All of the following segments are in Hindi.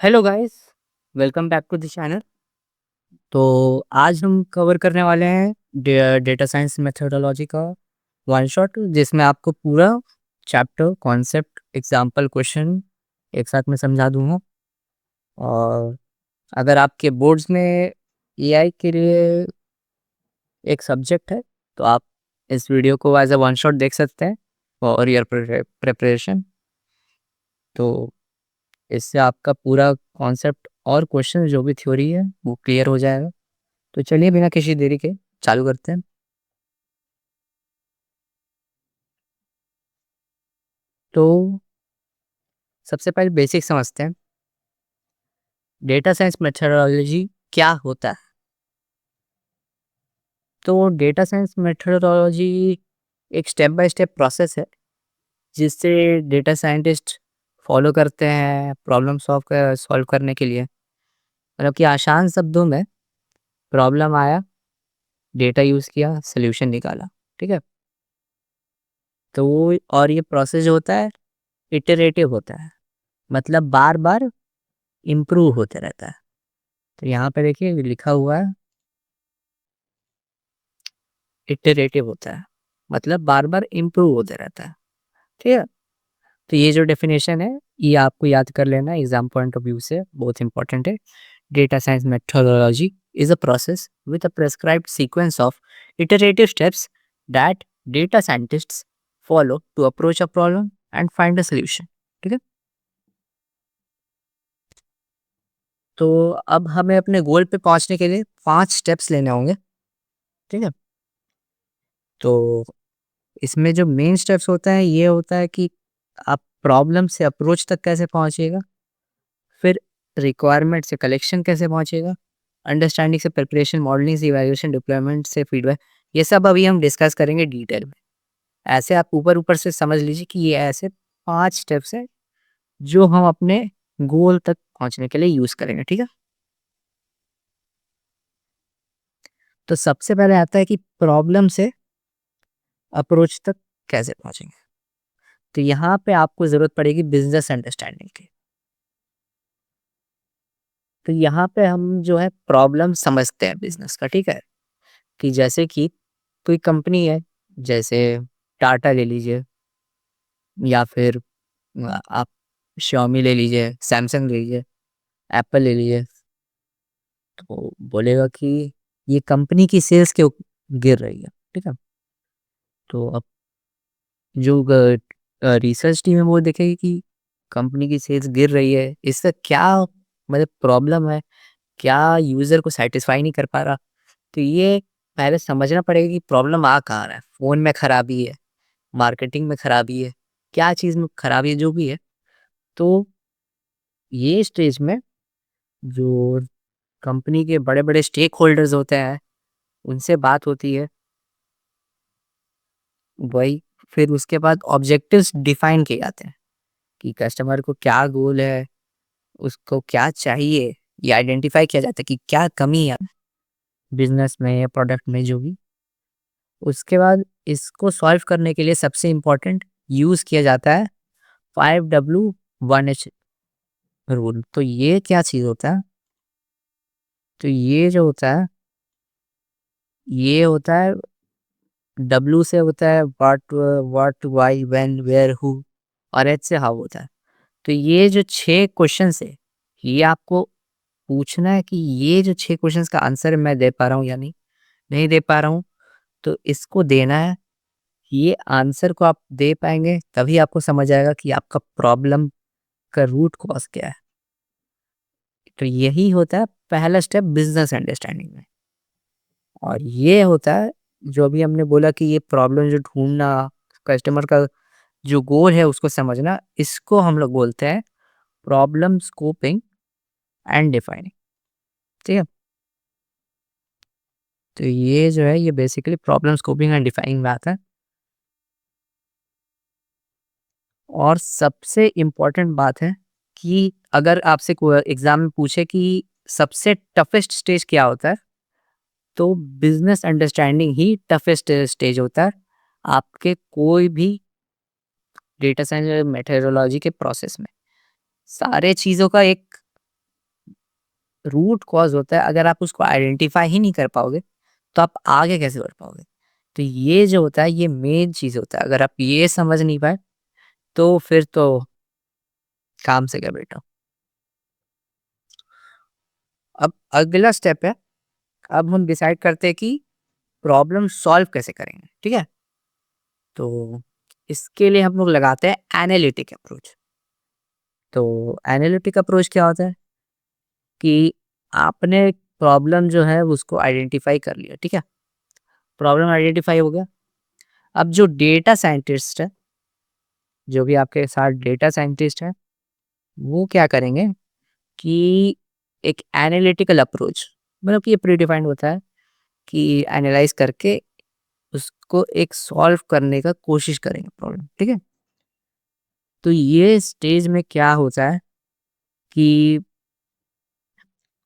Hello guys, welcome back to the channel. तो आज हम कवर करने वाले हैं डेटा साइंस मेथोडोलॉजी का वन शॉट, जिसमें आपको पूरा चैप्टर कॉन्सेप्ट एग्जांपल क्वेश्चन एक साथ में समझा दूंगा। और अगर आपके बोर्ड्स में एआई के लिए एक सब्जेक्ट है तो आप इस वीडियो को एज अ वन शॉट देख सकते हैं फॉर योर प्रिपरेशन। तो इससे आपका पूरा कॉन्सेप्ट और क्वेश्चन जो भी थ्योरी है वो क्लियर हो जाएगा। तो चलिए बिना किसी देरी के चालू करते हैं। तो सबसे पहले बेसिक समझते हैं, डेटा साइंस मेथोडोलॉजी क्या होता है। तो डेटा साइंस मेथोडोलॉजी एक स्टेप बाय स्टेप प्रोसेस है जिससे डेटा साइंटिस्ट फॉलो करते हैं प्रॉब्लम सॉल्व करने के लिए। मतलब कि आसान शब्दों में, प्रॉब्लम आया, डेटा यूज़ किया, सोल्यूशन निकाला। ठीक है। तो और ये प्रोसेस जो होता है इटरेटिव होता है, मतलब बार बार इम्प्रूव होते रहता है। तो यहाँ पे देखिए लिखा हुआ है इटरेटिव होता है, मतलब बार बार इम्प्रूव होते रहता है। ठीक है। तो ये जो डेफिनेशन है ये आपको याद कर लेना, एग्जाम पॉइंट ऑफ व्यू से बहुत इंपॉर्टेंट है। Data science methodology is a process with a prescribed sequence of iterative steps that data scientists follow to approach a problem and find a solution. ठीक है। तो अब हमें अपने गोल पे पहुंचने के लिए 5 स्टेप्स लेने होंगे। ठीक है। तो इसमें जो मेन स्टेप्स होता है ये होता है कि आप प्रॉब्लम से अप्रोच तक कैसे पहुंचिएगा, फिर रिक्वायरमेंट से कलेक्शन कैसे पहुंचेगा, अंडरस्टैंडिंग से प्रिपरेशन, मॉडलिंग से इवैल्यूएशन, डिप्लॉयमेंट से फीडबैक। ये सब अभी हम डिस्कस करेंगे डिटेल में। ऐसे आप ऊपर ऊपर से समझ लीजिए कि ये ऐसे 5 स्टेप्स है जो हम अपने गोल तक पहुंचने के लिए यूज करेंगे। ठीक है। तो सबसे पहले आता है कि प्रॉब्लम से अप्रोच तक कैसे पहुंचेंगे। तो यहाँ पे आपको जरूरत पड़ेगी बिजनेस अंडरस्टैंडिंग की। तो यहाँ पे हम जो है प्रॉब्लम समझते हैं बिजनेस का। ठीक है। कि जैसे कि कोई कंपनी है, जैसे टाटा ले लीजिए, या फिर आप Xiaomi ले लीजिए, सैमसंग ले लीजिए, एप्पल ले लीजिए। तो बोलेगा कि ये कंपनी की सेल्स क्यों गिर रही है। ठीक है। तो अब जो रिसर्च टीम है वो देखेगी कि कंपनी की सेल्स गिर रही है, इसका क्या मतलब प्रॉब्लम है, क्या यूजर को सेटिस्फाई नहीं कर पा रहा। तो ये पहले समझना पड़ेगा कि प्रॉब्लम आ कहाँ रहा है। फ़ोन में खराबी है, मार्केटिंग में खराबी है, क्या चीज़ में खराबी है, जो भी है। तो ये स्टेज में जो कंपनी के बड़े-बड़े स्टेक होल्डर्स होते हैं, उनसे बात होती है। वही फिर उसके बाद ऑब्जेक्टिव्स डिफाइन किए जाते हैं कि कस्टमर को क्या गोल है, उसको क्या चाहिए, ये आइडेंटिफाई किया जाता है कि क्या कमी है बिज़नेस में या प्रोडक्ट में, जो भी। उसके बाद इसको सॉल्व करने के लिए सबसे इम्पोर्टेंट यूज़ किया जाता है 5W1H रूल। तो ये क्या चीज़ होता है? तो ये जो होता है, ये होता है W से होता है what, why, when, where, who, और H से हाउ होता है। तो ये जो 6 क्वेश्चंस है, ये आपको पूछना है कि ये जो 6 क्वेश्चंस का आंसर मैं दे पा रहा हूँ या नहीं, नहीं दे पा रहा हूँ, तो इसको देना है। ये आंसर को आप दे पाएँगे तभी आपको समझ आएगा कि आपका प्रॉब्लम का रूट कॉज़ क्या है। तो यही होता है पहला स्टेप बिज़नेस अंडरस्टैंडिंग में। और ये होता है जो अभी हमने बोला कि ये प्रॉब्लम जो ढूँढना, कस्टमर का जो गोल है उसको समझना, इसको हम लोग बोलते हैं प्रॉब्लम स्कोपिंग एंड डिफाइनिंग। ठीक है। तो ये जो है ये basically problem scoping and defining में आता है। और सबसे इम्पोर्टेंट बात है कि अगर आपसे कोई एग्जाम में पूछे कि सबसे टफेस्ट स्टेज क्या होता है, तो बिजनेस अंडरस्टैंडिंग ही टफेस्ट स्टेज होता है आपके कोई भी डेटा साइंस मेथोडोलॉजी के प्रोसेस में। सारे चीज़ों का एक रूट कॉज़ होता है, अगर आप उसको आइडेंटिफ़ाई ही नहीं कर पाओगे, तो आप आगे कैसे बढ़ पाओगे? तो ये जो होता है, ये मेन चीज़ होता है। अगर आप ये समझ नहीं पाए, तो फिर तो काम से क्या बेटा। अब अगला स्टेप है, अब हम डिसाइड करते हैं कि प्रॉब्लम सॉल्व कैसे करेंगे, ठीक है? तो इसके लिए हम लोग लगाते हैं एनालिटिक अप्रोच। तो एनालिटिक अप्रोच क्या होता है कि आपने प्रॉब्लम जो है उसको आइडेंटिफ़ाई कर लिया, ठीक है? प्रॉब्लम आइडेंटिफ़ाई हो गया। अब जो डेटा साइंटिस्ट है, जो भी आपके साथ डेटा साइंटिस्ट है, वो क्या करेंगे कि एक एनालिटिकल अप्रोच, मतलब कि ये प्रीडिफाइंड होता है कि एनालाइज़ करके उसको एक सॉल्व करने का कोशिश करेंगे प्रॉब्लम, ठीक है? तो ये स्टेज में क्या होता है कि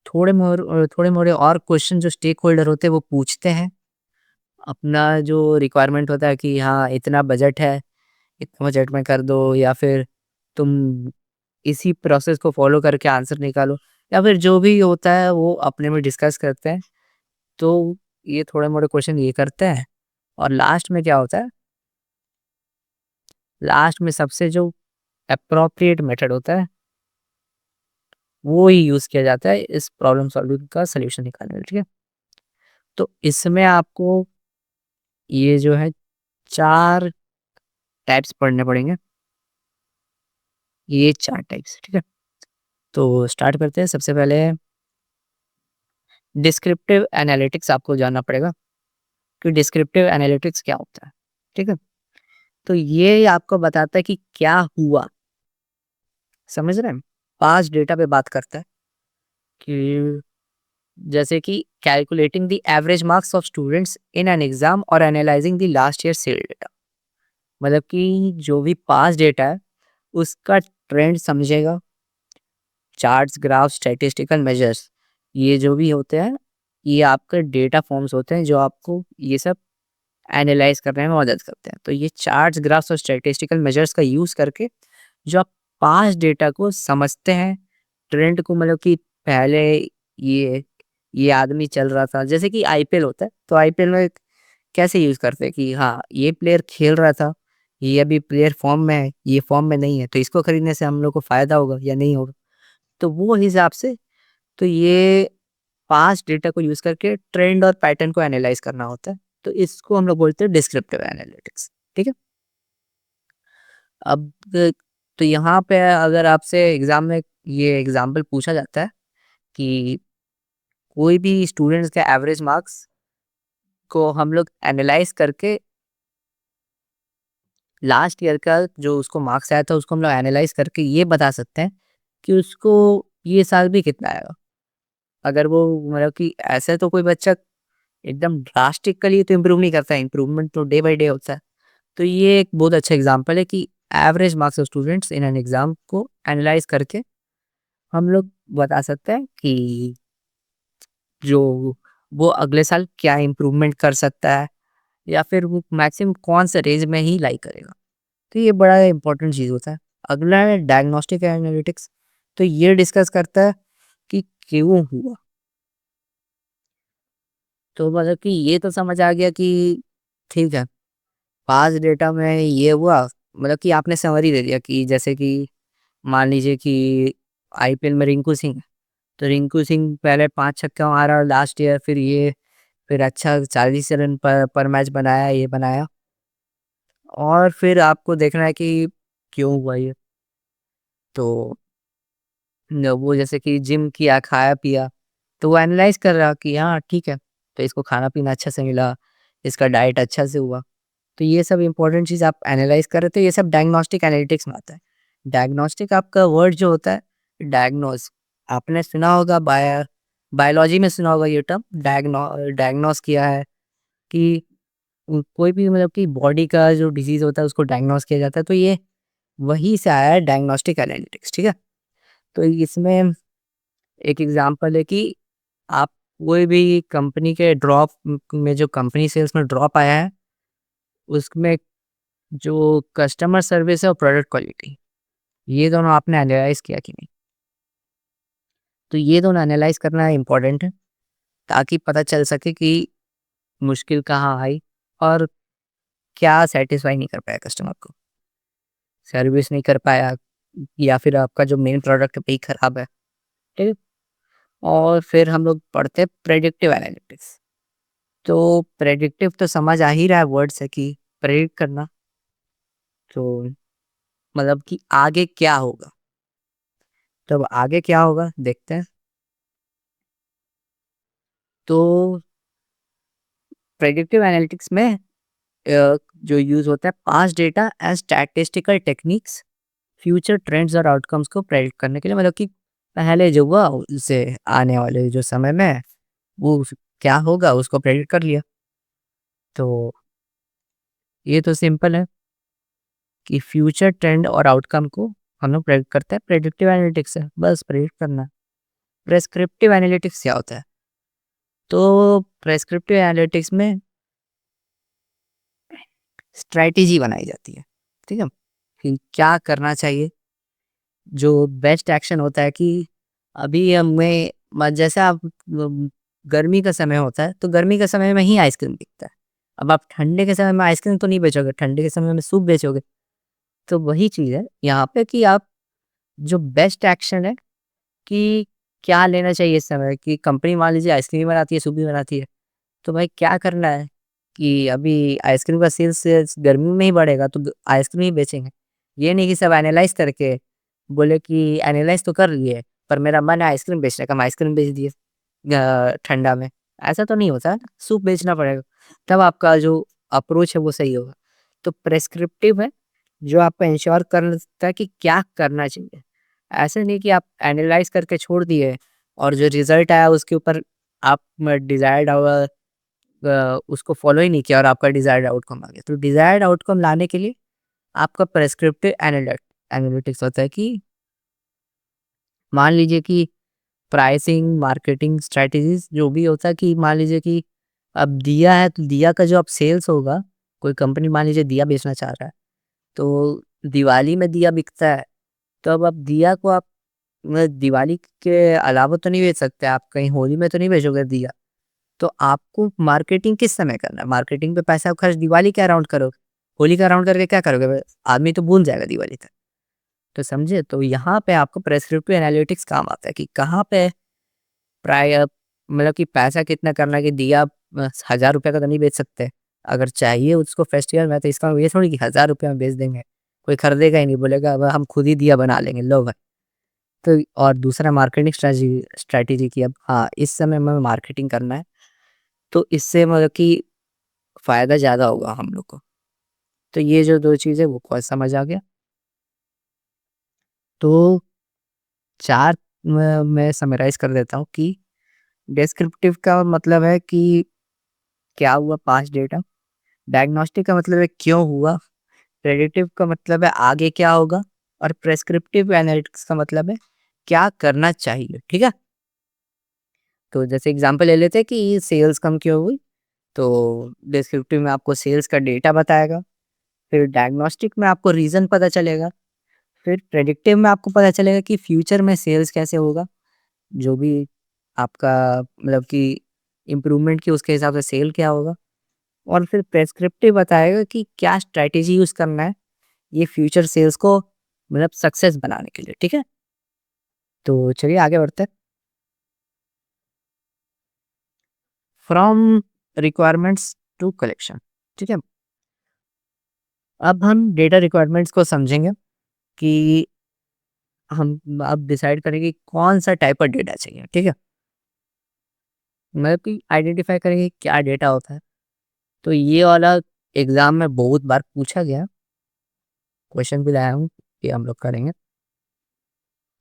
थोड़े-मोड़े और क्वेश्चन जो स्टेक होल्डर होते हैं वो पूछते हैं। अपना जो रिक्वायरमेंट होता है कि हाँ, इतना बजट है, इतना बजट में कर दो, या फिर तुम इसी प्रोसेस को फ़ॉलो करके आंसर निकालो, या फिर जो भी होता है वो अपने में डिस्कस करते हैं। तो ये थोड़े-मोड़े क्वेश्चन ये करते हैं, और लास्ट में क्या होता है, लास्ट में सबसे जो एप्रोप्रिएट मेथड होता है, वो ही यूज़ किया जाता है इस प्रॉब्लम सॉल्विंग का सॉल्यूशन निकालने में, ठीक है? तो इसमें आपको ये जो है 4 टाइप्स पढ़ने पड़ेंगे, ये 4 टाइप्स, ठीक है? तो स्टार्ट करते हैं। सबसे पहले डिस्क्रिप्टिव एनालिटिक्स आपको जानना पड़ेगा कि डिस्क्रिप्टिव एनालिटिक्स क्या होता है, ठीक है? तो ये आपको बताता है कि क्या हुआ, समझ रहे हैं? पास्ट डेटा पे बात करता है कि जैसे कि calculating the average marks of students in an exam और analyzing the last year sale data, मतलब कि जो भी पास्ट डेटा है उसका ट्रेंड समझेगा। चार्ट्स, ग्राफ, स्टैटिस्टिकल मेजर्स, ये जो भी होते हैं, ये आपके डेटा फॉर्म्स होते हैं जो आपको ये सब एनालाइज करने में मदद करते हैं। तो ये चार्ट्स, ग्राफ्स और स्टैटिस्टिकल मेजर्स का यूज़ करके जो आप पास्ट डेटा को समझते हैं, ट्रेंड को, मतलब कि पहले ये ये आदमी चल रहा था, जैसे कि आईपीएल होता है, तो आईपीएल में कैसे यूज़ करते हैं कि हाँ, ये प्लेयर खेल रहा था, ये अभी प्लेयर फॉर्म में है, ये फॉर्म में नहीं है, तो इसको खरीदने से हम लोग को फ़ायदा होगा या नहीं होगा? तो वो हिसाब से, तो ये पास्ट डेटा को यूज़ करके ट्रेंड और पैटर्न को एनालाइज़ करना होता है। तो इसको हम लोग बोलते हैं डिस्क्रिप्टिव एनालिटिक्स, ठीक है? अब तो यहाँ पे अगर आपसे एग्ज़ाम में ये एग्ज़ाम्पल पूछा जाता है कि कोई भी स्टूडेंट्स के एवरेज मार्क्स को हम लोग एनालाइज़ करके लास्ट ईयर का जो उसको मार्क्स आया था, उसको हम लोग एनालाइज़ करके ये बता सकते हैं कि उसको ये साल भी कितना आएगा। अगर वो, मतलब कि ऐसे तो कोई बच्चा एकदम ड्रास्टिकली तो इम्प्रूव नहीं करता है, इम्प्रूवमेंट तो डे बाय डे होता है। तो ये एक बहुत अच्छा एग्जांपल है कि average marks of students in an exam को एनालाइज़ करके हम लोग बता सकते हैं कि जो वो अगले साल क्या इम्प्रूवमेंट कर सकता है, या फिर वो मैक्सिमम कौन से रेंज में ही लाई करेगा। तो ये बड़ा इंपॉर्टेंट चीज़ होता है। अगला है डायग्नोस्टिक एनालिटिक्स। तो ये डिस्कस करता है कि क्यों हुआ। तो मतलब कि ये तो समझ आ गया कि ठीक है, पास्ट डेटा में ये हुआ, मतलब कि आपने समरी दे दिया कि जैसे कि मान लीजिए कि आईपीएल में रिंकू सिंह है, तो रिंकू सिंह पहले 5 छक्का मारा लास्ट ईयर, फिर ये, फिर अच्छा 40 रन पर मैच बनाया, ये बनाया, और फिर आपको देखना है कि क्यों हुआ ये। तो वो जैसे कि जिम किया, खाया-पिया, तो वो एनालाइज़ कर रहा कि हाँ, ठीक है, तो इसको खाना-पीना अच्छा से मिला, इसका डाइट अच्छा से हुआ। तो ये सब इम्पोर्टेंट चीज़ आप एनालाइज़ कर रहे थे, ये सब डायग्नोस्टिक एनालिटिक्स में आता है। डायग्नोस्टिक आपका वर्ड जो होता है, डायग्नोज़, आपने सुना होगा, बायोलॉजी में सुना होगा ये टर्म, डायग्नोज़ किया है कि कोई भी, मतलब कि बॉडी का जो डिज़ीज़ होता है उसको डायग्नोज़ किया जाता है, तो ये वहीं से आया है डायग्नोस्टिक एनालिटिक्स, ठीक है? तो इसमें एक एग्ज़ाम्पल है कि आप कोई भी कंपनी के ड्रॉप में, जो कंपनी सेल्स में ड्रॉप आया है, उसमें जो कस्टमर सर्विस है और प्रोडक्ट क्वालिटी, ये दोनों आपने एनालाइज़ किया कि नहीं? तो ये दोनों एनालाइज़ करना इम्पोर्टेंट है, ताकि पता चल सके कि मुश्किल कहाँ आई और क्या सैटिस्फाई नहीं कर पाया कस्टमर को। सर्विस नहीं कर पाया या फिर आपका जो मेन प्रोडक्ट है वही खराब है, ठीक है? और फिर हम लोग पढ़ते हैं प्रेडिक्टिव एनालिटिक्स। तो प्रेडिक्टिव तो समझ आ ही रहा है वर्ड से कि प्रेडिक्ट करना, तो मतलब कि आगे क्या होगा? तो अब आगे क्या होगा देखते हैं। तो प्रेडिक्टिव एनालिटिक्स में जो यूज़ होता है past data and statistical techniques future trends और आउटकम्स को प्रेडिक्ट करने के लिए, मतलब कि पहले जो हुआ उससे आने वाले जो समय में वो क्या होगा उसको प्रेडिक्ट कर लिया। तो ये तो सिंपल है कि फ्यूचर ट्रेंड और आउटकम को हम लोग प्रेडिक्ट करते हैं, प्रेडिक्टिव एनालिटिक्स से बस प्रेडिक्ट करना। प्रेस्क्रिप्टिव एनालिटिक्स क्या होता है? तो प्रेस्क्रिप्टिव एनालिटिक्स में स्ट्रैटेजी बनाई जाती है, ठीक है? कि क्या करना चाहिए, जो बेस्ट एक्शन होता है कि अभी हमें जैसे आप गर्मी का समय होता है तो गर्मी के समय में ही आइसक्रीम बिकता है। अब आप ठंडे के समय में आइसक्रीम तो नहीं बेचोगे, ठंडे के समय में सूप बेचोगे। तो वही चीज़ है यहाँ पे कि आप जो बेस्ट एक्शन है कि क्या लेना चाहिए इस समय, कि कंपनी मान लीजिए आइसक्रीम बनाती है, सूप भी बनाती है। तो भाई क्या करना है कि अभी आइसक्रीम का सेल्स गर्मी में ही बढ़ेगा तो आइसक्रीम ही बेचेंगे। ये नहीं कि सब एनालाइज़ करके बोले कि एनालाइज़ तो कर लिए, पर मेरा मन है आइसक्रीम बेचने का, हम आइसक्रीम बेच दिए ठंडा में। ऐसा तो नहीं होता है ना, सूप बेचना पड़ेगा। तब आपका जो अप्रोच है वो सही होगा। तो प्रेस्क्रिप्टिव है, जो आपको इंश्योर कर सकता है कि क्या करना चाहिए। ऐसे नहीं कि आप एनालाइज़ करके छोड़ दिए और जो रिज़ल्ट आया उसके ऊपर आप डिज़ायर्ड उसको फ़ॉलो ही नहीं किया और आपका डिज़ायर्ड आउटकम आ गया। तो डिज़ायर्ड आउटकम लाने के लिए आपका प्रेस्क्रिप्टिव एनालिटिक्स होता है कि मान लीजिए कि प्राइसिंग, मार्केटिंग स्ट्रैटेजीज़ जो भी होता है कि मान लीजिए कि अब दिया है, तो दिया का जो अब सेल्स होगा, कोई कंपनी मान लीजिए दिया बेचना चाह रहा है, तो दिवाली में दिया बिकता है, तो अब आप दिया को आप दिवाली के अलावा तो नहीं बेच सकते, आप कहीं होली में तो नहीं बेचोगे दिया। तो आपको मार्केटिंग किस समय करना है? मार्केटिंग पे पैसा खर्च दिवाली के अराउंड करोगे, होली के अराउंड करके क्या करोगे? आदमी तो भूल जाएगा दिवाली तक। तो समझे? तो यहाँ पे आपको प्रेस्क्रिप्टिव एनालिटिक्स काम आता है कि कहाँ पे मतलब कि पैसा कितना करना है कि दिया ₹1000 का तो नहीं बेच सकते। अगर चाहिए उसको फेस्टिवल में तो इसका मतलब ये थोड़ी कि ₹1000 में बेच देंगे। कोई खरीदेगा ही नहीं, बोलेगा अब हम खुद ही दिया बना लेंगे, लो भाई। तो और दूसरा मार्केटिंग स्ट्रैटेजी की अब हाँ, इस समय में मार्केटिंग करना है, तो इससे मतलब कि फ़ायदा ज़्यादा होगा हम लोग को। तो ये जो 2 चीज़ें वो को समझ आ गया। तो 4 मैं समराइज़ कर देता हूँ कि डिस्क्रिप्टिव का मतलब है कि क्या हुआ पास्ट डेटा, डायग्नोस्टिक का मतलब है क्यों हुआ, प्रेडिक्टिव का मतलब है आगे क्या होगा और प्रेस्क्रिप्टिव एनालिटिक्स का मतलब है क्या करना चाहिए, ठीक है? तो जैसे एग्ज़ाम्पल ले लेते हैं कि सेल्स कम क्यों हुई, तो डिस्क्रिप्टिव में आपको सेल्स का डेटा बताएगा, फिर डायग्नोस्टिक में आपको रीज़न पता चलेगा, फिर प्रेडिक्टिव में आपको पता चलेगा कि फ्यूचर में सेल्स कैसे होगा, जो भी आपका मतलब कि इम्प्रूवमेंट की उसके हिसाब से सेल क्या होगा, और फिर प्रेस्क्रिप्टिव बताएगा कि क्या स्ट्रैटेजी यूज़ करना है, ये फ्यूचर सेल्स को मतलब सक्सेस बनाने के लिए, ठीक है? तो चलिए आगे बढ़ते हैं। फ्रॉम रिक्वायरमेंट्स टू कलेक्शन, ठीक है? अब हम डेटा रिक्वायरमेंट्स को समझेंगे कि हम अब डिसाइड करेंगे कौन सा टाइप का डेटा चाहिए, ठीक है? मतलब कि आइडेंटिफाई करेंगे क्या डेटा होता है। तो ये वाला एग्ज़ाम में बहुत बार पूछा गया, क्वेश्चन भी लाया हूँ, ये हम लोग करेंगे।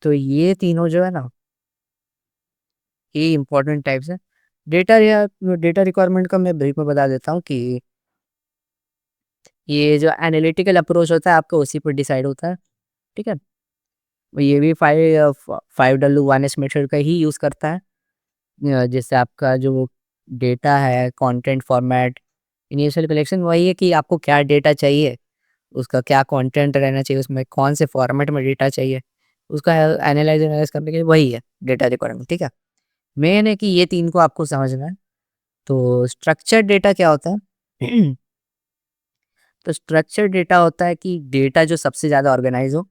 तो ये तीनों जो है ना, ये इम्पोर्टेंट टाइप्स हैं। डेटा रिक्वायरमेंट का मैं ब्रीफ में बता देता हूँ कि ये जो एनालिटिकल अप्रोच होता है आपका उसी पर डिसाइड होता है, ठीक है? ये भी 5W1S मेथड का ही यूज़ करता है। जैसे आपका जो डेटा है, कंटेंट फॉर्मेट, इनिशियल कलेक्शन वही है कि आपको क्या डेटा चाहिए, उसका क्या कंटेंट रहना चाहिए, उसमें कौन से फॉर्मेट में डेटा चाहिए, उसका एनालाइज़ करने के लिए वही है डेटा रिक्वायरमेंट, ठीक है? मेन है कि ये 3 को आपको समझना है। तो स्ट्रक्चर्ड डेटा क्या होता है? तो स्ट्रक्चर्ड डेटा होता है कि डेटा जो सबसे ज़्यादा ऑर्गेनाइज़ हो,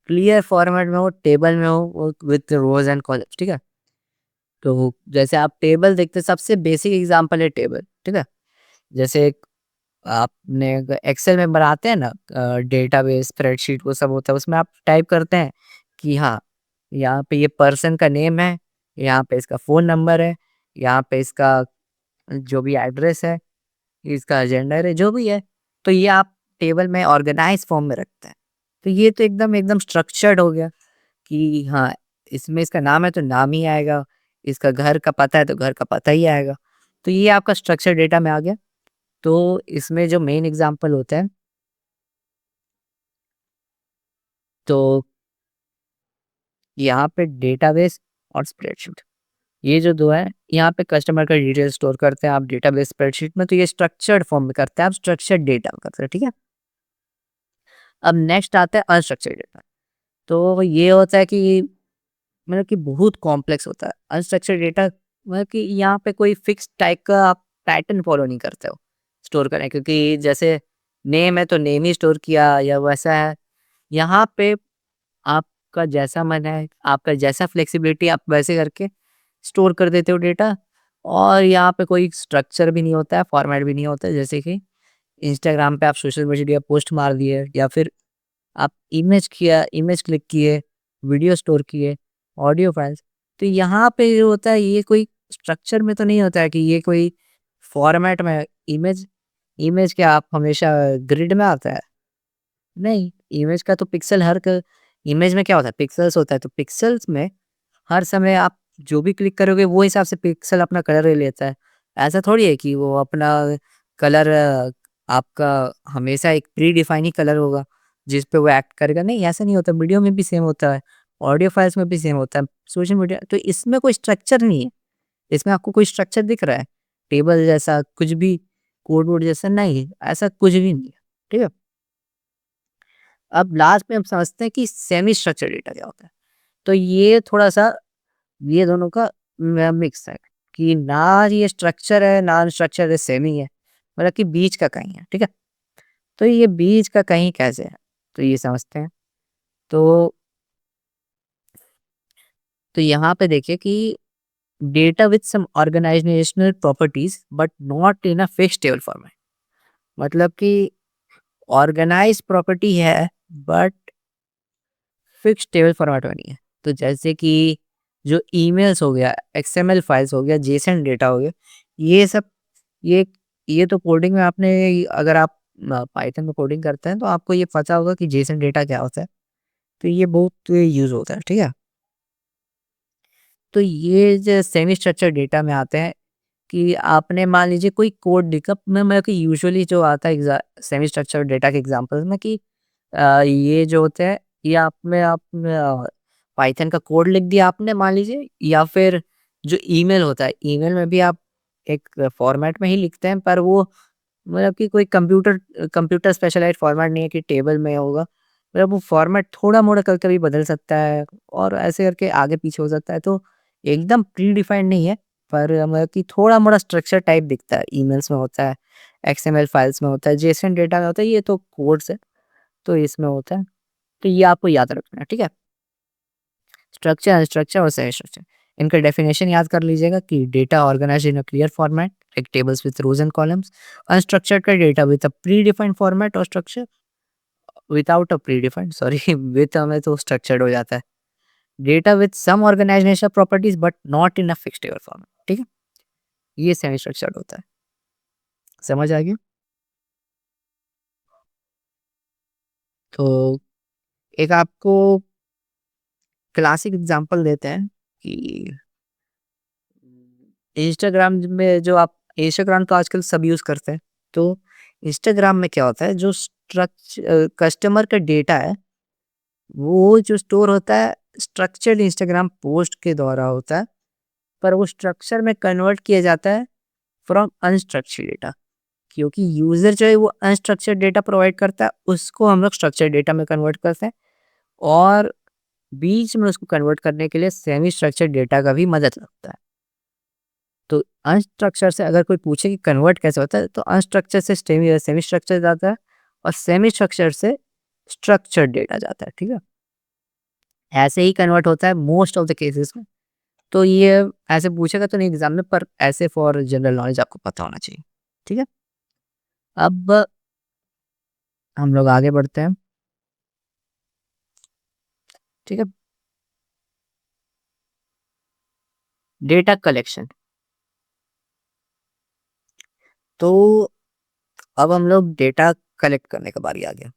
क्लियर फॉर्मेट में हो, टेबल में हो विथ रोज़ एंड कॉलम्स, ठीक है? तो जैसे आप टेबल देखते हैं, सबसे बेसिक एग्ज़ाम्पल है टेबल, ठीक है? जैसे एक आपने एक्सेल में बनाते हैं ना डेटाबेस, स्प्रेडशीट वो सब होता है, उसमें आप टाइप करते हैं कि हाँ, यहाँ पे ये पर्सन का नेम है, यहाँ पे इसका फ़ोन नंबर है, यहाँ पे इसका जो भी एड्रेस है, इसका जेंडर है, जो भी है, तो ये आप टेबल में ऑर्गेनाइज़ फॉर्म में रखते हैं। तो ये तो एकदम एकदम स्ट्रक्चर्ड हो गया कि हाँ, इसमें इसका नाम है तो नाम ही आएगा, इसका घर का पता है तो घर का पता ही आएगा। तो ये आपका स्ट्रक्चर्ड डेटा में आ गया। तो इसमें जो मेन एग्ज़ाम्पल होता है, तो यहाँ पे डेटाबेस और स्प्रेडशीट, ये जो 2 हैं, यहाँ पे कस्टमर का डिटेल स्टोर करते हैं आप डेटाबेस स्प्रेडशीट में, तो ये स्ट्रक्चर्ड फॉर्म में करते हैं आप, स्ट्रक्चर्ड डेटा में करते हैं, ठीक है? अब नेक्स्ट आता है अनस्ट्रक्चर्ड डेटा। तो ये होता है कि मतलब कि बहुत कॉम्प्लेक्स होता है। अनस्ट्रक्चर्ड डेटा मतलब कि यहाँ पे कोई फिक्स टाइप का आप पैटर्न फॉलो नहीं करते हो स्टोर करने, क्योंकि जैसे नेम है तो नेम ही स्टोर किया या वैसा है। यहाँ पे आपका जैसा मन है, आपका जैसा फ्लेक्सिबिलिटी आप वैसे करके स्टोर कर देते हो डेटा, और यहाँ पे कोई स्ट्रक्चर भी नहीं होता है, फॉर्मेट भी नहीं होता है। जैसे कि इंस्टाग्राम पे आप सोशल मीडिया पोस्ट मार दिए या फिर आप इमेज क्लिक किए, वीडियो स्टोर किए, ऑडियो फाइल्स। तो यहाँ पे जो होता है ये कोई स्ट्रक्चर में तो नहीं होता है कि ये कोई फॉर्मेट में इमेज इमेज क्या आप हमेशा ग्रिड में आता है? नहीं, इमेज का तो पिक्सल हर क इमेज में क्या होता है पिक्सेल्स होता है, तो पिक्सेल्स में हर समय आप जो भी क्लिक करोगे वो हिसाब से पिक्सल अपना कलर ले लेता है। ऐसा थोड़ी है कि वो अपना कलर आपका हमेशा एक प्री डिफाइन ही कलर होगा, जिस पे वो एक्ट करेगा। नहीं, ऐसा नहीं होता, वीडियो में भी सेम होता है, ऑडियो फाइल्स में भी सेम होता है, सोशल मीडिया तो इसमें कोई स्ट्रक्चर नहीं है। इसमें आपको कोई स्ट्रक्चर दिख रहा है? टेबल जैसा कुछ भी, कोड वोड जैसा नहीं, ऐसा कुछ भी नहीं है। ठीक है? अब लास्ट में हम समझते हैं कि सेमी स्ट्रक्चर्ड डेटा क्या होता है। तो ये थोड़ा-सा ये दोनों का मिक्स है कि ना ये स्ट्रक्चर है, ना अनस्ट्रक्चर है, सेमी है। मतलब कि बीच का कहीं है, ठीक है? तो ये बीच का कहीं कैसे है? तो ये समझते हैं। तो यहाँ पे देखिए कि data with some organisational properties but not in a fixed table format. मतलब कि ऑर्गेनाइज्ड प्रॉपर्टी है बट फिक्स्ड टेबल फॉर्मेट में नहीं है। तो जैसे कि जो ईमेल्स हो गया, एक्सएमएल फाइल्स हो गया, जेसन डेटा हो गया, ये सब ये ये तो कोडिंग में आपने अगर आप पाइथन में कोडिंग करते हैं तो आपको ये पता होगा कि जेसन डेटा क्या होता है। तो ये बहुत यूज़ होता है, ठीक है? तो ये जो सेमी स्ट्रक्चर्ड डेटा में आते हैं कि आपने मान लीजिए कोई कोड लिखा, मैं कि यूजुअली जो आता है सेमी स्ट्रक्चर्ड डेटा के एग्जांपल्स में कि ये जो होते हैं ये आप पाइथन का कोड लिख दिया आपने मान लीजिए, या फिर जो ईमेल होता है, ईमेल में भी आप एक फॉर्मेट में ही लिखते हैं, पर वो मतलब कि कोई कंप्यूटर स्पेशलाइज्ड फॉर्मेट नहीं है कि टेबल में होगा। मतलब वो फॉर्मेट थोड़ा-मोड़ा कभी-कभी बदल सकता है और ऐसे करके आगे-पीछे हो सकता है। तो एकदम प्री डिफाइंड नहीं है, पर मतलब कि थोड़ा-मोड़ा स्ट्रक्चर टाइप दिखता है। ईमेल्स में होता है, एक्सएमएल फाइल्स में होता है, जेसन डेटा में होता है, ये तो कोड्स है, तो इसमें होता है। तो ये आपको याद रखना है, ठीक है? स्ट्रक्चर, अनस्ट्रक्चर और सेमी स्ट्रक्चर। इनका डेफिनेशन याद कर लीजिएगा कि data organized in a clear format like tables with rows and columns. Unstructured का data with a predefined format और structure, without a predefined sorry with हमें तो स्ट्रक्चर्ड हो जाता है। Data with some organization properties but not in a fixed table format, ठीक है? ये सेमी स्ट्रक्चर्ड होता है। समझ आ गया? तो एक आपको क्लासिक एग्जांपल देते हैं कि इंस्टाग्राम में जो आप इंस्टाग्राम तो आजकल सब यूज़ करते हैं। तो इंस्टाग्राम में क्या होता है जो कस्टमर का डेटा है, वो जो स्टोर होता है स्ट्रक्चर्ड इंस्टाग्राम पोस्ट के द्वारा होता है, पर वो स्ट्रक्चर में कन्वर्ट किया जाता है फ्रॉम अनस्ट्रक्चर्ड डेटा। क्योंकि यूज़र जो है वो अनस्ट्रक्चर्ड डेटा प्रोवाइड करता है, उसको हम लोग स्ट्रक्चर्ड डेटा में कन्वर्ट करते हैं। और बीच में उसको कन्वर्ट करने के लिए सेमी स्ट्रक्चर्ड डेटा का भी मदद लगता है। तो अनस्ट्रक्चर से अगर कोई पूछे कि कन्वर्ट कैसे होता है, तो अनस्ट्रक्चर से सेमी सेमी स्ट्रक्चर जाता है और सेमी स्ट्रक्चर से स्ट्रक्चर्ड डेटा जाता है, ठीक है? ऐसे ही कन्वर्ट होता है मोस्ट ऑफ द केसेस में। तो ये ऐसे पूछेगा तो नहीं एग्ज़ाम में, पर ऐसे फॉर जनरल नॉलेज आपको पता होना चाहिए, ठीक है? अब हम लोग आगे बढ़ते हैं, ठीक है? Data collection. तो अब हम लोग डेटा कलेक्ट करने का बारी आ गया।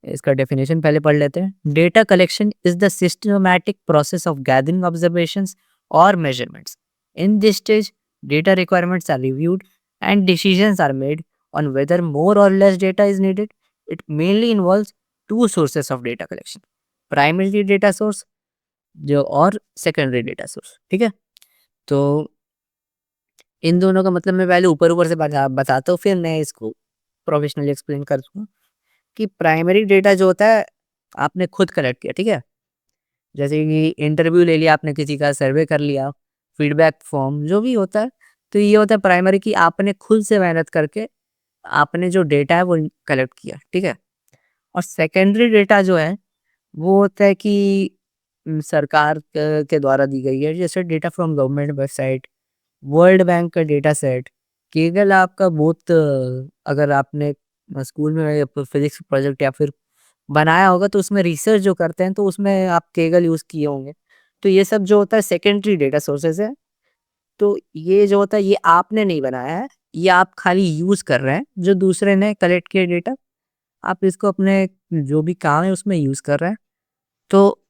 इसका डेफिनेशन पहले पढ़ लेते हैं। Data collection is the systematic process of gathering observations और measurements. In this stage data requirements are reviewed and decisions are made on whether more or less data is needed. It mainly involves two sources of data collection: primary data source जो और सेकेंडरी डेटा सोर्स, ठीक है? तो इन दोनों का मतलब मैं पहले ऊपर-ऊपर से बताता हूँ, फिर मैं इसको प्रोफेशनली एक्सप्लेन कर दूँगा। कि प्राइमरी डेटा जो होता है, आपने खुद कलेक्ट किया, ठीक है? जैसे कि इंटरव्यू ले लिया आपने किसी का, सर्वे कर लिया, फीडबैक फॉर्म जो भी होता है, तो ये होता है प्राइमरी कि आपने खुद से मेहनत करके आपने जो डेटा है वो कलेक्ट किया, ठीक है? और सेकेंडरी डेटा जो है, वो होता है कि सरकार के द्वारा दी गई है, जैसे data from government website, world bank का डेटा सेट, केवल आपका बहुत अगर आपने स्कूल में फिजिक्स प्रोजेक्ट या फिर बनाया होगा तो उसमें रिसर्च जो करते हैं तो उसमें आप केगल यूज़ किए होंगे। तो ये सब जो होता है सेकेंडरी डेटा सोर्सेज़ है। तो ये जो होता है ये आपने नहीं बनाया है, ये आप खाली यूज़ कर रहे हैं, जो दूसरे ने कलेक्ट किया डेटा, आप इसको अपने जो भी काम है उसमें यूज़ कर रहे हैं। तो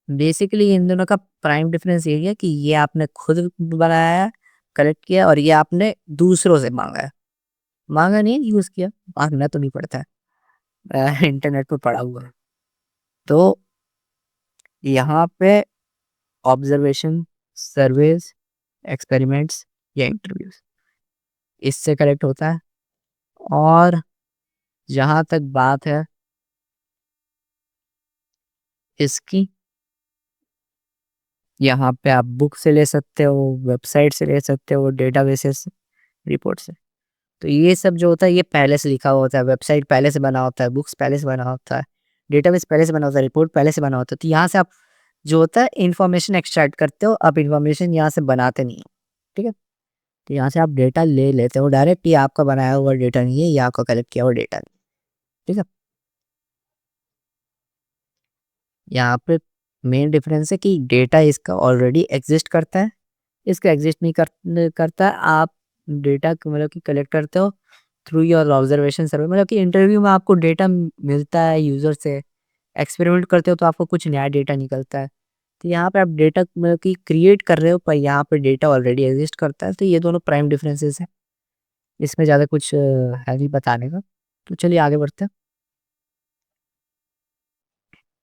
बेसिकली इन दोनों का प्राइम डिफरेंस यही है कि ये आपने खुद बनाया है, कलेक्ट किया और ये आपने दूसरों से माँगा है। माँगा नहीं है, यूज़ किया, माँगना तो नहीं पड़ता है। इंटरनेट पे पड़ा हुआ है। तो यहाँ पे ऑब्जर्वेशन, सर्वेज़, एक्सपेरिमेंट्स या इंटरव्यूज़ इससे कलेक्ट होता है। और जहाँ तक बात है इसकी, यहाँ पे आप बुक से ले सकते हो, वेबसाइट से ले सकते हो, डेटाबेसेस से, रिपोर्ट से। तो ये सब जो होता है ये पहले से लिखा हुआ होता है, वेबसाइट पहले से बना होता है, बुक्स पहले से बना होता है, डेटाबेस पहले से बना होता है, रिपोर्ट पहले से बना होता है। तो यहाँ से आप जो होता है इन्फॉर्मेशन एक्सट्रैक्ट करते हो, आप इन्फॉर्मेशन यहाँ से बनाते नहीं हो, ठीक है? तो यहाँ से आप डेटा ले लेते हो डायरेक्ट, ये आपका बनाया हुआ डेटा नहीं है, ये आपका कलेक्ट किया हुआ डेटा नहीं, ठीक है? यहाँ पे मेन डिफरेंस है कि डेटा इसका ऑलरेडी एग्जिस्ट करता है, इसका एग्जिस्ट नहीं करता है। आप डेटा मतलब कि कलेक्ट करते हो थ्रू योर ऑब्जर्वेशन सर्वे, मतलब कि इंटरव्यू में आपको डेटा मिलता है यूज़र से, एक्सपेरिमेंट करते हो तो आपको कुछ नया डेटा निकलता है। तो यहाँ पे आप डेटा मतलब कि क्रिएट कर रहे हो, पर यहाँ पे डेटा ऑलरेडी एग्जिस्ट करता है। तो ये दोनों प्राइम डिफरेंसेस हैं, इसमें ज़्यादा कुछ है नहीं बताने का। तो चलिए आगे बढ़ते हैं।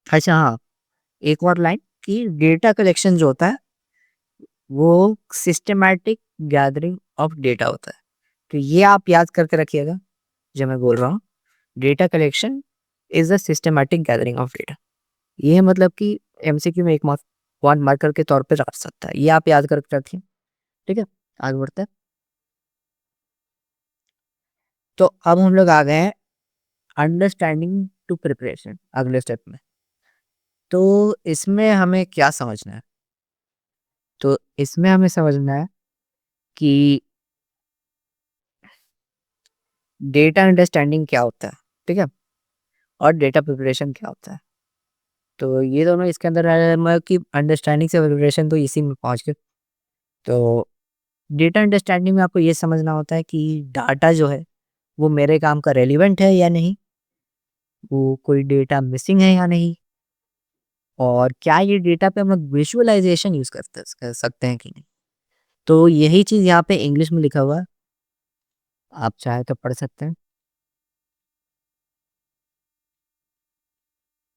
अच्छा हाँ, एक और लाइन कि डेटा कलेक्शन जो होता है वो सिस्टमैटिक गैदरिंग ऑफ डेटा होता है। तो ये आप याद करके रखिएगा जो मैं बोल रहा हूँ। Data collection is a systematic gathering of data. ये मतलब कि एमसीक्यू में एक मार्क 1 मार्कर के तौर पे रख सकता है। ये आप याद करके रखिए, ठीक है? आगे बढ़ते हैं। तो अब हम लोग आ गए हैं अंडरस्टैंडिंग टू प्रिपरेशन अगले स्टेप में। तो इसमें हमें क्या समझना है? तो इसमें हमें समझना है कि डेटा अंडरस्टैंडिंग क्या होता है, ठीक है? और डेटा प्रिपरेशन क्या होता है? तो ये दोनों इसके अंदर मतलब कि अंडरस्टैंडिंग से प्रिपरेशन तो इसी में पहुँच गए। तो डेटा अंडरस्टैंडिंग में आपको ये समझना होता है कि डाटा जो है वो मेरे काम का रेलेवेंट है या नहीं, वो कोई डेटा मिसिंग है या नहीं, और क्या ये डेटा पे हम लोग विजुअलाइजेशन यूज़ कर सकते हैं कि नहीं। तो यही चीज़ यहाँ पे इंग्लिश में लिखा हुआ है, आप चाहे तो पढ़ सकते हैं,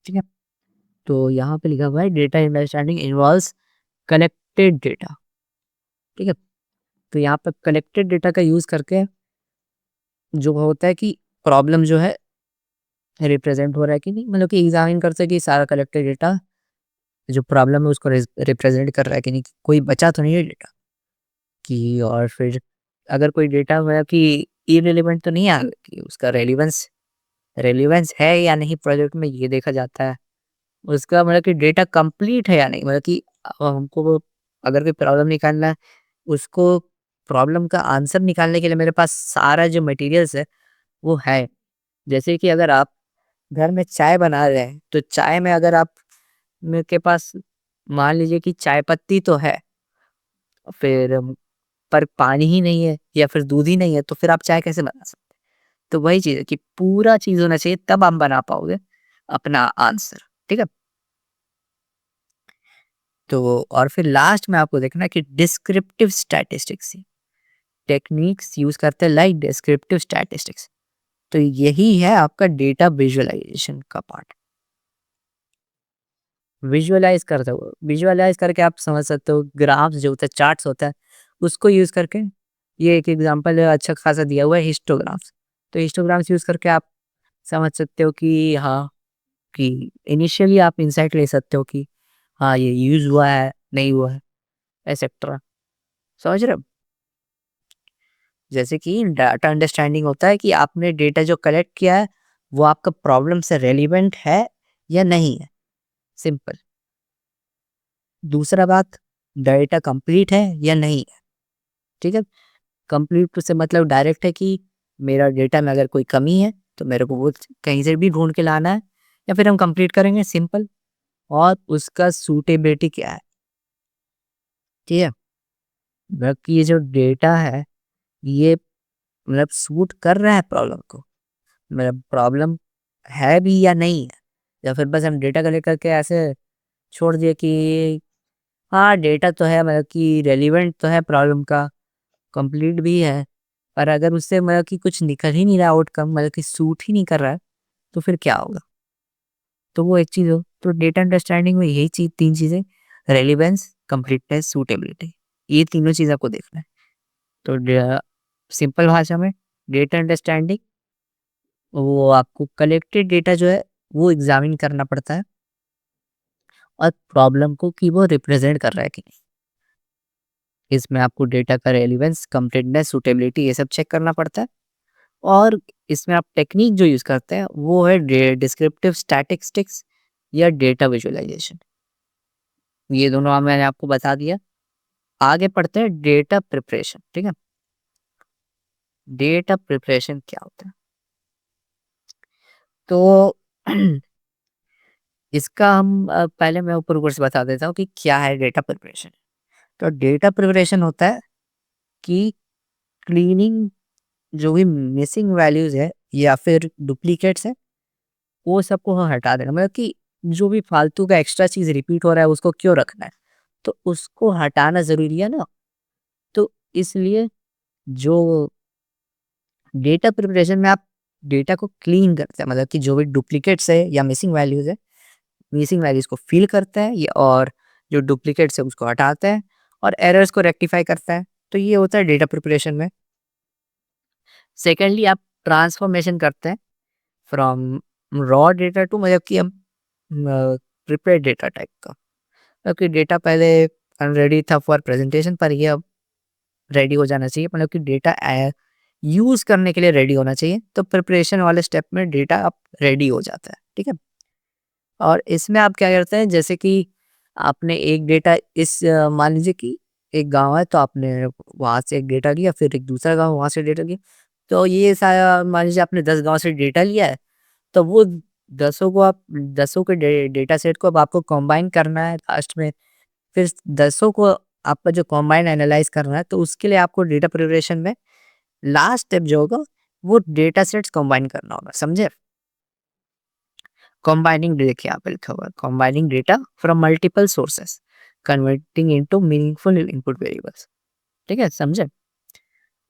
ठीक है? तो यहाँ पे लिखा हुआ है data understanding involves collected data, ठीक है? तो यहाँ पे कलेक्टेड डेटा का यूज़ करके जो होता है कि प्रॉब्लम जो है रिप्रेजेंट हो रहा है कि नहीं, मतलब कि एग्जामिन करते हैं कि सारा कलेक्टेड डेटा जो प्रॉब्लम है उसको रिप्रेजेंट कर रहा है कि नहीं, कोई बचा तो नहीं है डेटा कि। और फिर अगर कोई डेटा हुआ कि इररिलेवेंट तो नहीं आ कि उसका रेलिवेंस रेलिवेंस है या नहीं प्रोजेक्ट में, ये देखा जाता है। उसका मतलब कि डेटा कंप्लीट है या नहीं, मतलब कि हमको अगर कोई प्रॉब्लम निकालना है, उसको प्रॉब्लम का आंसर निकालने के लिए मेरे पास सारा जो मटेरियल्स है वो है। जैसे कि अगर आप घर में चाय बना रहे हैं, तो चाय में अगर आप के पास मान लीजिए कि चाय पत्ती तो है, फिर पर पानी ही नहीं है या फिर दूध ही नहीं है, तो फिर आप चाय कैसे बना सकते? तो वही चीज़ है कि पूरा चीज़ होना चाहिए, तब आप बना पाओगे अपना आंसर, ठीक है? तो और फिर लास्ट में आपको देखना है कि डिस्क्रिप्टिव स्टैटिस्टिक्स टेक्निक्स यूज़ करते हैं, लाइक डिस्क्रिप्टिव स्टैटिस्टिक्स। तो यही है आपका डेटा विजुअलाइजेशन का पार्ट। विजुअलाइज़ करके आप समझ सकते हो, ग्राफ्स जो होता है, चार्ट्स होता है, उसको यूज़ करके। ये एक एग्ज़ाम्पल अच्छा खासा दिया हुआ है, हिस्टोग्राम्स। तो हिस्टोग्राम्स यूज़ करके आप समझ सकते हो कि हाँ, कि इनिशियली आप इनसाइट ले सकते हो कि हाँ, ये यूज़ हुआ है, नहीं हुआ है, एटसेट्रा। समझ रहे हो? जैसे कि डाटा अंडरस्टैंडिंग होता है कि आपने डेटा जो कलेक्ट किया है, वो आपका प्रॉब्लम से रेलेवेंट है या नहीं है, सिंपल। दूसरा बात, डेटा कंप्लीट है या नहीं है, ठीक है? कंप्लीट से मतलब डायरेक्ट है कि मेरा डेटा में अगर कोई कमी है, तो मेरे को वो कहीं से भी ढूँढ के लाना है, या फिर हम कंप्लीट करेंगे, सिंपल। और उसका सूटेबिलिटी क्या है, ठीक है? मतलब कि ये जो डेटा है, ये मतलब सूट कर रहा है प्रॉब्लम को, मतलब प्रॉब्लम है भी या नहीं है, या फिर बस हम डेटा कलेक्ट करके ऐसे छोड़ दिए कि हाँ, डेटा तो है, मतलब कि रेलेवेंट तो है प्रॉब्लम का, कंप्लीट भी है, पर अगर उससे मतलब कि कुछ निकल ही नहीं रहा आउटकम, मतलब कि सूट ही नहीं कर रहा है, तो फिर क्या होगा? तो वो एक चीज़ हो। तो डेटा अंडरस्टैंडिंग में यही चीज़, 3 चीज़ें, रेलेवेंस, कंप्लीटनेस, सूटेबिलिटी, ये तीनों चीज़ आपको देखना है। तो सिंपल भाषा में डेटा अंडरस्टैंडिंग, वो आपको कलेक्टेड डेटा जो है वो एग्जामिन करना पड़ता है, और प्रॉब्लम को कि वो रिप्रेजेंट कर रहा है कि नहीं। इसमें आपको डेटा का रेलेवेंस, कंप्लीटनेस, सूटेबिलिटी, ये सब चेक करना पड़ता है। और इसमें आप टेक्निक जो यूज़ करते हैं वो है डिस्क्रिप्टिव स्टैटिस्टिक्स या डेटा विजुअलाइजेशन। ये दोनों मैंने आपको बता दिया। आगे पढ़ते हैं डेटा प्रिपरेशन, ठीक है? डेटा प्रिपरेशन क्या होता है? तो इसका हम पहले मैं ऊपर ऊपर से बता देता हूँ कि क्या है डेटा प्रिपरेशन। तो डेटा प्रिपरेशन होता है कि क्लीनिंग जो भी मिसिंग वैल्यूज है या फिर डुप्लीकेट्स है, वो सबको हटा देना, मतलब कि जो भी फालतू का एक्स्ट्रा चीज रिपीट हो रहा है उसको क्यों रखना है, तो उसको हटाना जरूरी है ना। तो इसलिए जो डेटा प्रिपरेशन में आप डेटा को क्लीन करते हैं, मतलब कि जो भी डुप्लीकेट्स है या मिसिंग वैल्यूज है, मिसिंग वैल्यूज को फिल करता है ये, और जो डुप्लीकेट्स है उसको हटाता है, और एरर्स को रेक्टिफाई करता है। तो ये होता है डेटा प्रिपरेशन में। सेकेंडली, आप ट्रांसफॉर्मेशन करते हैं फ्रॉम रॉ डेटा टू, मतलब कि हम प्रिपेयर डेटा टाइप का, मतलब कि डेटा पहले अनरेडी था फॉर प्रेजेंटेशन, पर ये अब रेडी हो जाना चाहिए, मतलब कि डेटा यूज करने के लिए रेडी होना चाहिए। तो प्रिपरेशन वाले स्टेप में डेटा अब रेडी हो जाता है, ठीक है? और इसमें आप क्या करते हैं, जैसे कि आपने एक डेटा मान लीजिए कि एक गांव है, तो आपने वहां से एक डेटा लिया, फिर एक दूसरा गांव, वहां से डेटा लिया। तो ये सारा मान लीजिए आपने 10 गांव से डेटा लिया है, तो वो दसों के डेटा सेट को अब आपको कंबाइन करना है लास्ट में। फिर दसों को आपका जो कंबाइन एनालाइज करना है, तो उसके लिए आपको डेटा प्रिपरेशन में लास्ट स्टेप जो होगा, वो डेटा सेट्स कंबाइन करना होगा, समझे? कंबाइनिंग, देखिए यहाँ पे लिखा हुआ है, combining data from multiple sources, converting into meaningful input variables, ठीक है, समझे?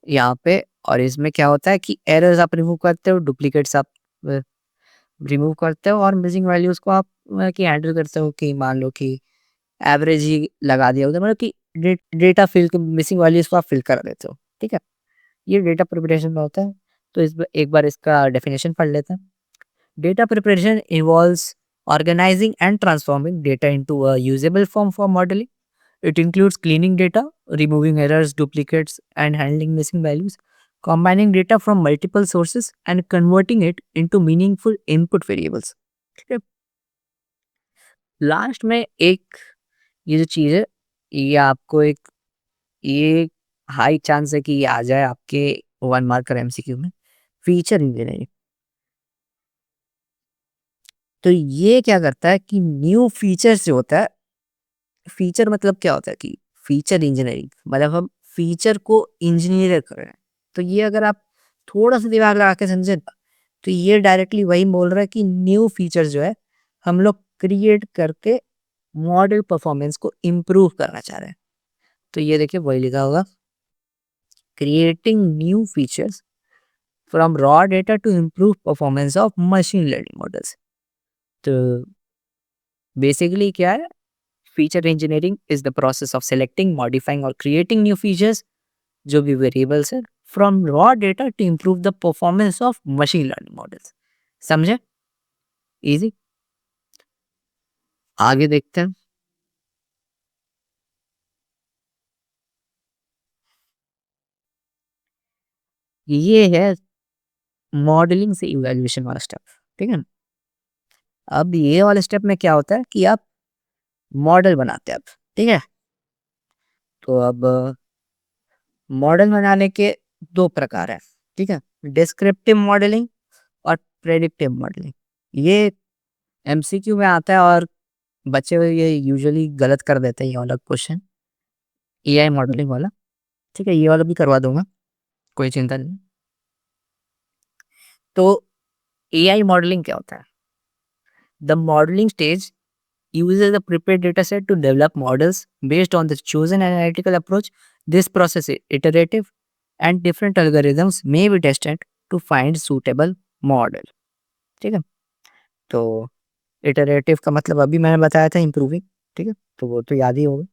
यहाँ पे। और इसमें क्या होता है कि एरर्स आप रिमूव करते हो, डुप्लीकेट्स आप रिमूव करते हो, और मिसिंग वैल्यूज को आप कि हैंडल करते हो, कि मान लो कि एवरेज ही लगा दिया उधर, मतलब कि डेटा फिल मिसिंग वैल्यूज को आप फिल कर देते हो, ठीक है? ये डेटा प्रिपरेशन में होता है। तो इस एक बार इसका डेफिनेशन पढ़ लेते हैं। Data preparation involves organizing and transforming data into a usable form for modeling. It includes cleaning data, removing errors, duplicates, and handling missing values, combining data from multiple sources, and converting it into meaningful input variables. ठीक है? लास्ट में एक ये जो चीज़ है, ये आपको एक ये हाई चांस है कि ये आ जाए आपके 1 मार्कर एमसीक्यू में, फीचर इंजीनियरिंग। तो ये क्या करता है कि न्यू फीचर्स जो होता है, फीचर मतलब क्या होता है कि फीचर इंजीनियरिंग मतलब हम फीचर को इंजीनियर कर रहे हैं। तो ये अगर आप थोड़ा-सा दिमाग लगा के समझे ना, तो ये डायरेक्टली वही बोल रहा है कि न्यू फीचर जो है, हम लोग क्रिएट करके मॉडल परफॉर्मेंस को इम्प्रूव करना चाह रहे हैं। तो ये देखिए वही लिखा होगा, creating new features from raw data to improve performance of machine learning models. तो बेसिकली क्या है, feature engineering is the process of selecting, modifying और क्रिएटिंग न्यू फीचर्स जो भी वेरिएबल्स है from raw data to improve the performance of machine learning models. समझे? इजी। आगे देखते हैं। ये है मॉडलिंग से इवैल्यूएशन वाला स्टेप। ठीक है, अब ये वाले स्टेप में क्या होता है कि आप मॉडल बनाते हैं अब। ठीक है, तो अब मॉडल बनाने के दो प्रकार है। ठीक है, डिस्क्रिप्टिव मॉडलिंग और प्रेडिक्टिव मॉडलिंग। ये एमसीक्यू में आता है और बच्चे ये यूजुअली गलत कर देते हैं ये वाला क्वेश्चन, एआई मॉडलिंग वाला। ठीक है, ये वाला भी करवा दूंगा, कोई चिंता नहीं। तो एआई मॉडलिंग क्या होता है? The modelling stage uses a prepared dataset to develop models based on the chosen analytical approach. This process is iterative and different algorithms may be tested to find suitable model. ठीक है, तो इटरेटिव का मतलब अभी मैंने बताया था इम्प्रूविंग। ठीक है, तो वो तो याद ही होगा।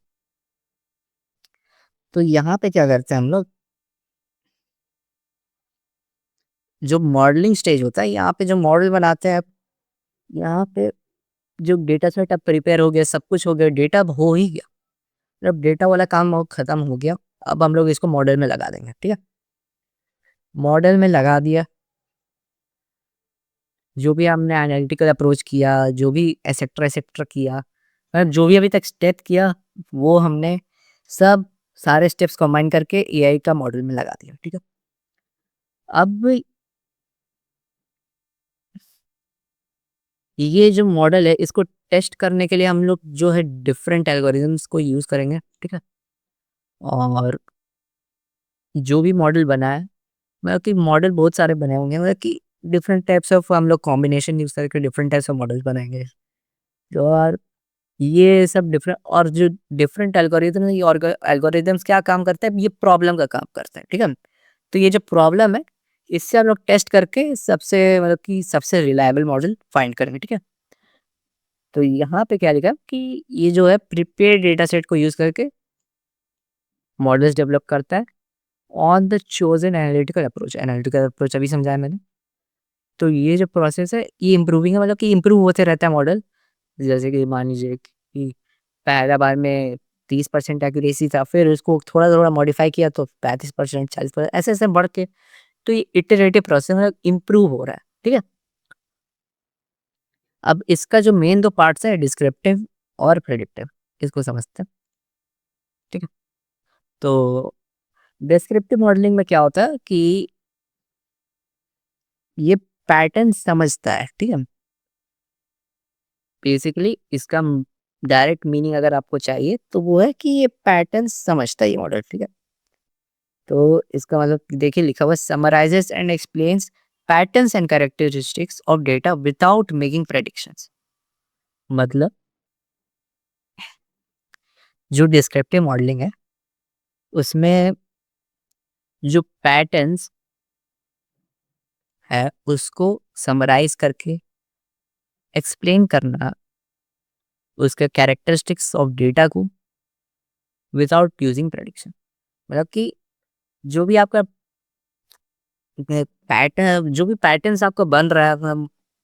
तो यहाँ पे क्या करते हैं हम लोग, जो मॉडलिंग स्टेज होता है यहाँ पे जो मॉडल बनाते हैं, यहाँ पे जो डेटा सेट अब प्रिपेयर हो गया, सब कुछ हो गया, डेटा अब हो ही गया, जब डेटा वाला काम खत्म हो गया, अब हम लोग इसको मॉडल में लगा देंगे। ठीक है, मॉडल में लगा दिया, जो भी हमने एनालिटिकल अप्रोच किया, जो भी एसेट्रा एसेट्रा किया, मतलब जो भी अभी तक स्टेप किया, वो हमने सब सारे स्टेप्स कंबाइन करके एआई का मॉडल में लगा दिया। ठीक है, अब ये जो मॉडल है इसको टेस्ट करने के लिए हम लोग जो है डिफरेंट एल्गोरिथम्स को यूज़ करेंगे। ठीक है, और जो भी मॉडल बना है, मतलब कि मॉडल बहुत सारे बने होंगे, मतलब कि डिफरेंट टाइप्स ऑफ हम लोग कॉम्बिनेशन यूज़ करके डिफरेंट टाइप्स ऑफ मॉडल्स बनाएंगे। तो और ये सब डिफरेंट, और जो डिफरेंट एल्गोरिथम है, ये एल्गोरिथम्स क्या काम करते हैं, ये प्रॉब्लम का काम करते हैं। ठीक है, तो ये जो प्रॉब्लम है, इससे हम लोग टेस्ट करके सबसे मतलब कि सबसे रिलायबल मॉडल फाइंड करेंगे। ठीक है, तो यहाँ पे क्या लिखा है कि ये जो है प्रिपेयर डेटा सेट को यूज़ करके मॉडल्स डेवलप करता है on the chosen analytical approach अभी समझाया मैंने। तो ये जो प्रोसेस है ये इम्प्रूविंग है, मतलब कि इम्प्रूव होते रहता है मॉडल। जैसे कि मान लीजिए कि पहला बार में 30% एक्यूरेसी था, फिर उसको थोड़ा-थोड़ा मॉडिफाई किया तो 35%, 40%, ऐसे-ऐसे बढ़ के, तो ये इटरेटिव प्रोसेस मतलब इम्प्रूव हो रहा है। ठीक है? अब इसका जो मेन 2 पार्ट्स है डिस्क्रिप्टिव और प्रेडिक्टिव, इसको समझते हैं। ठीक है? तो डिस्क्रिप्टिव मॉडलिंग में क्या होता है कि ये पैटर्न समझता है। ठीक है? बेसिकली इसका डायरेक्ट मीनिंग अगर आपको चाहिए तो वो है कि ये पैटर्न समझता है ये मॉडल। ठीक है, तो इसका मतलब देखिए लिखा हुआ summarises and explains patterns and characteristics of data without making predictions. मतलब जो डिस्क्रिप्टिव मॉडलिंग है उसमें जो पैटर्न्स है उसको समराइज करके एक्सप्लेन करना, उसके कैरेक्टरिस्टिक्स ऑफ डेटा को विदाउट यूजिंग प्रेडिक्शन। मतलब कि जो भी आपका पैटर्न, जो भी पैटर्न्स आपका बन रहा है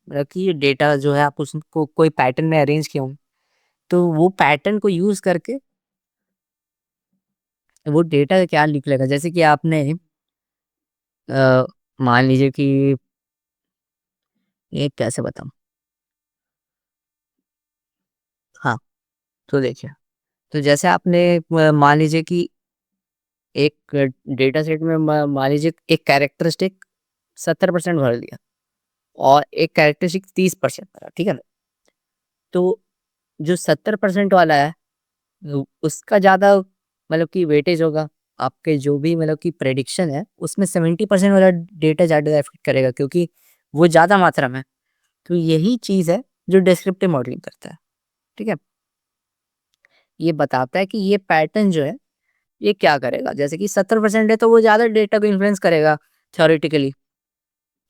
मतलब कि ये डेटा जो है आप उसको कोई पैटर्न में अरेंज किया हो, तो वो पैटर्न को यूज़ करके वो डेटा क्या निकलेगा, जैसे कि आपने अ, मान लीजिए कि ये कैसे बताऊँ? हाँ, तो देखिए, तो जैसे आपने मान लीजिए कि एक डेटा सेट में मान लीजिए एक कैरेक्टरिस्टिक 70% भर दिया और एक कैरेक्टरिस्टिक 30% भरा, ठीक है ना? तो जो 70% वाला है उसका ज़्यादा मतलब कि वेटेज होगा। आपके जो भी मतलब कि प्रेडिक्शन है उसमें 70% वाला डेटा ज़्यादा इफ़ेक्ट करेगा, क्योंकि वो ज़्यादा मात्रा में है। तो यही चीज़ है जो डिस्क्रिप्टिव मॉडलिंग करता है, ठीक है? ये बताता है कि ये पैटर्न जो है ये क्या करेगा, जैसे कि 70% है तो वो ज़्यादा डेटा को इन्फ्लुएंस करेगा थ्योरेटिकली।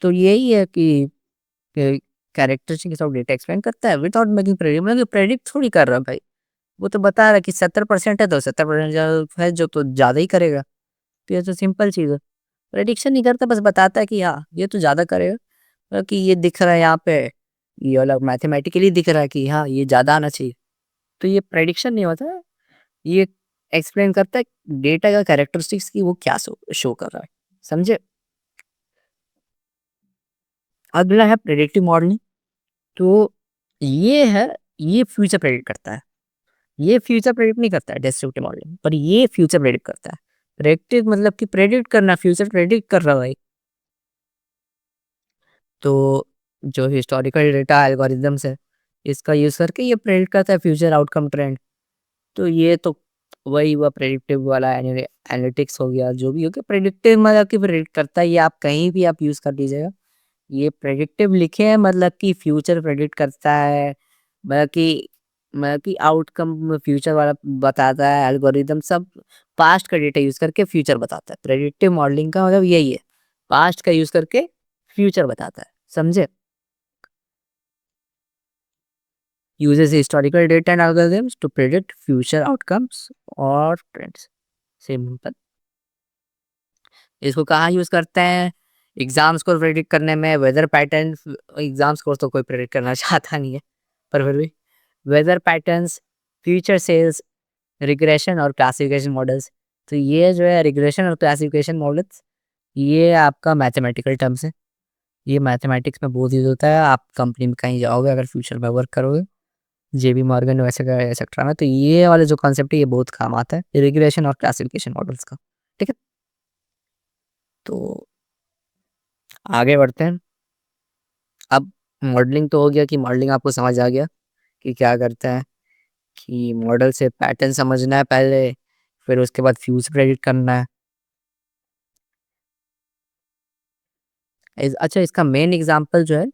तो यही है कि कैरेक्टरिस्टिक के साथ डेटा एक्सप्लेन करता है विदाउट मेकिंग प्रेडिक्ट, मतलब प्रेडिक्ट थोड़ी कर रहा है भाई। वो तो बता रहा है कि 70% है तो 70% है जो तो ज़्यादा ही करेगा। तो ये तो सिंपल चीज़ है। प्रेडिक्शन नहीं करता, बस बताता है कि हाँ, ये तो ज़्यादा करेगा। कि ये दिख रहा है यहाँ पे, ये वाला मैथमेटिकली दिख रहा है कि हाँ, ये ज़्यादा आना चाहिए। तो ये प्रेडिक्शन नहीं होता है, ये एक्सप्लेन करता है डेटा का कैरेक्टरिस्टिक्स की वो क्या शो कर रहा है। समझे? अगला है प्रेडिक्टिव मॉडलिंग। तो ये है, ये फ्यूचर प्रेडिक्ट करता है। ये फ्यूचर प्रेडिक्ट नहीं करता है डिस्क्रिप्टिव मॉडलिंग, पर ये फ्यूचर प्रेडिक्ट करता है। प्रेडिक्टिव मतलब कि प्रेडिक्ट करना, फ्यूचर प्रेडिक्ट कर रहा है भाई। तो जो हिस्टोरिकल डेटा एल्गोरिदम्स है, इसका यूज़ करके ये प्रेडिक्ट करता है फ्यूचर आउटकम ट्रेंड। तो ये तो वही हुआ प्रेडिक्टिव वाला एनालिटिक्स हो गया, जो भी हो गया प्रेडिक्टिव मतलब कि प्रेडिक्ट करता है। ये आप कहीं भी आप यूज़ कर लीजिएगा। ये प्रेडिक्टिव लिखे हैं मतलब कि फ्यूचर प्रेडिक्ट करता है, मतलब कि आउटकम फ्यूचर वाला बताता है। एल्गोरिदम सब पास्ट का डेटा यूज़ करके फ्यूचर बताता है। प्रेडिक्टिव मॉडलिंग का मतलब यही है, पास्ट का यूज़ करके फ्यूचर बताता है। समझे? Uses historical data and algorithms to predict future outcomes or trends। Simple. इसको कहाँ यूज़ करते हैं? एग्ज़ाम स्कोर प्रेडिक्ट करने में, वेदर पैटर्न। एग्ज़ाम स्कोर तो कोई प्रेडिक्ट करना चाहता नहीं है, पर फिर भी weather patterns, future sales, regression और क्लासिफिकेशन मॉडल्स। तो ये जो है रिग्रेशन और क्लासिफिकेशन मॉडल्स, ये आपका मैथमेटिकल टर्म्स है। ये मैथमेटिक्स में बहुत यूज़ होता है। आप कंपनी में कहीं जाओगे अगर फ्यूचर में वर्क करोगे, जेबी मॉर्गन वैसे का एक्सेट्रा में, तो ये वाला जो कॉन्सेप्ट है ये बहुत काम आता है रिग्रेशन और क्लासिफिकेशन मॉडल्स का। ठीक है, तो आगे बढ़ते हैं। अब मॉडलिंग तो हो गया, कि मॉडलिंग आपको समझ आ गया कि क्या करता है, कि मॉडल से पैटर्न समझना है पहले, फिर उसके बाद फ्यूज प्रेडिक्ट करना है। अच्छा, इसका मेन एग्जांपल जो है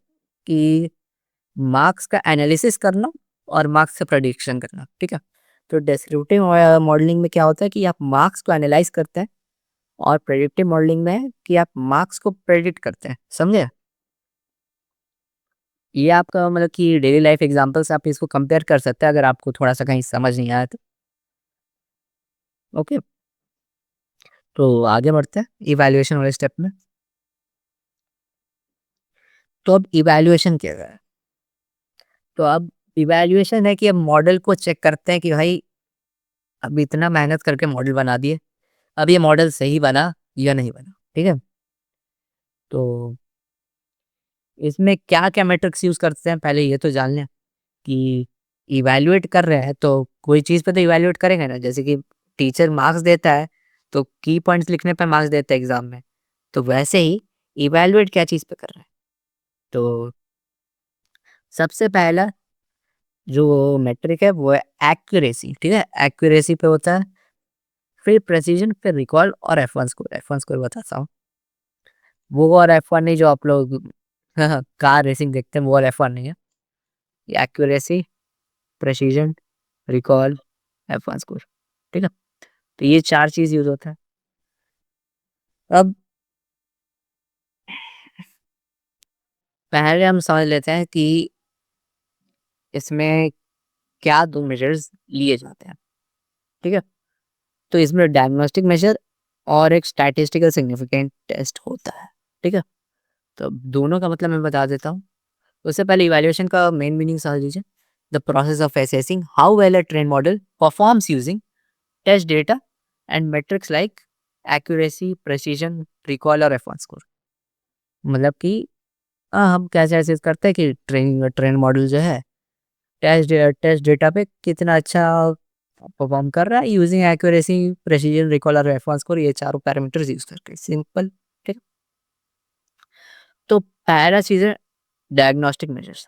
कि मार्क्स का एनालिसिस करना और मार्क्स से प्रेडिक्शन करना। ठीक है, तो डिस्क्रिप्टिव मॉडलिंग में क्या होता है कि आप मार्क्स को एनालाइज करते हैं, और प्रेडिक्टिव मॉडलिंग में है कि आप मार्क्स को प्रेडिक्ट करते हैं। समझे? ये आपका मतलब कि डेली लाइफ एग्जांपल से आप इसको कंपेयर कर सकते हैं, अगर आपको थोड़ा सा कहीं समझ नहीं आया तो। ओके, तो आगे बढ़ते हैं इवैल्यूएशन वाले स्टेप में। तो अब इवैल्यूएशन क्या है? तो अब इवैल्यूएशन है कि अब मॉडल को चेक करते हैं कि भाई अब इतना मेहनत करके मॉडल बना दिए, अब ये मॉडल सही बना या नहीं बना। ठीक है, तो इसमें क्या क्या मैट्रिक्स यूज करते हैं पहले ये तो जान लें। कि इवैल्यूएट कर रहे हैं तो कोई चीज़ पे तो इवैल्यूएट करेंगे ना, जैसे कि टीचर मार्क्स देता है तो की पॉइंट्स लिखने पे मार्क्स देता है एग्जाम में। तो वैसे ही इवैल्यूएट क्या चीज़ पे कर रहा है। तो सबसे पहला जो मैट्रिक है वो है एक्यूरेसी। ठीक है, एक्यूरेसी पे होता है, फिर प्रेसिजन, फिर रिकॉल और F1 स्कोर। F1 स्कोर बताता हूँ, वो और F1 नहीं जो आप लोग कार रेसिंग देखते हैं, वो और F1 नहीं है। ये accuracy, precision, recall, F1 score. ठीक है, तो ये 4 चीज़ यूज़ होता है। अब पहले हम समझ लेते हैं कि इसमें क्या 2 मेजर्स लिए जाते हैं। ठीक है, तो इसमें डायग्नोस्टिक मेजर और एक स्टैटिस्टिकल सिग्निफिकेंट टेस्ट होता है। ठीक है, तो दोनों का मतलब मैं बता देता हूँ। उससे पहले इवैल्यूएशन का मेन मीनिंग समझ लीजिए। The process of assessing how well a train model performs using test data and metrics like accuracy, precision, recall और एफ1 स्कोर। मतलब कि हम कैसे असेस करते हैं कि ट्रेन मॉडल जो है टेस्ट डेटा पे कितना अच्छा परफॉर्म कर रहा है यूजिंग एक्यूरेसी, प्रिसिजन, रिकॉल और एफ1 स्कोर, ये चारों पैरामीटर्स यूज करके। सिंपल। ठीक। तो पहला चीज़ है डायग्नोस्टिक मेजर्स।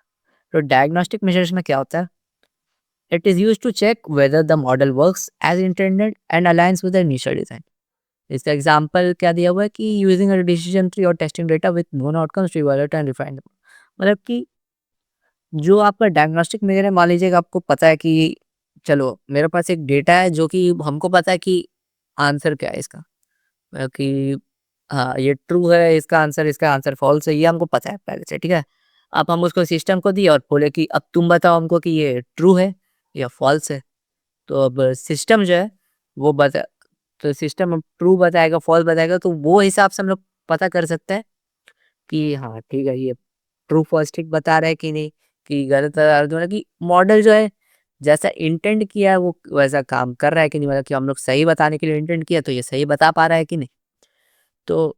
तो डायग्नोस्टिक मेजर्स में क्या होता है? It is used to check whether the model works as intended and aligns with the initial design. इसका एग्जांपल क्या दिया हुआ है कि यूजिंग अ डिसीजन ट्री और testing data with known outcomes to evaluate and refine. मतलब कि जो आपका डायग्नोस्टिक मेजर है, मान लीजिए कि आपको पता है कि चलो मेरे पास एक डेटा है जो कि हमको पता है कि आंसर क्या है इसका, कि हाँ ये ट्रू है, इसका आंसर फॉल्स है, ये हमको पता है पहले से। ठीक है, अब हम उसको सिस्टम को दिए और बोले कि अब तुम बताओ हमको कि ये ट्रू है या फॉल्स है। तो अब सिस्टम जो है वो बता, तो सिस्टम अब ट्रू बताएगा फॉल्स बताएगा, तो वो हिसाब से हम लोग पता कर सकते हैं कि हाँ ठीक है, ये ट्रू फॉल्स ठीक बता रहा है कि नहीं, कि गलत बता रहा है। तो मतलब कि मॉडल जो है जैसा इंटेंट किया है वो वैसा काम कर रहा है कि नहीं, मतलब कि हम लोग सही बताने के लिए इंटेंट किया तो ये सही बता पा रहा है कि नहीं। तो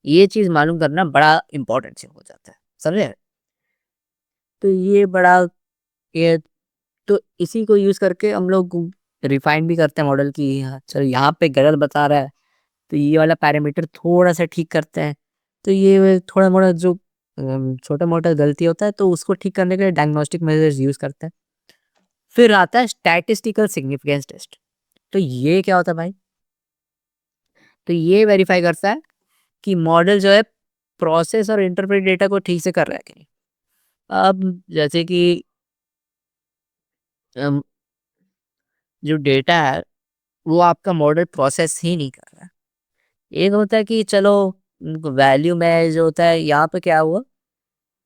ये चीज़ मालूम करना बड़ा इम्पोर्टेंट चीज़ हो जाता है, समझे? तो ये बड़ा ये तो इसी को यूज़ करके हम लोग रिफाइन भी करते हैं मॉडल की। हाँ, चलो यहाँ पे गलत बता रहा है तो ये वाला पैरामीटर थोड़ा-सा ठीक करते हैं। तो ये थोड़ा-मोड़ा जो छोटा-मोटा गलती होता है तो उसको ठीक करने के लिए डायग्नोस्टिक मेजर्स यूज़ करते हैं। फिर आता है स्टैटिस्टिकल सिग्निफिकेंस टेस्ट। तो ये क्या होता है भाई? तो ये वेरीफाई करता है कि मॉडल जो है प्रोसेस और इंटरप्रेट डेटा को ठीक से कर रहा है कि नहीं। अब जैसे कि अम, जो डेटा है वो आपका मॉडल प्रोसेस ही नहीं कर रहा है। एक होता है कि चलो वैल्यू में जो होता है यहाँ पे क्या हुआ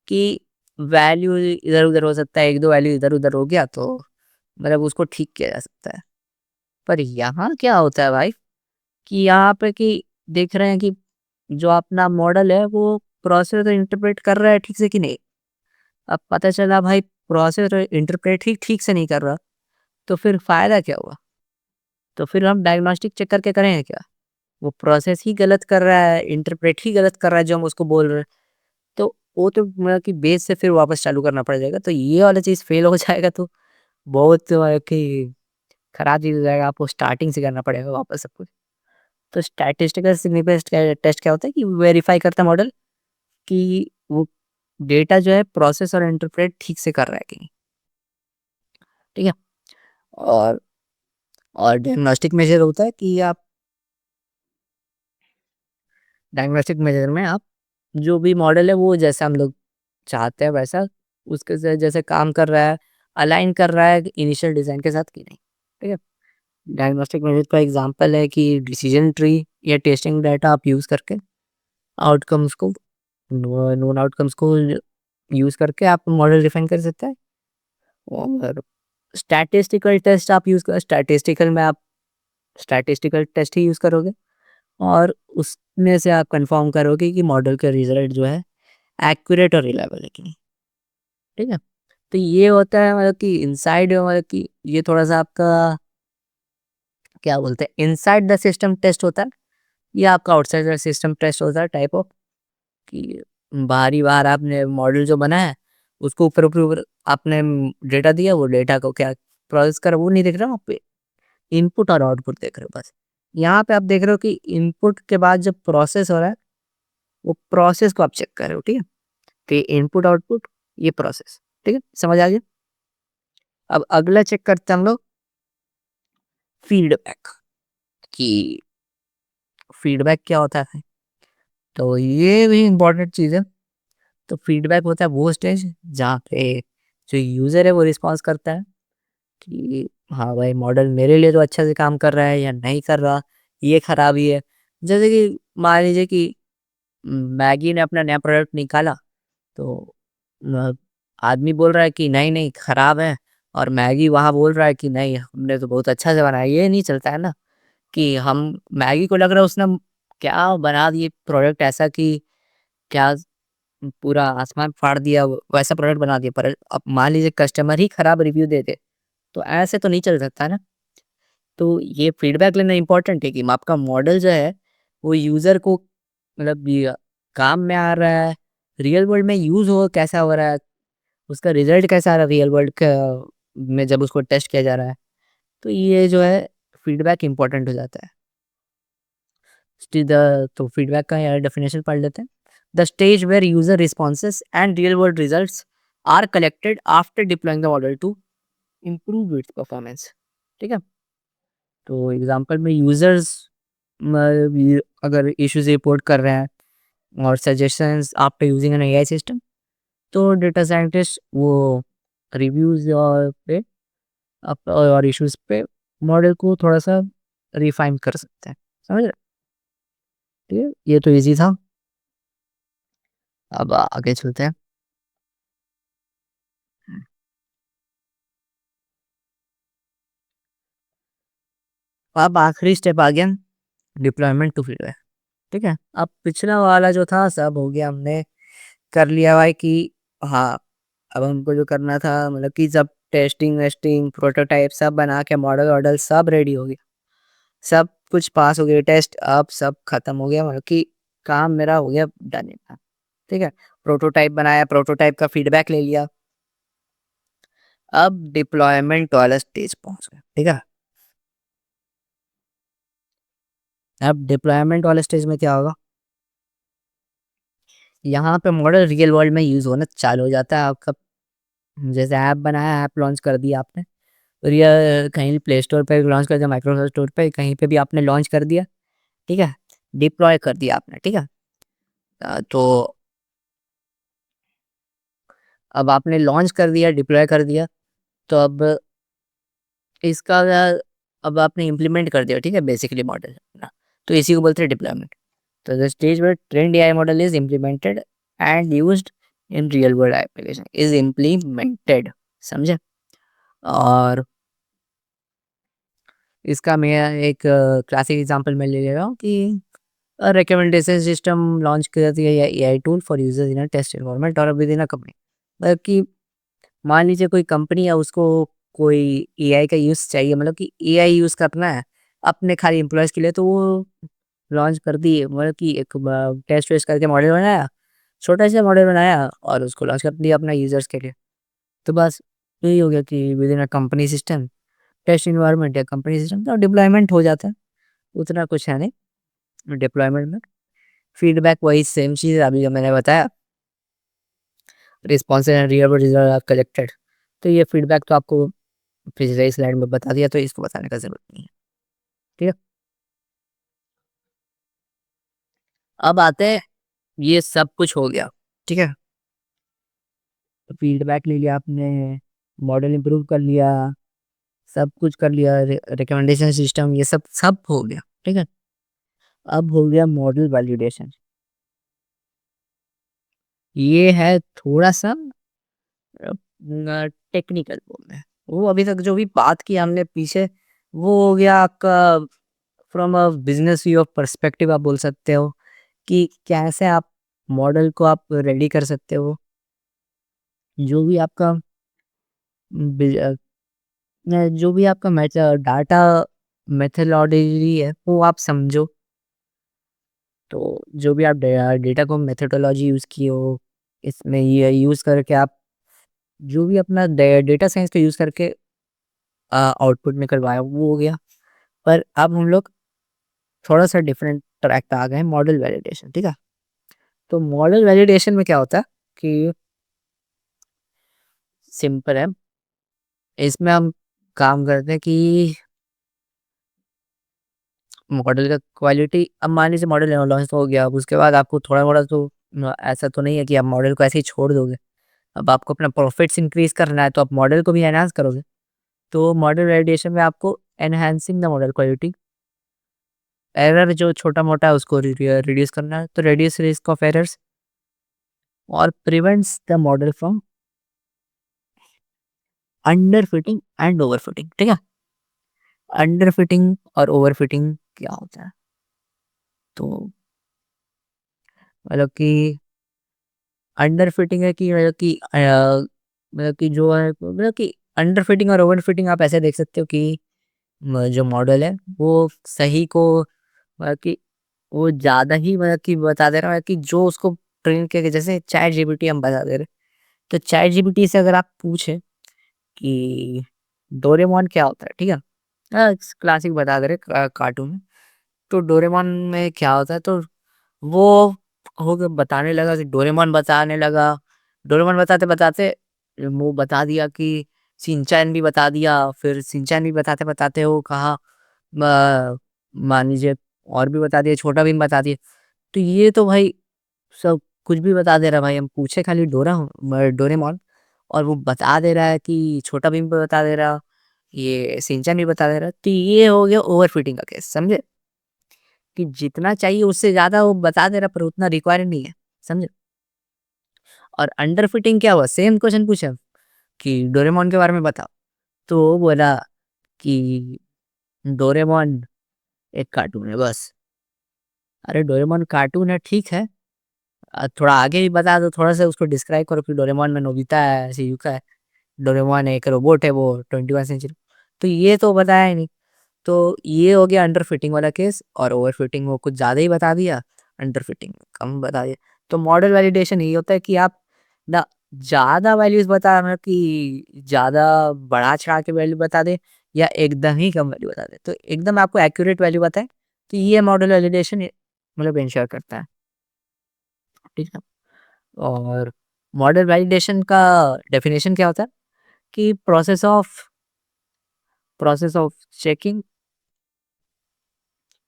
कि वैल्यू इधर-उधर हो सकता है, 1-2 वैल्यू इधर-उधर हो गया तो मतलब उसको ठीक किया जा सकता है। पर यहाँ क्या होता है भाई कि यहाँ पे कि देख रहे हैं कि जो अपना मॉडल है वो प्रोसेस और इंटरप्रेट कर रहा है ठीक से कि नहीं। अब पता चला भाई प्रोसेस और इंटरप्रेट ही ठीक से नहीं कर रहा, तो फिर फ़ायदा क्या हुआ? तो फिर हम डायग्नोस्टिक चेक करके करेंगे क्या? वो प्रोसेस ही गलत कर रहा है, इंटरप्रेट ही गलत कर रहा है जो हम उसको बोल रहे हैं। तो वो तो मतलब कि बेस से फिर वापस चालू करना पड़ जाएगा। तो ये वाला चीज़ फ़ेल हो जाएगा तो बहुत कि खराब चीज़ हो जाएगा, आपको स्टार्टिंग से करना पड़ेगा वापस सब कुछ। तो स्टैटिस्टिकल सिग्निफिकेंस टेस्ट क्या होता है कि वेरीफाई करता है मॉडल कि वो डेटा जो है प्रोसेस और इंटरप्रेट ठीक से कर रहा है कि नहीं। ठीक है? और डायग्नोस्टिक मेजर होता है कि आप डायग्नोस्टिक मेजर में आप जो भी मॉडल है वो जैसा हम लोग चाहते हैं वैसा उसके से जैसे काम कर रहा है, अलाइन कर रहा है इनिशियल डिज़ाइन के साथ कि नहीं। ठीक है? डायग्नोस्टिक मेथड का एग्जांपल है कि डिसीजन ट्री या टेस्टिंग डाटा आप यूज़ करके आउटकम्स को नोन आउटकम्स को यूज़ करके आप मॉडल डिफाइन कर सकते हैं। और स्टैटिस्टिकल टेस्ट आप यूज़ कर स्टैटिस्टिकल में आप स्टैटिस्टिकल टेस्ट ही यूज़ करोगे और उसमें से आप कंफर्म करोगे कि मॉडल का रिजल्ट जो है एक्यूरेट और रिलायबल है कि नहीं। ठीक है? तो ये होता है मतलब कि इनसाइड मतलब कि ये थोड़ा-सा आपका क्या बोलते हैं इनसाइड द सिस्टम टेस्ट होता है। ये आपका आउटसाइड द सिस्टम टेस्ट होता है टाइप ऑफ कि बाहर आपने मॉडल जो बना है उसको ऊपर आपने डेटा दिया, वो डेटा को क्या प्रोसेस करा वो नहीं देख रहे हो, आप पे इनपुट और आउटपुट देख रहे हो बस। यहाँ पे आप देख रहे हो कि इनपुट के बाद जब प्रोसेस हो रहा है वो प्रोसेस को आप चेक कर रहे हो। ठीक है, तो ये इनपुट आउटपुट ये प्रोसेस। ठीक है, समझ आ गया। अब अगला चेक करते हैं हम लोग फीडबैक कि फीडबैक क्या होता है। तो ये भी इम्पोर्टेंट चीज़ है। तो फीडबैक होता है वो स्टेज जहाँ पे जो यूज़र है वो रिस्पॉन्स करता है कि हाँ भाई मॉडल मेरे लिए तो अच्छा से काम कर रहा है या नहीं कर रहा, ये खराबी है। जैसे कि मान लीजिए कि मैगी ने अपना नया प्रोडक्ट निकाला तो अ, आदमी बोल रहा है कि नहीं खराब है और मैगी वहाँ बोल रहा है कि नहीं हमने तो बहुत अच्छा से बनाया। ये नहीं चलता है ना कि हम मैगी को लग रहा है उसने क्या बना दिए प्रोडक्ट ऐसा कि क्या पूरा आसमान फाड़ दिया, वैसा प्रोडक्ट बना दिया। पर अब मान लीजिए कस्टमर ही खराब रिव्यू दे दे, तो ऐसे तो नहीं चल सकता ना। तो ये फीडबैक लेना इम्पोर्टेंट है कि आपका मॉडल जो है वो यूज़र को मतलब ये काम में आ रहा है, रियल वर्ल्ड में यूज़ हो कैसा हो रहा है, उसका रिज़ल्ट कैसा आ रहा है रियल वर्ल्ड क में जब उसको टेस्ट किया जा रहा है। तो ये जो है फीडबैक इम्पोर्टेंट हो जाता है। तो फीडबैक का यहाँ डेफिनेशन पढ़ लेते हैं। The stage where user responses and real world results are collected after deploying the model to improve its performance. ठीक है? तो एग्ज़ाम्पल में यूज़र्स ये अगर इश्यूज़ रिपोर्ट कर रहे हैं और suggestions after using an AI system, तो डेटा साइंटिस्ट वो रिव्यूज़ और पे और इश्यूज़ पे मॉडल को थोड़ा-सा रिफाइन कर सकते हैं। समझ रहे? ठीक है? ये तो ईज़ी था। अब आगे चलते हैं। अब आखिरी स्टेप आ गया डिप्लॉयमेंट टू फीडबैक। ठीक है? अब पिछला वाला जो था सब हो गया, हमने कर लिया भाई कि हाँ, अब हमको जो करना था मतलब कि सब टेस्टिंग वेस्टिंग प्रोटोटाइप सब बना के मॉडल वॉडल सब रेडी हो गया। सब कुछ पास हो गया टेस्ट, अब सब खत्म हो गया मतलब कि काम मेरा हो गया डन है। ठीक है? प्रोटोटाइप बनाया, प्रोटोटाइप का फीडबैक ले लिया। अब डिप्लॉयमेंट वाला स्टेज पहुँच गए। ठीक है? अब डिप्लॉयमेंट वाले स्टेज में क्या होगा? यहाँ पे मॉडल रियल वर्ल्ड में यूज़ होना चालू हो जाता है आपका। जैसे ऐप बनाया, ऐप लॉन्च कर दिया आपने और या कहीं प्ले स्टोर पे लॉन्च कर दिया, माइक्रोसॉफ्ट स्टोर पे कहीं पे भी आपने लॉन्च कर दिया। ठीक है? डिप्लॉय कर दिया आपने। ठीक है? तो अब आपने लॉन्च कर दिया, डिप्लॉय कर दिया, तो अब इसका अब आपने इम्प्लीमेंट कर दिया। ठीक है? बेसिकली मॉडल अपना, तो इसी को बोलते हैं डिप्लॉयमेंट। तो the stage where trained AI model is implemented and used in real world application is implemented. समझे? और इसका मैं एक क्लासिक एग्जांपल मैं ले रहा हूँ कि रिकमेंडेशन सिस्टम लॉन्च कर दिया या AI tool for users in a test environment और विद इन अ कंपनी। मतलब कि मान लीजिए कोई कंपनी है, उसको कोई एआई का यूज़ चाहिए, मतलब कि एआई यूज़ करना है अपने खाली एम्प्लॉइज़ के लिए, तो वो लॉन्च कर दिए, मतलब कि एक टेस्ट वेस्ट करके मॉडल बनाया, छोटा सा मॉडल बनाया और उसको लॉन्च कर दिया अपना यूज़र्स के लिए। तो बस यही हो गया कि within a company system test environment या कंपनी सिस्टम तो डिप्लॉयमेंट हो जाता है। उतना कुछ है नहीं डिप्लॉयमेंट में। फीडबैक वही सेम चीज़ अभी जो मैंने बताया, response and real world result are collected. तो ये फीडबैक तो आपको पिछले स्लाइड में बता दिया, तो इसको बताने का ज़रूरत नहीं है। ठीक है? अब आते हैं, ये सब कुछ हो गया। ठीक है? तो फीडबैक ले लिया आपने, मॉडल इम्प्रूव कर लिया, सब कुछ कर लिया, रिकमेंडेशन सिस्टम ये सब सब हो गया। ठीक है? अब हो गया मॉडल वैलिडेशन। ये है थोड़ा-सा टेक्निकल बोलते हैं। वो अभी तक जो भी बात की हमने पीछे, वो हो गया आपका from a business view of perspective आप बोल सकते हो कि कैसे आप मॉडल को आप रेडी कर सकते हो। जो भी आपका जो भी आपका डाटा मेथोडोलॉजी है, वो आप समझो। तो जो भी आप डेटा को मेथोडोलॉजी यूज़ किए हो, इसमें ये यूज़ करके आप जो भी अपना डेटा साइंस का यूज़ करके आउटपुट निकलवाया वो हो गया। पर अब हम लोग थोड़ा-सा डिफरेंट ट्रैक पे आ गए हैं, मॉडल वैलिडेशन। ठीक है? तो मॉडल वैलिडेशन में क्या होता है कि सिंपल है, इसमें हम काम करते हैं कि मॉडल का क्वालिटी, अब मान लीजिए मॉडल लॉन्च हो गया, अब उसके बाद आपको थोड़ा-मोड़ा तो ऐसा तो नहीं है कि आप मॉडल को ऐसे ही छोड़ दोगे। अब आपको अपना प्रॉफिट्स इंक्रीज़ करना है, तो आप मॉडल को भी एनहांस करोगे। तो मॉडल वैलिडेशन में आपको enhancing the model quality, error जो छोटा-मोटा है उसको रिड्यूस करना है, तो रिड्यूस रिस्क ऑफ एरर्स और prevents the model from under fitting and over fitting. ठीक है? अंडर फिटिंग और ओवर फिटिंग क्या होता है? तो मतलब कि अंडर फिटिंग है कि मतलब कि जो है मतलब कि अंडर फिटिंग और ओवर फिटिंग आप ऐसे देख सकते हो कि जो मॉडल है वो सही को मतलब कि वो ज़्यादा ही मतलब कि बता दे रहा है कि जो उसको ट्रेन किया गया, जैसे चैट जीपीटी हम बता दे रहे, तो चैट जीपीटी से अगर आप पूछें कि डोरेमोन क्या होता है, ठीक है, क्लासिक बता दे रहे कार्टून, तो डोरेमोन में क्या होता है, तो वो हो गया बताने लगा कि डोरेमोन बताने लगा, डोरेमोन बताते-बताते वो बता दिया कि शिनचैन भी बता दिया, फिर शिनचैन भी बताते-बताते वो कहा म मान लीजिए और भी बता दिया, छोटा भीम बता दिया। तो ये तो भाई सब कुछ भी बता दे रहा है भाई, हम पूछे खाली डोरेमोन और वो बता दे रहा है कि छोटा भीम भी बता दे रहा, ये शिनचैन भी बता दे रहा, तो ये हो गया ओवरफिटिंग का केस, समझे? कि जितना चाहिए उससे ज़्यादा वो बता दे रहा पर उतना रिक्वायर्ड नहीं है, समझे? और अंडर फिटिंग क्या हुआ? सेम क्वेश्चन पूछा कि डोरेमोन के बारे में बताओ, तो वो बोला कि डोरेमोन एक कार्टून है बस। अरे डोरेमोन कार्टून है ठीक है, थोड़ा आगे भी बता दो, थोड़ा-सा उसको डिस्क्राइब करो कि डोरेमोन में नोबिता है, शिज़ुका है, डोरेमोन एक रोबोट है वो 21 सेंचुरी, तो ये तो बताया ही नहीं। तो ये हो गया अंडर फिटिंग वाला केस और ओवर फिटिंग वो कुछ ज़्यादा ही बता दिया, अंडर फिटिंग कम बता दिया। तो मॉडल वैलिडेशन यही होता है कि आप ना ज़्यादा वैल्यूज़ बता मतलब कि ज़्यादा बढ़ा-चढ़ा के वैल्यू बता दें या एकदम ही कम वैल्यू बता दें। तो एकदम आपको एक्यूरेट वैल्यू बताएँ, तो ये मॉडल वैलिडेशन मतलब इंश्योर करता है, ठीक है? और मॉडल वैलिडेशन का डेफिनेशन क्या होता है कि process of checking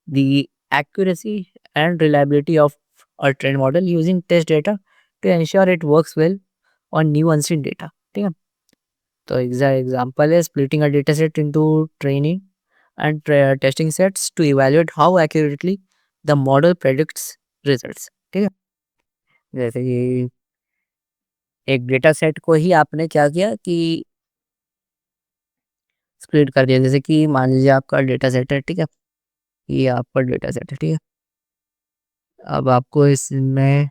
the accuracy and reliability of a trained model using test data to ensure it works well on new unseen data, ठीक है? तो एग्जाम्पल है splitting a data set into training and testing sets to evaluate how accurately the model predicts results, ठीक है? जैसे कि एक डेटा सेट को ही आपने क्या किया कि स्प्लिट कर दिया, जैसे कि मान लीजिए आपका डेटा सेट है, ठीक है? ये आपका डेटा सेट है, ठीक है? अब आपको इसमें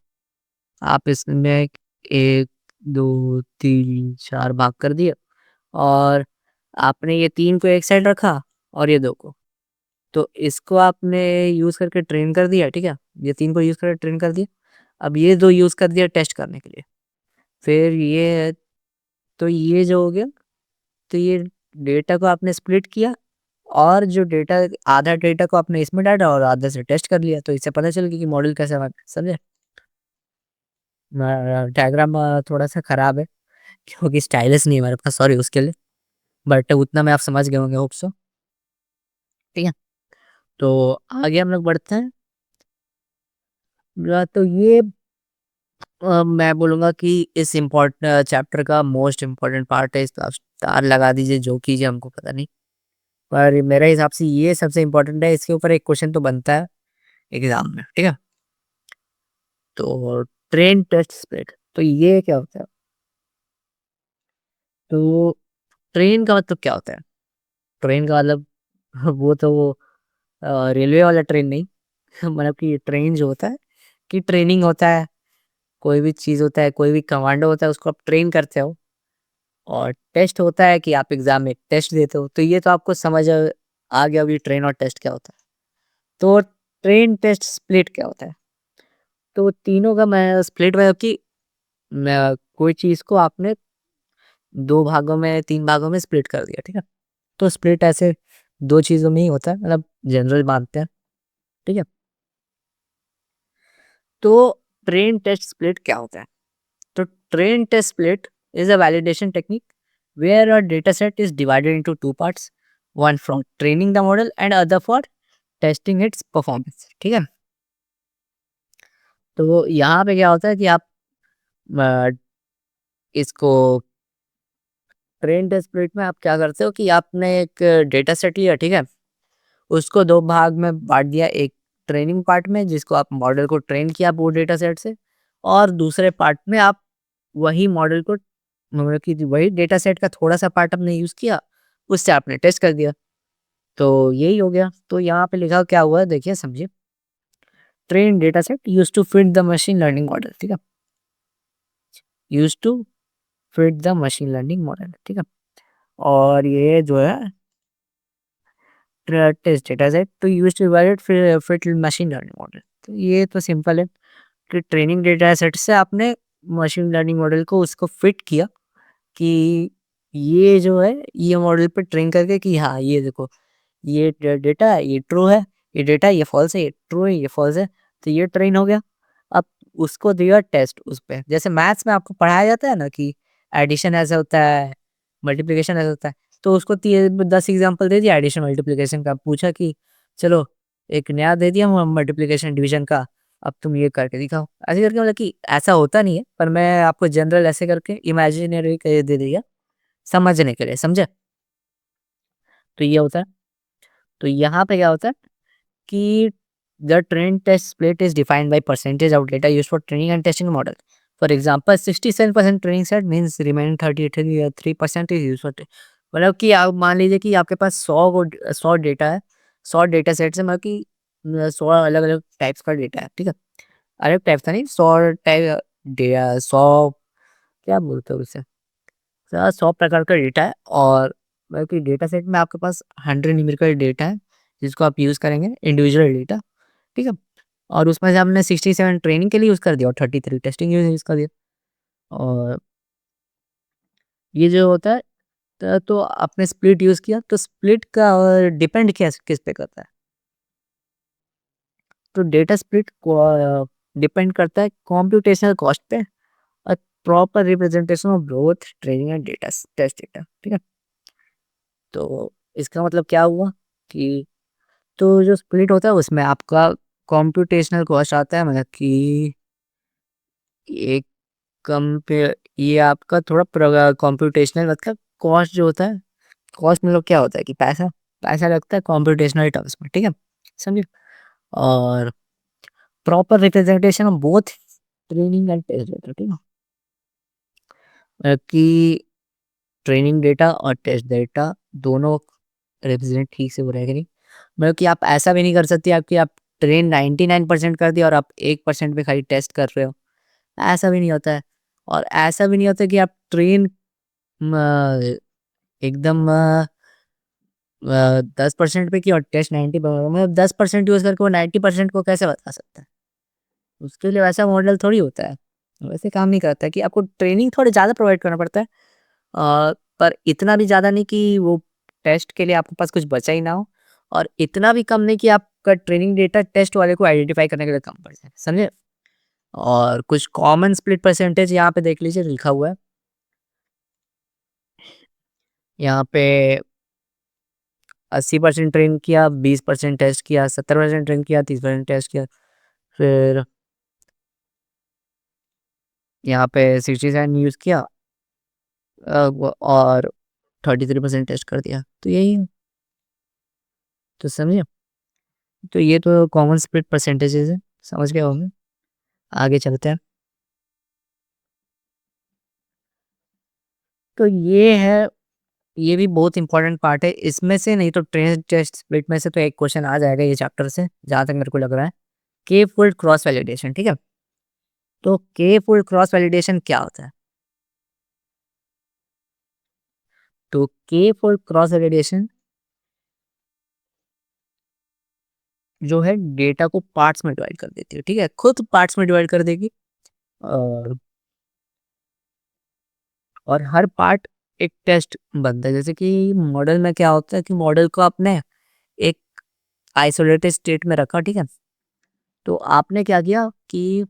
आप इसमें 1, 2, 3, 4 भाग कर दिए और आपने ये 3 को एक साइड रखा और ये 2 को। तो इसको आपने यूज़ करके ट्रेन कर दिया, ठीक है? ये 3 को यूज़ करके ट्रेन कर दिया। अब ये 2 यूज़ कर दिया टेस्ट करने के लिए। फिर ये तो ये जो हो गया, तो ये डेटा को आपने स्प्लिट किया और जो डेटा आधा डेटा को आपने इसमें डाला और आधा से टेस्ट कर लिया। तो इससे पता चल गया कि मॉडल कैसा वर्क समझे? डायग्राम थोड़ा-सा खराब है। क्योंकि स्टाइलिश नहीं है हमारे पास, सॉरी उसके लिए, बट उतना में आप समझ गए होंगे होप सो, ठीक है? तो आगे हम लोग बढ़ते हैं। तो ये मैं बोलूँगा कि इस चैप्टर का मोस्ट इम्पोर्टेंट पार्ट है, इसको आप स्टार लगा दीजिए, जो कीजिए हमको पता नहीं। पर मेरे हिसाब से ये सबसे इम्पोर्टेंट है, इसके ऊपर एक क्वेश्चन तो बनता है एग्ज़ाम में, ठीक है? तो ट्रेन टेस्ट स्प्लिट, तो ये क्या होता है? तो ट्रेन का मतलब क्या होता है? ट्रेन का मतलब वो तो रेलवे वाला ट्रेन नहीं मतलब कि ट्रेन जो होता है कि ट्रेनिंग होता है, कोई भी चीज़ होता है, कोई भी कमांडो होता है उसको आप ट्रेन करते हो और टेस्ट होता है कि आप एग्ज़ाम में टेस्ट देते हो। तो ये तो आपको समझ आ गया होगी ट्रेन और टेस्ट क्या होता है। तो ट्रेन, टेस्ट, स्प्लिट क्या होता है? तो तीनों का मैं स्प्लिट मतलब कि मैं कोई चीज़ को आपने 2 भागों में 3 भागों में स्प्लिट कर दिया, ठीक है? तो स्प्लिट ऐसे 2 चीज़ों में ही होता है मतलब जनरल मानते हैं, ठीक है? तो ट्रेन, टेस्ट, स्प्लिट क्या होता है? तो train test split is a validation technique where a data set is divided into two parts, one for training the model and other for testing its performance, ठीक है? तो यहाँ पे क्या होता है कि आप अ, इसको ट्रेन टेस्ट स्प्लिट में आप क्या करते हो कि आपने एक डेटा सेट लिया, ठीक है? उसको 2 भाग में बाँट दिया, एक ट्रेनिंग पार्ट में जिसको आप मॉडल को ट्रेन किया वो डेटा सेट से और दूसरे पार्ट में आप वही मॉडल को मतलब कि वही डेटा सेट का थोड़ा-सा पार्ट आपने यूज़ किया, उससे आपने टेस्ट कर दिया। तो यही हो गया। तो यहाँ पे लिखा क्या हुआ है देखिए समझिए। Train data set used to fit the machine learning model, ठीक है? Used to fit the machine learning model, ठीक है। और ये जो है टेस्ट डेटा सेट तो used to evaluate fit machine learning model. तो ये तो सिंपल है कि ट्रेनिंग डेटा सेट से आपने मशीन लर्निंग मॉडल को उसको फिट किया कि ये जो है ये मॉडल पे ट्रेन करके कि हाँ ये देखो ये डेटा है ये ट्रू है, ये डेटा है ये फॉल्स है, ये ट्रू है ये फॉल्स है, तो ये ट्रेन हो गया। अब उसको दिया टेस्ट उस पे, जैसे मैथ्स में आपको पढ़ाया जाता है ना कि एडिशन ऐसा होता है, मल्टीप्लिकेशन ऐसा होता है, तो उसको 10 एग्जाम्पल दे दिया एडिशन मल्टीप्लिकेशन का, पूछा कि चलो एक नया दे दिया मल्टीप्लिकेशन डिवीजन का, अब तुम ये करके दिखाओ। ऐसे करके मतलब कि ऐसा होता नहीं है, पर मैं आपको जनरल ऐसे करके इमेजिनरी दे दिया समझने के लिए, समझे। तो ये होता है। तो यहाँ पे क्या होता है कि the train test split is defined by percentage of data used for training and testing model. For example 67% training set means remaining 33% is used for, मतलब कि आप मान लीजिए कि आपके पास 100 डेटा है, 100 डेटा सेट से मतलब कि 100 अलग अलग टाइप्स का डेटा है, ठीक है। अलग टाइप का नहीं, 100 टाइप, 100 क्या बोलते हैं उसे, 100 प्रकार का डेटा है। और मतलब कि डेटा सेट में आपके पास 100 न्यूमेरिकल डेटा है जिसको आप यूज़ करेंगे इंडिविजुअल डेटा, ठीक है। और उसमें से हमने 67 ट्रेनिंग के लिए यूज़ कर दिया और 33 टेस्टिंग यूज़ कर दिया। और ये जो होता है तो आपने स्प्लिट यूज़ किया, तो स्प्लिट का डिपेंड क्या किस पे करता है, तो डेटा स्प्लिट को डिपेंड करता है कॉम्प्यूटेशनल कॉस्ट पे और proper representation of both training and data test data, ठीक है। तो इसका मतलब क्या हुआ कि तो जो स्प्लिट होता है उसमें आपका कॉम्प्यूटेशनल कॉस्ट आता है, मतलब कि एक कम पे ये आपका थोड़ा कॉम्प्यूटेशनल मतलब कॉस्ट जो होता है, कॉस्ट मतलब क्या होता है कि पैसा पैसा लगता है कॉम्प्यूटेशनल टर्म्स में, ठीक है, समझे। और proper representation of both training and test data, ठीक है, मतलब कि ट्रेनिंग डेटा और टेस्ट डेटा दोनों रिप्रेजेंट ठीक से हो रहे हैं कि नहीं। मतलब कि आप ऐसा भी नहीं कर सकते आप कि आप ट्रेन 99% कर दिया और आप 1% पे खाली टेस्ट कर रहे हो, ऐसा भी नहीं होता है। और ऐसा भी नहीं होता कि आप ट्रेन एकदम 10% पे की और टेस्ट 90 पे, मतलब 10% यूज़ करके वो 90% को कैसे बता सकता है। उसके लिए वैसा मॉडल थोड़ी होता है, वैसे काम नहीं करता है कि आपको ट्रेनिंग थोड़ी ज़्यादा प्रोवाइड करना पड़ता है, पर इतना भी ज़्यादा नहीं कि वो टेस्ट के लिए आपके पास कुछ बचा ही ना हो, और इतना भी कम नहीं कि आपका ट्रेनिंग डेटा टेस्ट वाले को आइडेंटिफाई करने के लिए कम पड़ जाए, समझे। और कुछ कॉमन स्प्लिट परसेंटेज यहाँ पे देख लीजिए लिखा हुआ है, यहाँ पे 80% ट्रेन किया, 20% टेस्ट किया, 70% ट्रेन किया, 30% टेस्ट किया, फिर यहाँ पे 67 यूज़ किया और 33% टेस्ट कर दिया, तो यही है। तो समझे, तो ये तो कॉमन स्प्लिट परसेंटेजेस है, समझ गए होंगे। आगे चलते हैं। तो ये है, ये भी बहुत इंपॉर्टेंट पार्ट है इसमें से, नहीं तो ट्रेन टेस्ट स्प्लिट में से तो एक क्वेश्चन आ जाएगा ये चैप्टर से, जहाँ तक मेरे को लग रहा है। के फुल क्रॉस वैलिडेशन, ठीक है। तो के फुल क्रॉस वैलिडेशन क्या होता है, तो के फुल क्रॉस वैलिडेशन जो है डेटा को पार्ट्स में डिवाइड कर देती है, ठीक है, खुद पार्ट्स में डिवाइड कर देगी। और और हर पार्ट एक टेस्ट बनता है, जैसे कि मॉडल में क्या होता है कि मॉडल को आपने एक आइसोलेटेड स्टेट में रखा, ठीक है। तो आपने क्या किया कि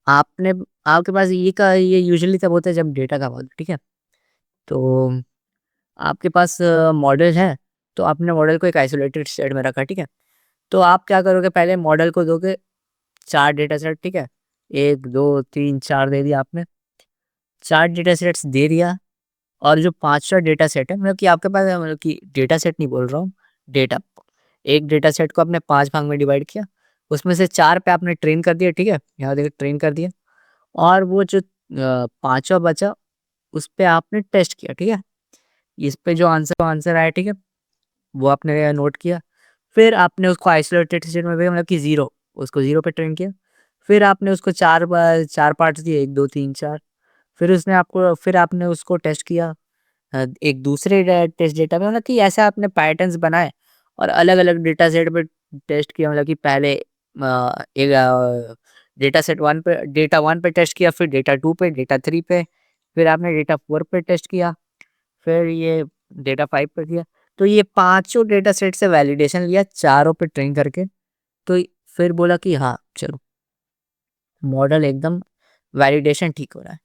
आपने आपके पास ये यूजुअली तब होता है जब डेटा का मॉडल, ठीक है। तो आपके पास मॉडल है, तो आपने मॉडल को एक आइसोलेटेड स्टेट में रखा, ठीक है। तो आप क्या करोगे, पहले मॉडल को दोगे 4 डेटा सेट, ठीक है, 1 2 3 4 दे दिया आपने, 4 डेटा सेट्स दे दिया। और जो 5वां डेटा सेट है, मतलब कि आपके पास मतलब कि डेटा सेट नहीं बोल रहा हूँ, डेटा, एक डेटा सेट को आपने 5 भाग में डिवाइड किया, उसमें से 4 पे आपने ट्रेन कर दिया, ठीक है, यहाँ देखिए ट्रेन कर दिया। और वो जो 5वां बचा उस पे आपने टेस्ट किया, ठीक है। इस पे जो आंसर आया, ठीक है, वो आपने नोट किया। फिर आपने उसको आइसोलेटेड स्टेट में भेजा, मतलब कि 0, उसको 0 पे ट्रेन किया। फिर आपने उसको 4 पार्ट्स दिए, 1, 2, 3, 4। फिर आपने उसको टेस्ट किया एक दूसरे टेस्ट डेटा में, मतलब कि ऐसे आपने पैटर्न्स बनाए और अलग-अलग डेटा सेट पे टेस्ट किया, मतलब कि पहले एक डेटा 1 पे टेस्ट किया, फिर डेटा 2 पे, डेटा 3 पे, फिर आपने डेटा 4 पे टेस्ट किया, फिर ये डेटा 5 पे किया। तो ये पाँचों डेटा सेट से वैलिडेशन लिया, चारों पे ट्रेन करके, तो फिर बोला कि हाँ, चलो मॉडल एकदम वैलिडेशन ठीक हो रहा है।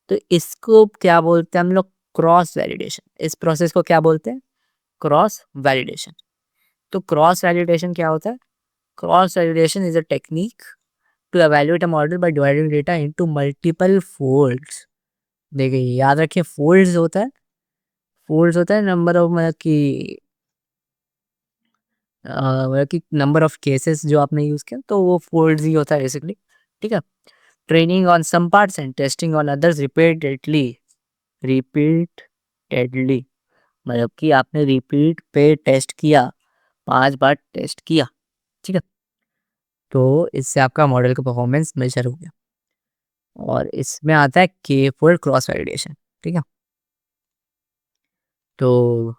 तो इसको क्या बोलते हैं हम लोग? Cross validation. इस प्रोसेस को क्या बोलते हैं? Cross validation. तो क्रॉस वैलिडेशन क्या होता है? Cross validation is a technique to evaluate a model by dividing data into multiple folds. देखिए, याद रखिए, फोल्ड्स होता है नंबर ऑफ, मतलब कि नंबर ऑफ केसेस जो आपने यूज़ किया, तो वो फोल्ड्स ही होता है बेसिकली, ठीक है? Training on some parts and testing on others repeatedly, मतलब कि आपने रिपीट पे टेस्ट किया, 5 बार टेस्ट किया, ठीक है? तो इससे आपका मॉडल का परफॉर्मेंस मेजर हो गया और इसमें आता है के फोल्ड क्रॉस वैलिडेशन, ठीक है? तो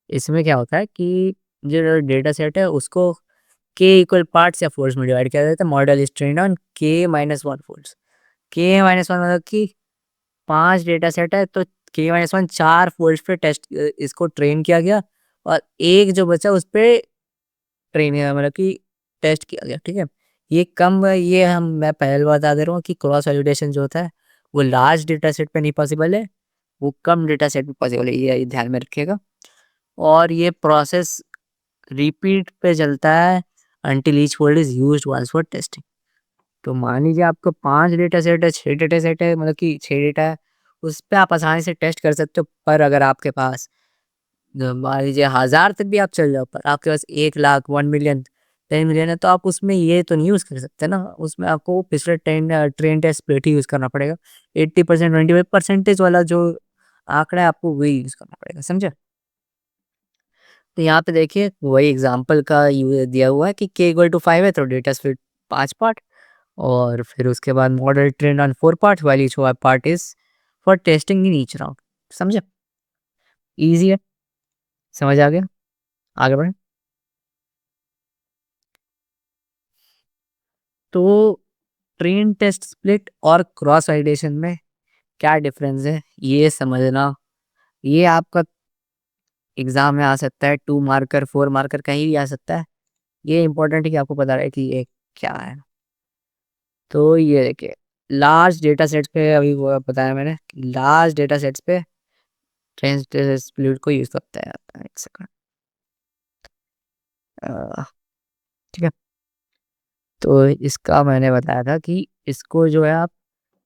इसमें क्या होता है कि जो डेटा सेट है उसको के इक्वल पार्ट्स या फोल्ड्स में डिवाइड किया जाता है। मॉडल इज ट्रेन्ड ऑन के माइनस 1 फोल्ड्स। के माइनस 1 मतलब कि 5 डेटा सेट है, तो के माइनस 1 4 फोल्ड्स पे इसको ट्रेन किया गया और एक जो बचा उस पे ट्रेन किया, मतलब कि टेस्ट किया गया, ठीक है? मैं पहले बता दे रहा हूँ कि क्रॉस वैलिडेशन जो होता है वो लार्ज डेटा सेट पे नहीं पॉसिबल है, वो कम डेटा सेट पे पॉसिबल है, ये ध्यान में रखिएगा। और ये प्रोसेस रिपीट पे चलता है until each fold is used once for testing. तो मान लीजिए आपको 5 डेटा सेट है, 6 डेटा सेट है, मतलब कि 6 डेटा है, उस पे आप आसानी से टेस्ट कर सकते हो। पर अगर आपके पास मान लीजिए 1000 तक भी आप चल जाओ, पर आपके पास 1 लाख, 1 मिलियन, 10 मिलियन है, तो आप उसमें ये तो नहीं यूज़ कर सकते ना, उसमें आपको पिछले ट्रेन टेस्ट स्प्लिट ही यूज़ करना पड़ेगा। 80% 25% वाला जो आंकड़ा है आपको वही यूज़ करना पड़ेगा, समझे? तो यहाँ पे देखिए वही एग्जांपल का दिया हुआ है कि k इक्वल टू 5 है, तो डेटा स्प्लिट 5 पार्ट, और फिर उसके बाद model train on 4 part while each part is for testing in each round. समझे? ईज़ी है, समझ आ गया? आगे बढ़ें। तो ट्रेन टेस्ट स्प्लिट और क्रॉस वैलिडेशन में क्या डिफरेंस है, ये समझना, ये आपका एग्ज़ाम में आ सकता है, 2 मार्कर, 4 मार्कर कहीं भी आ सकता है। ये इम्पोर्टेंट है कि आपको पता रहे कि ये क्या है। तो ये देखिए, लार्ज डेटा सेट्स पे अभी वो बताया मैंने, लार्ज डेटा सेट्स पे ट्रेन टेस्ट स्प्लिट को यूज़ करता है। 1 सेकंड। अ, ठीक है? तो इसका मैंने बताया था कि इसको जो है आप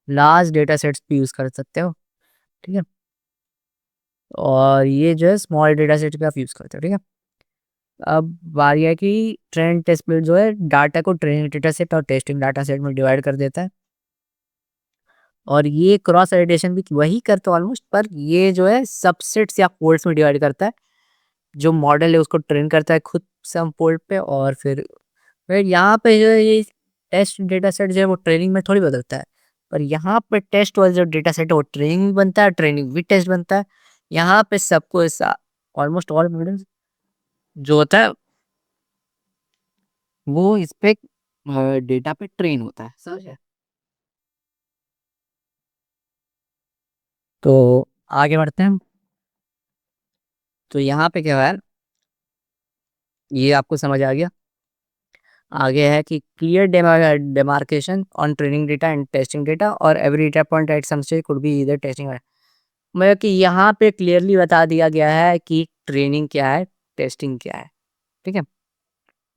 लार्ज डेटा सेट्स पे यूज़ कर सकते हो, ठीक है? और ये जो है स्मॉल डेटा सेट पे आप यूज़ करते हो, ठीक है? अब बारी है कि ट्रेन टेस्ट स्प्लिट जो है डाटा को ट्रेनिंग डेटा सेट और टेस्टिंग डाटा सेट में डिवाइड कर देता है। और ये क्रॉस वैलिडेशन भी वही करता है ऑलमोस्ट, पर ये जो है सबसेट्स या फोल्ड्स में डिवाइड करता है। जो मॉडल है उसको ट्रेन करता है खुद सम फोल्ड पे, और फिर यहाँ पे जो है ये टेस्ट डेटा सेट जो है वो ट्रेनिंग में थोड़ी बदलता है। पर यहाँ पे टेस्ट वाला जो डेटा सेट है वो ट्रेनिंग भी बनता है, ट्रेनिंग भी टेस्ट बनता है। यहाँ पे सबको ऐसा ऑलमोस्ट ऑल मॉडल्स जो होता है वो इस पे डेटा पे ट्रेन होता है, समझे? तो आगे बढ़ते हैं। तो यहाँ पे क्या है, ये आपको समझ आ गया। आगे है कि clear demarcation on training data and testing data और every data point at some stage could be either testing. मतलब कि यहाँ पे क्लियरली बता दिया गया है कि ट्रेनिंग क्या है, टेस्टिंग क्या है, ठीक है?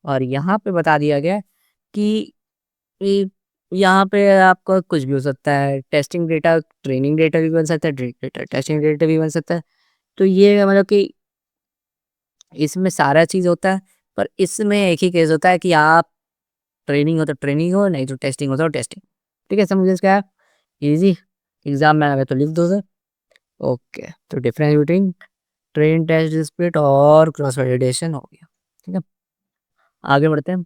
और यहाँ पे बता दिया गया है कि ई यहाँ पे आपका कुछ भी हो सकता है, टेस्टिंग डेटा ट्रेनिंग डेटा भी बन सकता है, ट्रेनिंग डेटा टेस्टिंग डेटा भी बन सकता है। तो ये मतलब कि इसमें सारा चीज़ होता है, पर इसमें एक ही केस होता है कि आप ट्रेनिंग हो तो ट्रेनिंग हो, नहीं तो टेस्टिंग हो तो टेस्टिंग। ठीक है, समझ इसका है? ईज़ी। एग्ज़ाम में आएगा तो लिख दो सर। ओके, तो difference between train test split और क्रॉस वैलिडेशन हो गया। ठीक है, आगे बढ़ते हैं।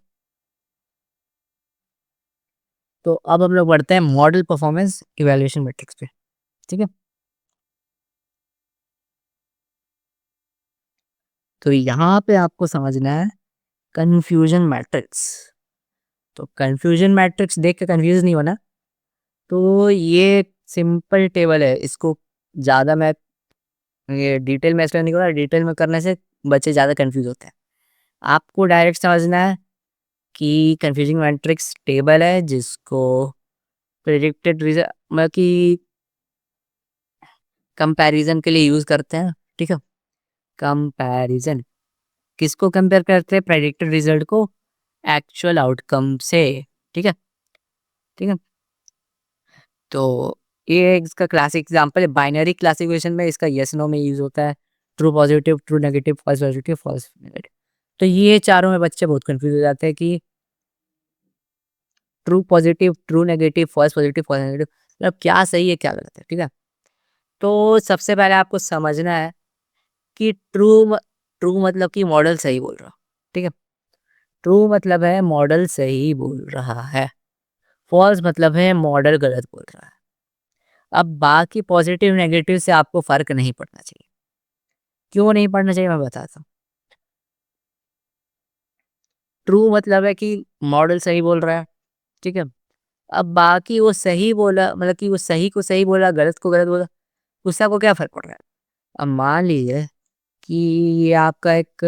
तो अब हम लोग बढ़ते हैं मॉडल परफॉर्मेंस इवैल्यूएशन मैट्रिक्स पे, ठीक है। तो यहाँ पे आपको समझना है कन्फ्यूजन मैट्रिक्स। तो कन्फ्यूजन मैट्रिक्स देख के कन्फ्यूज नहीं होना। तो ये सिंपल टेबल है, इसको ज़्यादा मैं ये डिटेल में एक्सप्लेन नहीं करूँगा, डिटेल में करने से बच्चे ज़्यादा कन्फ्यूज होते हैं। आपको डायरेक्ट समझना है कि कन्फ्यूजिंग मैट्रिक्स टेबल है जिसको प्रेडिक्टेड रिजल्ट मतलब कि कंपैरिजन के लिए यूज़ करते हैं, ठीक है। कंपैरिजन किसको कंपेयर करते हैं? प्रेडिक्टेड रिजल्ट को एक्चुअल आउटकम से, ठीक है, ठीक है। तो ये इसका क्लासिक एग्जांपल है, बाइनरी क्लासिफिकेशन में इसका येस नो में यूज़ होता है, true positive, true negative, false positive, false negative. तो ये चारों में बच्चे बहुत कंफ्यूज हो जाते हैं कि true positive, true negative, false positive, false negative मतलब क्या सही है, क्या गलत है, ठीक है। तो सबसे पहले आपको समझना है कि ट्रू मतलब कि मॉडल सही बोल रहा, ठीक है। ट्रू मतलब है मॉडल सही बोल रहा है, फॉल्स मतलब है मॉडल गलत बोल रहा है। अब बाकी पॉजिटिव नेगेटिव से आपको फ़र्क नहीं पड़ना चाहिए। क्यों नहीं पड़ना चाहिए मैं बताता हूँ। ट्रू मतलब है कि मॉडल सही बोल रहा है, ठीक है। अब बाकी वो सही बोला मतलब कि वो सही को सही बोला, गलत को गलत बोला, उससे आपको क्या फ़र्क पड़ रहा है? अब मान लीजिए कि ये आपका एक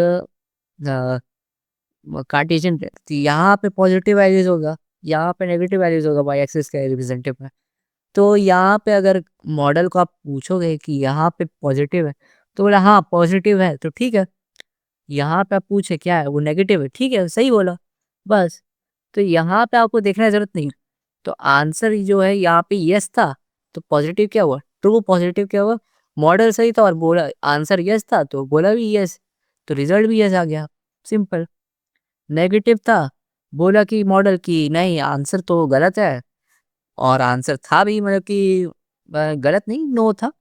कार्टेशियन प्लेट, तो यहाँ पे पॉजिटिव वैल्यूज़ होगा, यहाँ पे नेगेटिव वैल्यूज़ होगा वाई एक्सिस के रिप्रेजेंटेटिव में। तो यहाँ पे अगर मॉडल को आप पूछोगे कि यहाँ पे पॉजिटिव है, तो बोला हाँ पॉजिटिव है, तो ठीक है। यहाँ पे आप पूछे क्या है? वो नेगेटिव है, ठीक है, सही बोला, बस। तो यहाँ पे आपको देखने की ज़रूरत नहीं है। तो आंसर जो है यहाँ पे येस था, तो पॉजिटिव क्या हुआ? ट्रू पॉजिटिव क्या हुआ? मॉडल सही था और बोला आंसर येस था, तो बोला भी येस, तो रिज़ल्ट भी येस आ गया, सिंपल। नेगेटिव था, बोला कि मॉडल कि नहीं आंसर तो गलत है और आंसर था भी मतलब कि गलत नहीं, नो था।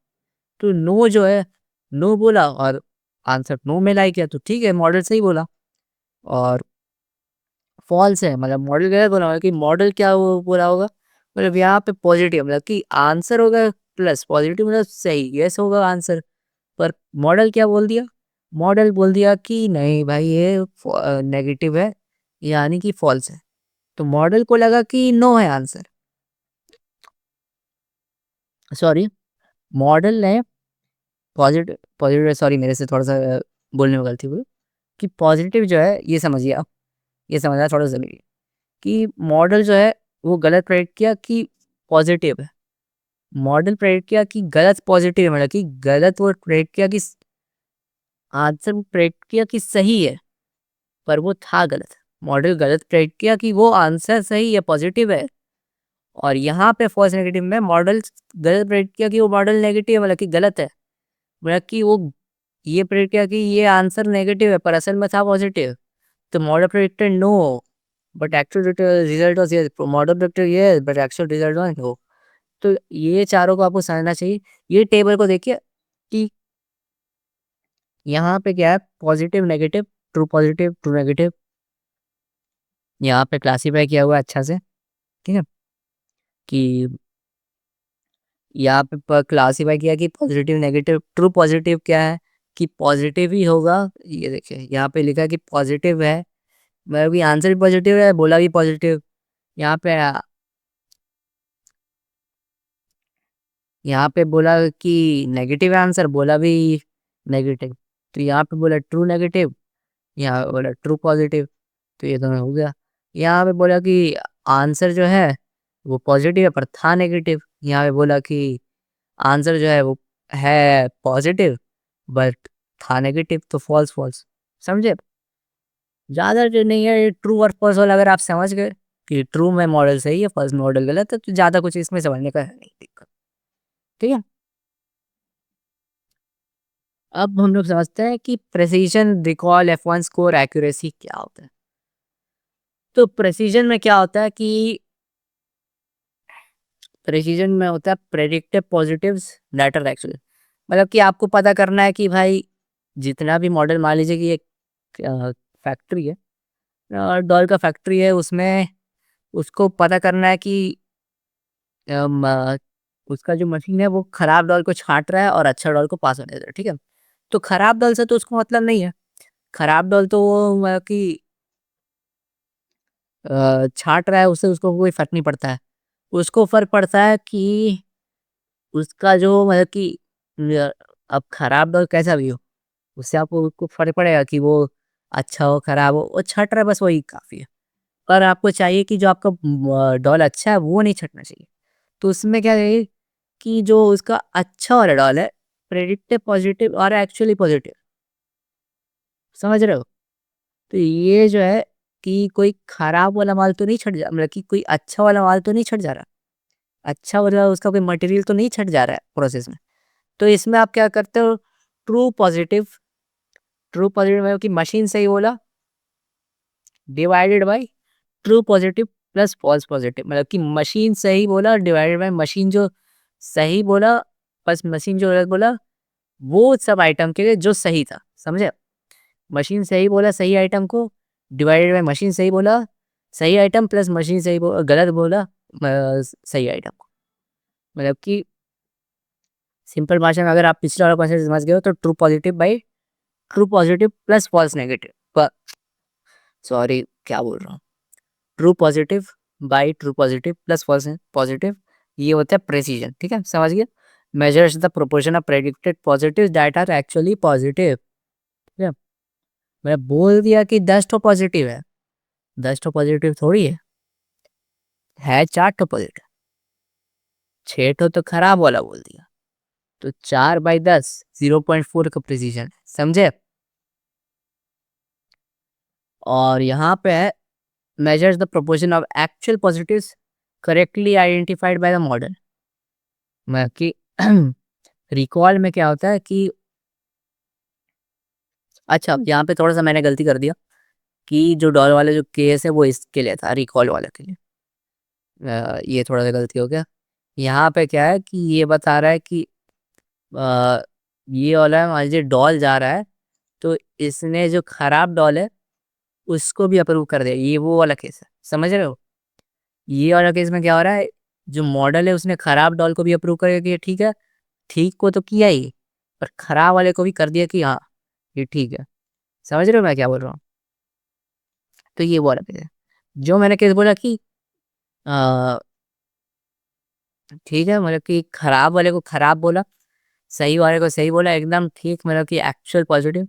तो नो जो है, नो बोला और आंसर नो में लाई किया, तो ठीक है, मॉडल सही बोला। और फॉल्स है मतलब मॉडल गलत बोला, मतलब कि मॉडल क्या वो बोला होगा, मतलब यहाँ पे पॉजिटिव मतलब कि आंसर होगा प्लस पॉजिटिव मतलब सही, यस होगा आंसर। पर मॉडल क्या बोल दिया? मॉडल बोल दिया कि नहीं भाई ये नेगेटिव है, यानी कि फॉल्स है। तो मॉडल को लगा कि नो है आंसर, सॉरी, मॉडल ने पॉजिटिव पॉजिटिव सॉरी मेरे से थोड़ा सा बोलने में गलती हुई कि पॉजिटिव जो है ये समझिए आप, ये समझना थोड़ा ज़रूरी है कि मॉडल जो है वो गलत प्रेडिक्ट किया कि पॉजिटिव है, मॉडल प्रेडिक्ट किया कि गलत पॉजिटिव है, मतलब कि गलत वो प्रेडिक्ट किया कि आंसर प्रेडिक्ट किया कि सही है, पर वो था गलत। मॉडल गलत प्रेडिक्ट किया कि वो आंसर सही है, पॉजिटिव है। और यहाँ पे फॉल्स नेगेटिव में मॉडल गलत प्रेडिक्ट किया कि वो मॉडल नेगेटिव है, मतलब कि गलत है, मतलब कि वो ये प्रेडिक्ट किया कि ये आंसर नेगेटिव है पर असल में था पॉजिटिव। तो model predicted no but actual result was yes, model predicted yes but actual result was no. तो ये चारों को आपको समझना चाहिए। ये टेबल को देखिए कि यहाँ पे क्या है, positive negative, true positive, true negative, यहाँ पे क्लासीफाई किया हुआ है अच्छा से, ठीक है। कि यहाँ पे क्लासीफाई किया कि पॉजिटिव नेगेटिव, ट्रू पॉजिटिव क्या है कि पॉजिटिव ही होगा। ये देखिए यहाँ पे लिखा है कि पॉजिटिव है, मतलब कि आंसर भी पॉजिटिव है, बोला भी पॉजिटिव। यहाँ पे यहाँ पे बोला कि नेगेटिव आंसर, बोला भी नेगेटिव। तो यहाँ पे बोला ट्रू नेगेटिव, यहाँ बोला ट्रू पॉजिटिव, तो ये दोनों हो गया। यहाँ पे बोला कि आंसर जो है वो पॉजिटिव है पर था नेगेटिव, यहाँ पे बोला कि आंसर जो है वो है पॉजिटिव बट था नेगेटिव, तो फॉल्स फॉल्स, समझे। ज़्यादा जो नहीं है, ये ट्रू और फॉल्स वाला अगर आप समझ गए कि ट्रू में मॉडल सही है, फॉल्स में मॉडल गलत है, तो ज़्यादा कुछ इसमें समझने का है नहीं दिक्कत, ठीक है। अब हम लोग समझते हैं कि precision recall F1 score accuracy क्या होता है। तो प्रेसिजन में क्या होता है कि प्रेसिजन में होता है predictive positives that are actual, मतलब कि आपको पता करना है कि भाई जितना भी मॉडल, मान लीजिए कि एक फैक्ट्री है, डॉल का फैक्ट्री है, उसमें उसको पता करना है कि अम, उसका जो मशीन है वो खराब डॉल को छाँट रहा है और अच्छा डॉल को पास होने दे रहा है, ठीक है? तो खराब डॉल से तो उसको मतलब नहीं है। खराब डॉल तो वो मतलब कि छाँट रहा है, उससे उसको कोई फ़र्क नहीं पड़ता है। उसको फ़र्क पड़ता है कि उसका जो मतलब कि न अब खराब डॉल कैसा भी हो, उससे आपको उसको फ़र्क पड़ेगा कि वो अच्छा हो, खराब हो, वो छँट रहा है बस वही काफ़ी है। पर आपको चाहिए कि जो आपका डॉल अच्छा है वो नहीं छँटना चाहिए। तो उसमें क्या है कि जो उसका अच्छा वाला डॉल है, प्रेडिक्टिव पॉज़िटिव और एक्चुअली पॉज़िटिव, समझ रहे हो? तो ये जो है कि कोई खराब वाला माल तो नहीं छँट जा मतलब कि कोई अच्छा वाला माल तो नहीं छँट जा रहा। अच्छा वाला उसका कोई मटेरियल तो नहीं छँट जा रहा है प्रोसेस में। तो इसमें आप क्या करते हो, ट्रू पॉज़िटिव ट्रू पॉज़िटिव मतलब कि मशीन सही बोला divided by true positive plus false positive, मतलब कि मशीन सही बोला डिवाइडेड बाय मशीन जो सही बोला प्लस मशीन जो गलत बोला, वो सब आइटम के लिए जो सही था, समझे? मशीन सही बोला सही आइटम को, डिवाइडेड बाय मशीन सही बोला सही आइटम प्लस मशीन गलत बोला सही आइटम को। मतलब कि सिंपल भाषा में अगर आप पिछला वाला कॉन्सेप्ट समझ गए हो तो true positive plus false negative प सॉरी क्या बोल रहा हूँ? True positive by true positive plus false positive, ये होता है प्रिसिजन, ठीक है? समझ गए? Measures the proportion of predicted positives that are actually positive, ठीक है? मैंने बोल दिया कि 10 ठो पॉज़िटिव है, 10 ठो पॉज़िटिव थोड़ी है 4 ठो पॉज़िटिव, 6 ठो तो खराब वाला बोल दिया। तो 4/10 0.4 का प्रिसिजन है, समझे? और यहाँ पे है measures the proportion of actual positives correctly identified by the model। मतलब कि रिकॉल में क्या होता है कि अच्छा यहाँ पे थोड़ा सा मैंने गलती कर दिया कि जो डॉल वाला जो केस है वो इसके लिए था, रिकॉल वाले के लिए। ये थोड़ा सा गलती हो गया। यहाँ पे क्या है कि ये बता रहा है कि अ, ये वाला है मान लीजिए डॉल जा रहा है, तो इसने जो खराब डॉल है उसको भी अप्रूव कर दिया, ये वो वाला केस है, समझ रहे हो? ये वाला केस में क्या हो रहा है, जो मॉडल है उसने खराब डॉल को भी अप्रूव कर दिया कि ये ठीक है, ठीक को तो किया ही, पर खराब वाले को भी कर दिया कि हाँ, ये ठीक है। समझ रहे हो मैं क्या बोल रहा हूँ? तो ये वो वाला केस है। जो मैंने केस बोला कि अ, ठीक है मतलब कि खराब वाले को खराब बोला, सही वाले को सही बोला, एकदम ठीक मतलब कि एक्चुअल पॉजिटिव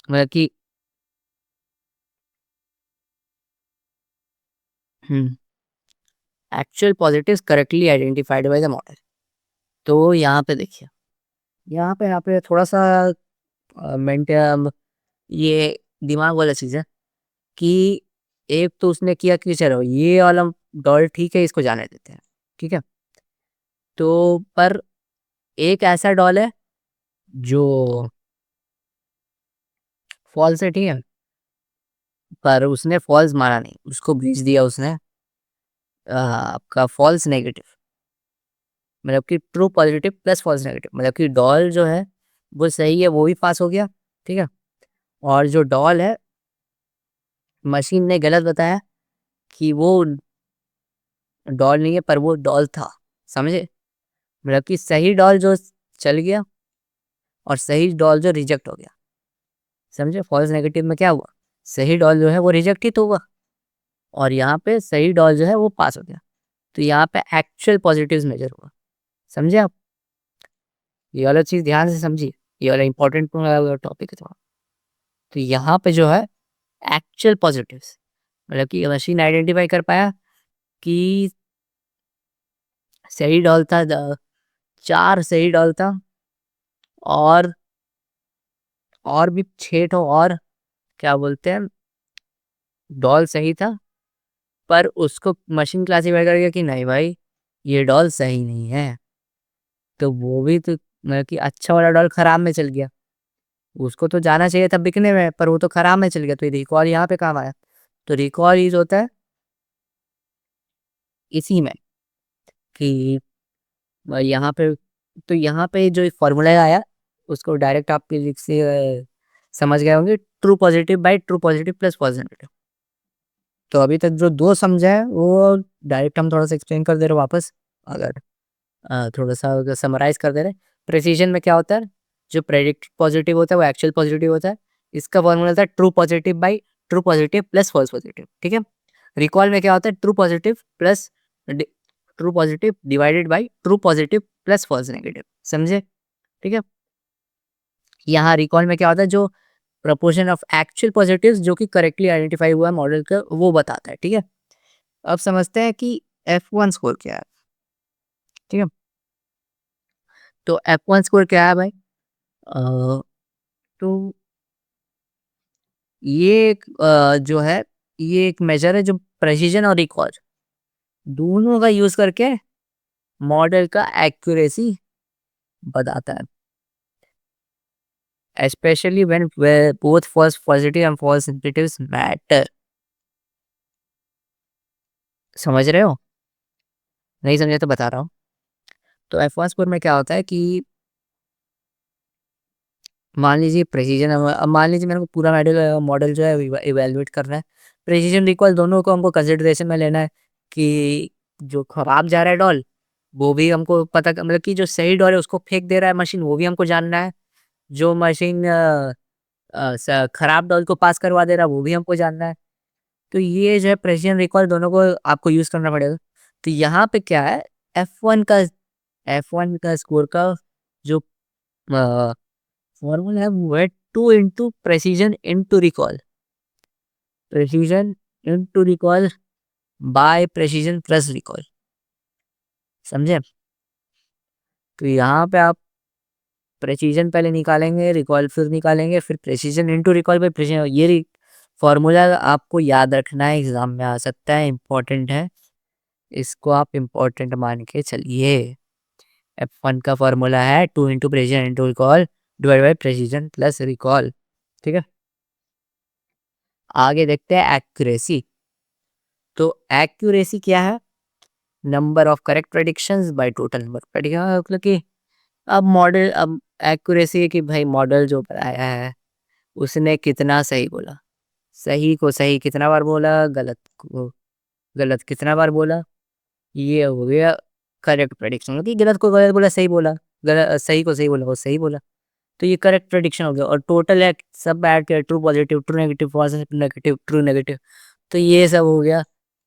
मतलब कि हुँ, actual positives correctly identified by the model. तो यहाँ पे थोड़ा-सा ये दिमाग वाला चीज़ है कि एक तो उसने किया कि चलो ये वाला डॉल ठीक है, इसको जाने देते हैं, ठीक है? तो पर एक ऐसा डॉल है जो फ़ॉल्स है, ठीक है? पर उसने फ़ॉल्स माना नहीं, उसको भेज दिया उसने आपका फ़ॉल्स नेगेटिव, मतलब कि true positive plus false negative, मतलब कि डॉल जो है वो सही है, वो भी पास हो गया, ठीक है? और जो डॉल है मशीन ने गलत बताया कि वो डॉल नहीं है पर वो डॉल था, समझे? मतलब कि सही डॉल जो चल गया और सही डॉल जो रिजेक्ट हो गया, समझे? फ़ॉल्स नेगेटिव में क्या हुआ? सही डॉल जो है वो रिजेक्ट ही तो हुआ और यहाँ पे सही डॉल जो है वो पास हो गया। तो यहाँ पे एक्चुअल पॉज़िटिव्स मेजर हुआ, समझे आप? ये वाला चीज़ ध्यान से समझिए, ये वाला इम्पोर्टेंट टॉपिक है थोड़ा। तो यहाँ पे जो है एक्चुअल पॉज़िटिव्स मतलब कि मशीन आइडेंटिफ़ाई कर पाया कि सही डॉल था 4 सही डॉल था और भी 6 ठो और क्या बोलते हैं डॉल सही था, पर उसको मशीन क्लासिफाई कर गया कि नहीं भाई, ये डॉल सही नहीं है। तो वो भी तो मतलब कि अच्छा वाला डॉल खराब में चल गया। उसको तो जाना चाहिए था बिकने में, पर वो तो खराब में चल गया, तो रिकॉल यहाँ पे काम आया। तो रिकॉल यूज़ होता है इसी में कि यहाँ पे तो यहाँ पे जो फ़ॉर्मूला आया, उसको डायरेक्ट आप लिख से समझ गए होंगे true positive by true positive plus false negative. तो अभी तक जो दो समझा है वो डायरेक्ट हम थोड़ा सा एक्सप्लेन कर दे रहे वापस। अगर थोड़ा सा समराइज कर दे रहे, प्रेसिजन में क्या होता है, जो प्रेडिक्ट पॉजिटिव होता है वो एक्चुअल पॉजिटिव होता है। इसका फॉर्मूला होता है true positive by true positive plus false positive, ठीक है। रिकॉल में क्या होता है, true positive plus true positive divided by true positive plus false negative, समझे, ठीक है। यहाँ रिकॉल में क्या होता है, जो प्रपोर्शन ऑफ एक्चुअल पॉजिटिव्स जो कि करेक्टली आइडेंटिफाई हुआ है मॉडल का वो बताता है, ठीक है। अब समझते हैं कि F1 स्कोर क्या है, ठीक है। तो F1 स्कोर क्या है भाई, तो ये एक जो है, ये एक मेजर है जो प्रेसिजन और रिकॉल दोनों का यूज करके मॉडल का एक्यूरेसी बताता है, specially when both false positive and false negatives matter. समझ रहे हो, नहीं समझे तो बता रहा हूँ। तो F1 स्कोर में क्या होता है कि मान लीजिए प्रेसिजन, अब मान लीजिए मेरे को पूरा मॉडल मॉडल जो है इवेलुएट करना है। प्रेसिजन रिकॉल दोनों को हमको कंसिडरेशन में लेना है कि जो खराब जा रहा है डॉल वो भी हमको पता, मतलब कि जो सही डॉल है उसको फेंक दे रहा है मशीन वो भी हमको जानना है। जो मशीन खराब डॉल को पास करवा दे रहा है वो भी हमको जानना है। तो ये जो है प्रेसिजन रिकॉल दोनों को आपको यूज करना पड़ेगा। तो यहाँ पे क्या है, F1 का F1 का स्कोर का जो फॉर्मूला है वो है 2 into precision into recall, precision into recall by precision plus recall, समझे। तो यहाँ पे आप प्रेसिजन पहले निकालेंगे, रिकॉल फिर निकालेंगे, फिर precision into recall by precision. ये फॉर्मूला आपको याद रखना है, एग्जाम में आ सकता है, इम्पोर्टेंट है, इसको आप इम्पोर्टेंट मान के चलिए। F1 का फॉर्मूला है 2 into precision into recall divide by precision plus recall, ठीक है। आगे देखते हैं एक्यूरेसी। तो एक्यूरेसी क्या है, number of correct predictions by total number prediction, मतलब कि अब मॉडल, अब एक्यूरेसी है कि भाई मॉडल जो बनाया है उसने कितना सही बोला, सही को सही कितना बार बोला, गलत को गलत कितना बार बोला। ये हो गया करेक्ट प्रेडिक्शन, मतलब कि गलत को गलत बोला, सही बोला, गलत सही को सही बोला वो सही बोला। तो ये करेक्ट प्रेडिक्शन हो गया। और टोटल है सब ऐड किया, true positive true negative false negative true negative, तो ये सब हो गया।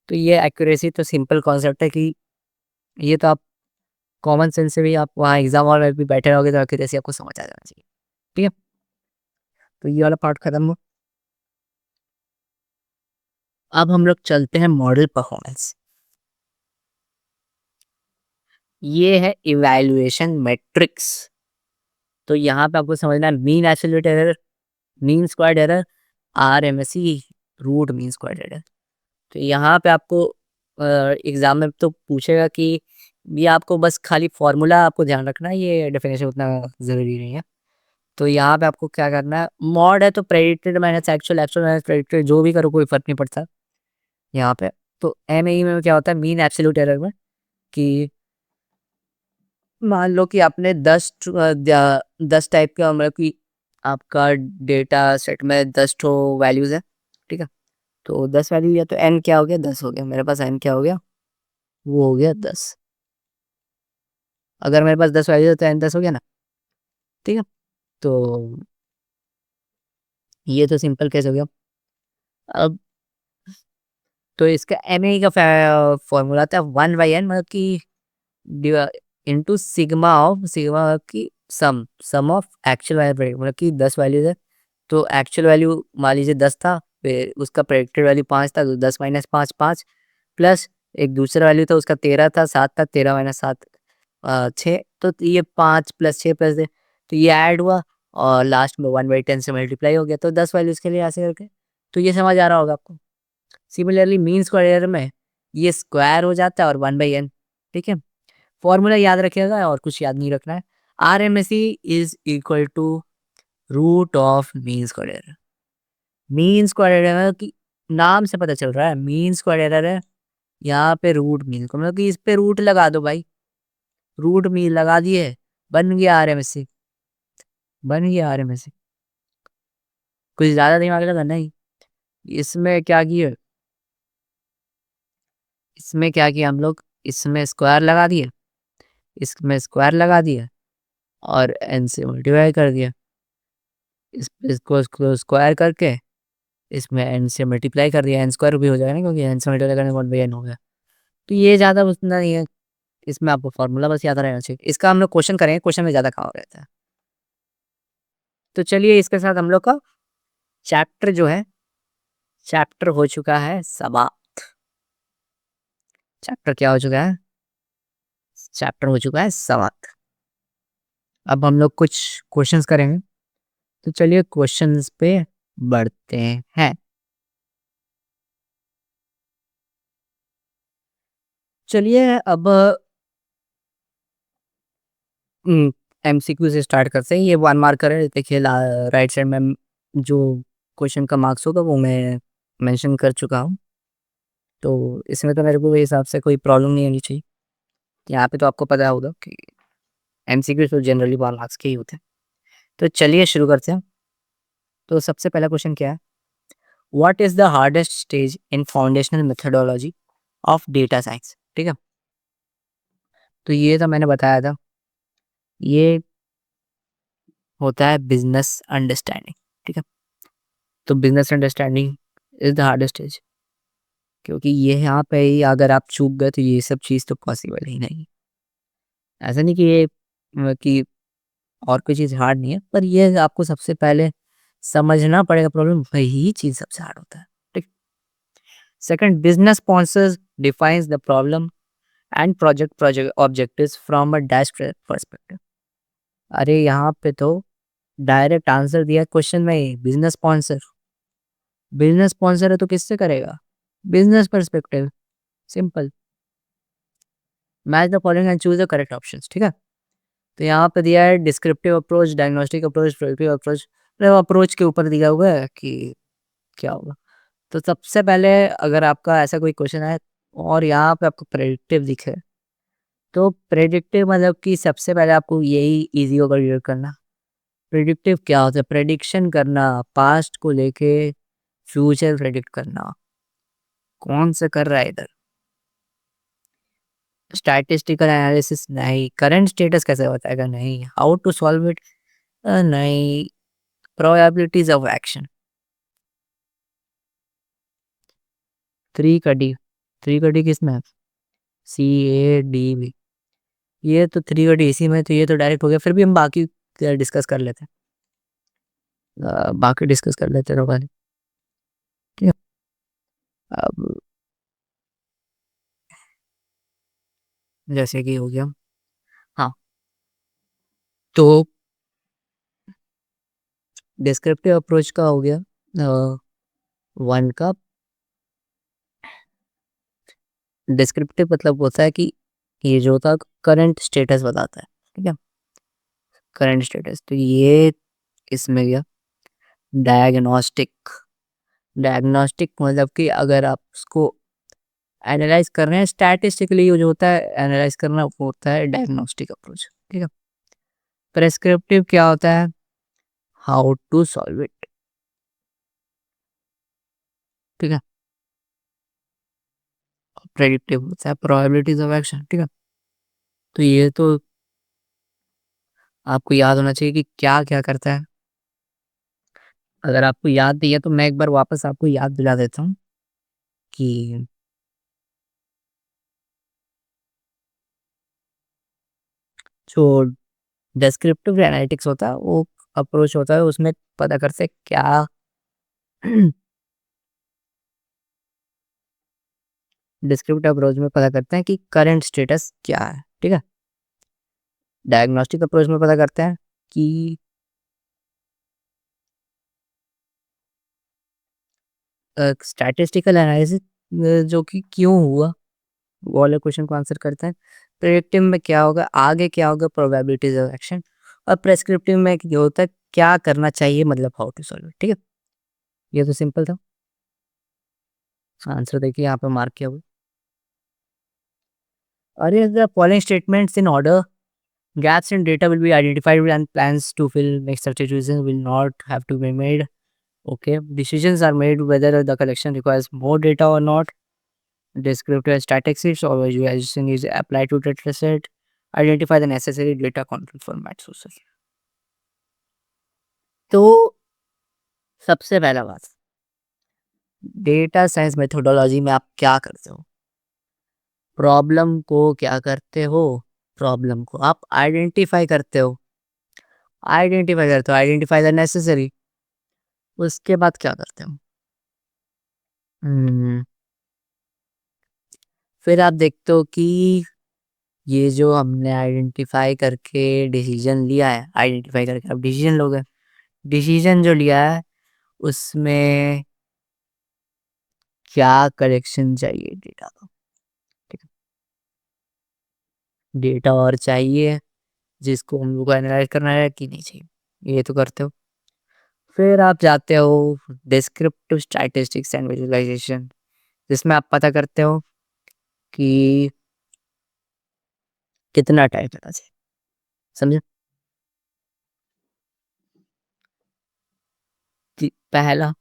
तो ये एक्यूरेसी तो सिंपल कॉन्सेप्ट है कि ये तो आप कॉमन सेंस से भी आप वहाँ एग्जाम हॉल में भी बैठे रहोगे तो एक्यूरेसी आपको समझ आ जाना चाहिए, ठीक है। तो ये वाला पार्ट खत्म हुआ। अब हम लोग चलते हैं मॉडल परफॉर्मेंस। ये है इवैल्यूएशन मैट्रिक्स। तो यहाँ पे आपको समझना है mean absolute error, mean squared error, RMSE, root mean squared error. तो यहाँ पे आपको एग्जाम में तो पूछेगा कि ये आपको बस खाली फॉर्मूला आपको ध्यान रखना है, ये डेफिनेशन उतना ज़रूरी नहीं है। तो यहाँ पे आपको क्या करना है, मॉड है तो predicted minus actual, actual minus predicted, जो भी करो कोई फर्क नहीं पड़ता यहाँ पे। तो MAE में क्या होता है, मीन एब्सोल्यूट एरर में कि मान लो कि आपने 10 टाइप का, मतलब कि आपका डेटा सेट में 10 वैल्यूज है, ठीक है। तो 10 वैल्यू या तो n क्या हो गया, 10 हो गया, मेरे पास n क्या हो गया, वो हो गया 10। अगर मेरे पास 10 वैल्यू है तो n 10 हो गया ना, ठीक है। तो ये तो सिंपल केस हो गया। अब तो इसका MAE का फॉर्मूला था 1/n, मतलब कि इंटू सिग्मा ऑफ, सिग्मा की सम ऑफ एक्चुअल वैल्यू, मतलब कि 10 वैल्यूज है तो एक्चुअल वैल्यू मान लीजिए 10 था, फिर उसका प्रेडिक्टेड वैल्यू 5 था, तो 10 - 5 5, प्लस एक दूसरा वैल्यू था उसका 13 था, 7 था, 13 - 7 6, तो ये 5 + 6 + तो ये ऐड हुआ और लास्ट में 1/10 से मल्टीप्लाई हो गया, तो 10 वैल्यूज के लिए ऐसे करके। तो ये समझ आ रहा होगा आपको। सिमिलरली मीन स्क्वायर में ये स्क्वायर हो जाता है और 1/n, ठीक है। फॉर्मूला याद रखिएगा और कुछ याद नहीं रखना है। RMSE is equal to root of mean square error. Mean square error की नाम से पता चल रहा है मीन स्क्वायर एरर है, यहाँ पे रूट मीन को, मतलब कि इस पे रूट लगा दो भाई, रूट मीन लगा दिए, बन गया RMSE, बन गया RMSE। कुछ ज्यादा दिमाग लगा नहीं, इसमें क्या किए, इसमें क्या किया हम लोग, इसमें स्क्वायर लगा दिए, इसमें स्क्वायर लगा दिया और n से मल्टीप्लाई कर दिया। इसको स्क्वायर करके इसमें n से मल्टीप्लाई कर दिया, n स्क्वायर भी हो जाएगा ना, क्योंकि n से मल्टीप्लाई करने 1/n हो गया। तो ये ज़्यादा उतना नहीं है, इसमें आपको फॉर्मूला बस याद रहना चाहिए। इसका हम लोग क्वेश्चन करेंगे, क्वेश्चन में ज़्यादा काम रहता है। तो चलिए इसके साथ हम लोग का चैप्टर जो है, चैप्टर हो चुका है समाप्त। चैप्टर क्या हो चुका है, चैप्टर हो चुका है समाप्त। अब हम लोग कुछ क्वेश्चंस करेंगे, तो चलिए क्वेश्चंस पे बढ़ते हैं। चलिए अब एमसीक्यू से स्टार्ट करते हैं। ये 1 मार्कर है, देखिए राइट साइड में जो क्वेश्चन का मार्क्स होगा वो मैं मेंशन कर चुका हूँ। तो इसमें तो मेरे को हिसाब से कोई प्रॉब्लम नहीं होनी चाहिए। यहाँ पे तो आपको पता होगा कि एमसीक्यू तो जनरली 1 मार्क्स के ही होते हैं। तो चलिए शुरू करते हैं। तो सबसे पहला क्वेश्चन क्या है, what is the hardest stage in foundational methodology of data science. ठीक है, तो ये तो मैंने बताया था, ये होता है बिजनेस अंडरस्टैंडिंग। ठीक है, तो business understanding is the hardest stage, क्योंकि ये यहाँ पे ही अगर आप चूक गए तो ये सब चीज़ तो पॉसिबल ही नहीं। ऐसा नहीं कि ये कि और कोई चीज़ हार्ड नहीं है, पर ये आपको सबसे पहले समझना पड़ेगा प्रॉब्लम, वही चीज़ सबसे हार्ड होता है। ठीक, second, business sponsors defines the problem and project objectives from a dash perspective. अरे यहाँ पे तो डायरेक्ट आंसर दिया क्वेश्चन में ही, बिजनेस स्पॉन्सर। बिजनेस स्पॉन्सर है तो किससे करेगा, business perspective, simple. Match the following and choose the correct options. ठीक है, तो यहाँ पे दिया है descriptive approach, diagnostic approach, predictive approach. Approach के ऊपर दिया हुआ है कि क्या होगा। तो सबसे पहले अगर आपका ऐसा कोई क्वेश्चन है और यहाँ पे आपको प्रेडिक्टिव दिखे, तो प्रेडिक्टिव मतलब कि सबसे पहले आपको यही इजी होगा रीड करना। प्रेडिक्टिव क्या होता है, प्रेडिक्शन करना, पास्ट को लेके फ्यूचर प्रेडिक्ट करना। कौन सा कर रहा है इधर, स्टैटिस्टिकल एनालिसिस नहीं, करंट स्टेटस कैसे बताएगा नहीं, हाउ टू सॉल्व इट नहीं, प्रोबेबिलिटीज ऑफ एक्शन। थ्री कडी किस में है, CADB। ये तो थ्री कडी इसी में, तो ये तो डायरेक्ट हो गया। फिर भी हम बाकी डिस्कस कर लेते हैं, बाकी डिस्कस कर लेते हैं रोगानी। ठीक है, अब जैसे कि हो गया, हाँ, तो डिस्क्रिप्टिव अप्रोच का हो गया, 1 का। डिस्क्रिप्टिव मतलब होता है कि ये जो होता है करंट स्टेटस बताता है। ठीक है, करंट स्टेटस, तो ये इसमें गया। डायग्नोस्टिक, डायग्नोस्टिक मतलब कि अगर आप उसको एनालाइज कर रहे हैं स्टैटिस्टिकली, जो होता है एनालाइज करना, वो होता है डायग्नोस्टिक अप्रोच। ठीक है, प्रेस्क्रिप्टिव क्या होता है, हाउ टू सॉल्व इट। ठीक है, प्रेडिक्टिव होता है प्रोबेबिलिटीज ऑफ एक्शन। ठीक है, तो ये तो आपको याद होना चाहिए कि क्या क्या करता है। अगर आपको याद नहीं है तो मैं एक बार वापस आपको याद दिला देता हूँ कि जो डिस्क्रिप्टिव एनालिटिक्स होता है वो अप्रोच होता है, उसमें पता करते हैं क्या डिस्क्रिप्टिव अप्रोच में पता करते हैं कि करंट स्टेटस क्या है। ठीक है, डायग्नोस्टिक अप्रोच में पता करते हैं कि स्टैटिस्टिकल एनालिसिस जो कि क्यों हुआ, वो वाले क्वेश्चन को आंसर करते हैं। प्रेडिक्टिव में क्या होगा, आगे क्या होगा, प्रोबेबिलिटीज ऑफ एक्शन। और प्रेस्क्रिप्टिव में ये होता है क्या करना चाहिए, मतलब हाउ टू सॉल्व। ठीक है, ये तो सिंपल था। आंसर देखिए यहाँ पे मार्क किया हुआ। अरे the following statements in order, gaps in data will be identified and plans to fill make substitutions will not have to be made. Okay, decisions are made whether the collection requires more data or not. descriptive statistics or visualization is applied to data set, identify the necessary data control format sources. तो सबसे पहला बात, डेटा साइंस मेथोडोलॉजी में आप क्या करते हो? प्रॉब्लम को क्या करते हो? प्रॉब्लम को आप आइडेंटिफाई करते हो। Identify the necessary. उसके बाद क्या करते हो? हम्म, फिर आप देखते हो कि ये जो हमने आइडेंटिफाई करके डिसीजन लिया है, आइडेंटिफाई करके आप डिसीजन लोगे। डिसीजन जो लिया है उसमें क्या करेक्शन चाहिए डेटा का? ठीक है, डेटा और चाहिए जिसको हम लोग को एनालाइज करना है कि नहीं चाहिए, ये तो करते हो। फिर आप जाते हो डिस्क्रिप्टिव स्टैटिस्टिक्स एंड विजुअलाइजेशन, जिसमें आप पता करते हो कि कितना टाइम लगना चाहिए। समझे? पहला,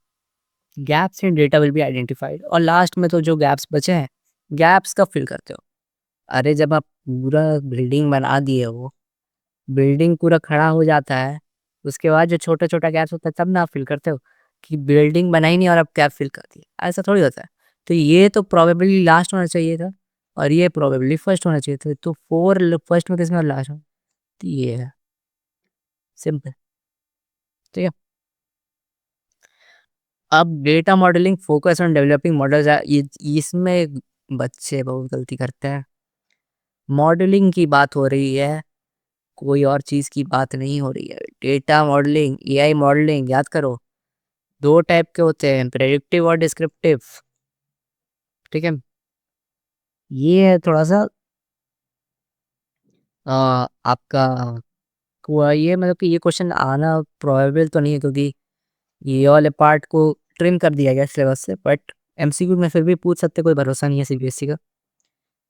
gaps in data will be identified, और लास्ट में तो जो गैप्स बचे हैं, गैप्स का फिल करते हो। अरे जब आप पूरा बिल्डिंग बना दिए हो, बिल्डिंग पूरा खड़ा हो जाता है, उसके बाद जो छोटा छोटा गैप्स होता है तब ना आप फिल करते हो कि बिल्डिंग बनाई नहीं और आप गैप फिल कर दिए, ऐसा थोड़ी होता है। तो ये तो प्रोबेबली लास्ट होना चाहिए था और ये प्रोबेबली फर्स्ट होना चाहिए था, तो फोर फर्स्ट में किसमें और लास्ट में? तो ये है सिंपल। ठीक है, अब data modelling focus on developing models है, ये इसमें बच्चे बहुत गलती करते हैं। मॉडलिंग की बात हो रही है, कोई और चीज़ की बात नहीं हो रही है। डेटा मॉडलिंग, एआई मॉडलिंग, याद करो, दो टाइप के होते हैं, प्रेडिक्टिव और डिस्क्रिप्टिव। ठीक है, ये है थोड़ा सा आपका ये मतलब कि ये क्वेश्चन आना प्रोबेबल तो नहीं है, क्योंकि ये वाले पार्ट को ट्रिम कर दिया गया सिलेबस से, बट एमसीक्यू में फिर भी पूछ सकते, कोई भरोसा नहीं है सीबीएसई का।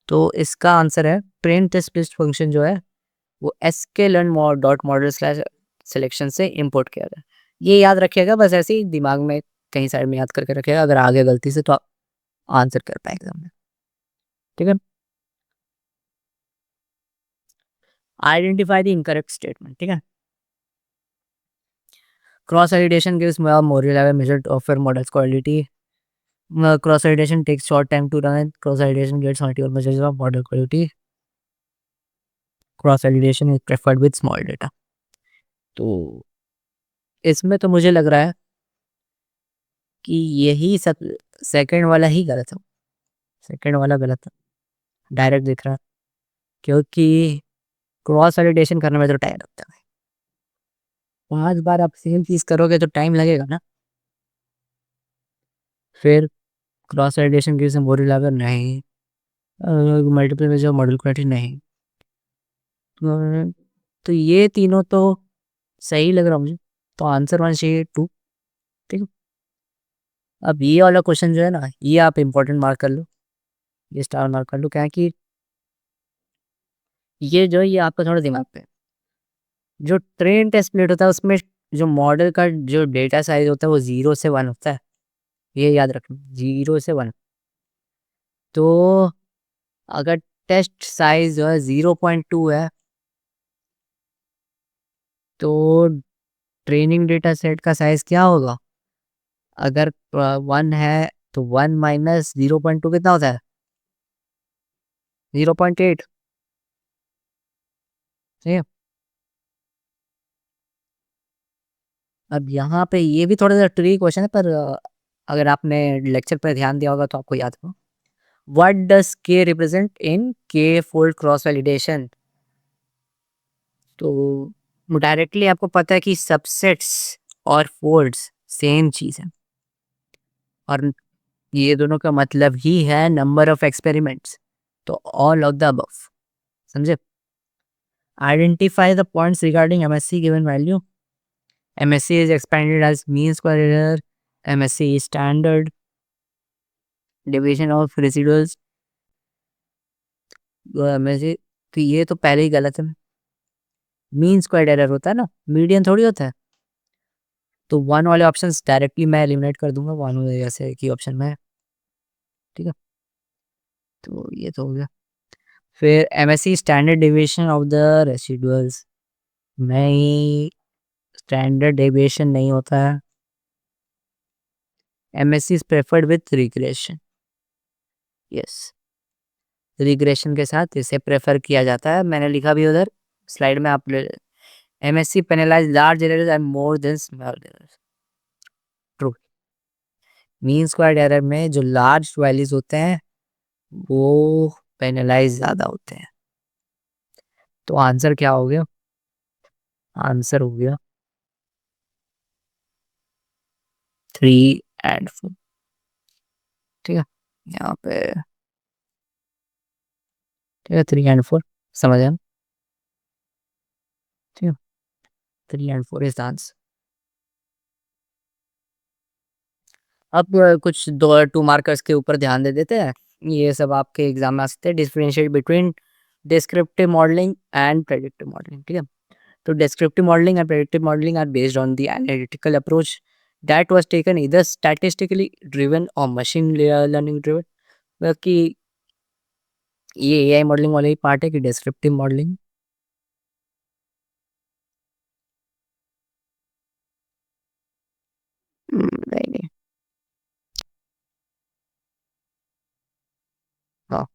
तो इसका आंसर है ट्रेन टेस्ट बेस्ड फंक्शन जो है वो sklearn.model स्लैश सिलेक्शन से इंपोर्ट किया गया। ये याद रखिएगा, बस ऐसे ही दिमाग में कहीं साइड में याद करके रखिएगा, अगर आगे गलती से तो आप आंसर कर पाएंगे एग्जाम में। ठीक है, आइडेंटिफाई द इनकरेक्ट स्टेटमेंट। ठीक है, cross validation gives more reliable measure of your model's quality. Cross validation takes short time to run, cross validation gets multiple measures of model quality, cross validation is preferred with small data. तो इसमें तो मुझे लग रहा है कि यही सब सेकंड वाला ही गलत है। सेकंड वाला गलत है, डायरेक्ट दिख रहा है, क्योंकि क्रॉस वैलिडेशन करने में तो टाइम लगता है। 5 बार आप सेम चीज़ करोगे तो टाइम लगेगा ना। फिर क्रॉस वैलिडेशन की से मोर रिलायबल नहीं, multiple measure of model quality नहीं। तो ये तीनों तो सही लग रहा मुझे, तो आंसर होना चाहिए 2। ठीक है, अब ये वाला क्वेश्चन जो है ना, ये आप इम्पोर्टेंट मार्क कर लो, ये स्टार मार्क कर लो, क्या है कि ये जो है ये आपका थोड़ा दिमाग पे, जो ट्रेन टेस्ट प्लेट होता है उसमें जो मॉडल का जो डेटा साइज होता है वो 0 से 1 होता है, ये याद रखना, 0 से 1। तो अगर टेस्ट साइज जो है 0.2 है, तो ट्रेनिंग डेटा सेट का साइज क्या होगा? अगर 1 है तो 1 माइनस 0.2 कितना होता है? 0.8। ठीक है, अब यहाँ पे ये भी थोड़ा सा ट्रिकी क्वेश्चन है, पर अगर आपने लेक्चर पर ध्यान दिया होगा तो आपको याद होगा। व्हाट डज के रिप्रेजेंट इन के फोल्ड क्रॉस वैलिडेशन? तो डायरेक्टली आपको पता है कि सबसेट्स और फोल्ड्स सेम चीज़ है, और ये दोनों का मतलब ही है नंबर ऑफ एक्सपेरिमेंट्स। तो ऑल ऑफ द अबव। समझे? Identify the points regarding MSC given value. MSC is expanded as mean square error, MSC is standard division of residuals, MSC. तो ये तो पहले ही गलत है, मीन स्क्वायर एरर होता है ना, मीडियन थोड़ी होता है। तो वन वाले ऑप्शंस डायरेक्टली मैं एलिमिनेट कर दूंगा, वन जैसे कि ऑप्शन में है। ठीक है, तो ये तो हो गया। फिर MSc standard deviation of the residuals, नहीं, स्टैंडर्ड डेविएशन नहीं होता है। MSc is preferred with regression, yes, regression के साथ इसे प्रेफर किया जाता है, मैंने लिखा भी उधर स्लाइड में, आप MSc penalise large errors and more than small errors, true. Mean squared error में जो लार्ज वैल्यूज होते हैं वो पेनलाइज ज्यादा होते हैं। तो आंसर क्या हो गया? आंसर हो गया 3 and 4, ठीक है, यहाँ पे, ठीक है, 3 and 4, समझ आया, ठीक है, 3 and 4 इज द आंसर। अब कुछ दो 2 मार्कर्स के ऊपर ध्यान दे देते हैं, ये सब आपके एग्जाम में आ सकते हैं। Differentiate between descriptive modelling and predictive modelling, ठीक है। तो descriptive modelling and predictive modelling are based on the analytical approach that was taken इधर स्टैटिस्टिकली ड्रिवन और मशीन लर्निंग ड्रिवन, कि ये एआई मॉडलिंग वाला ही पार्ट है कि डिस्क्रिप्टिव मॉडलिंग। नहीं नहीं, हाँ,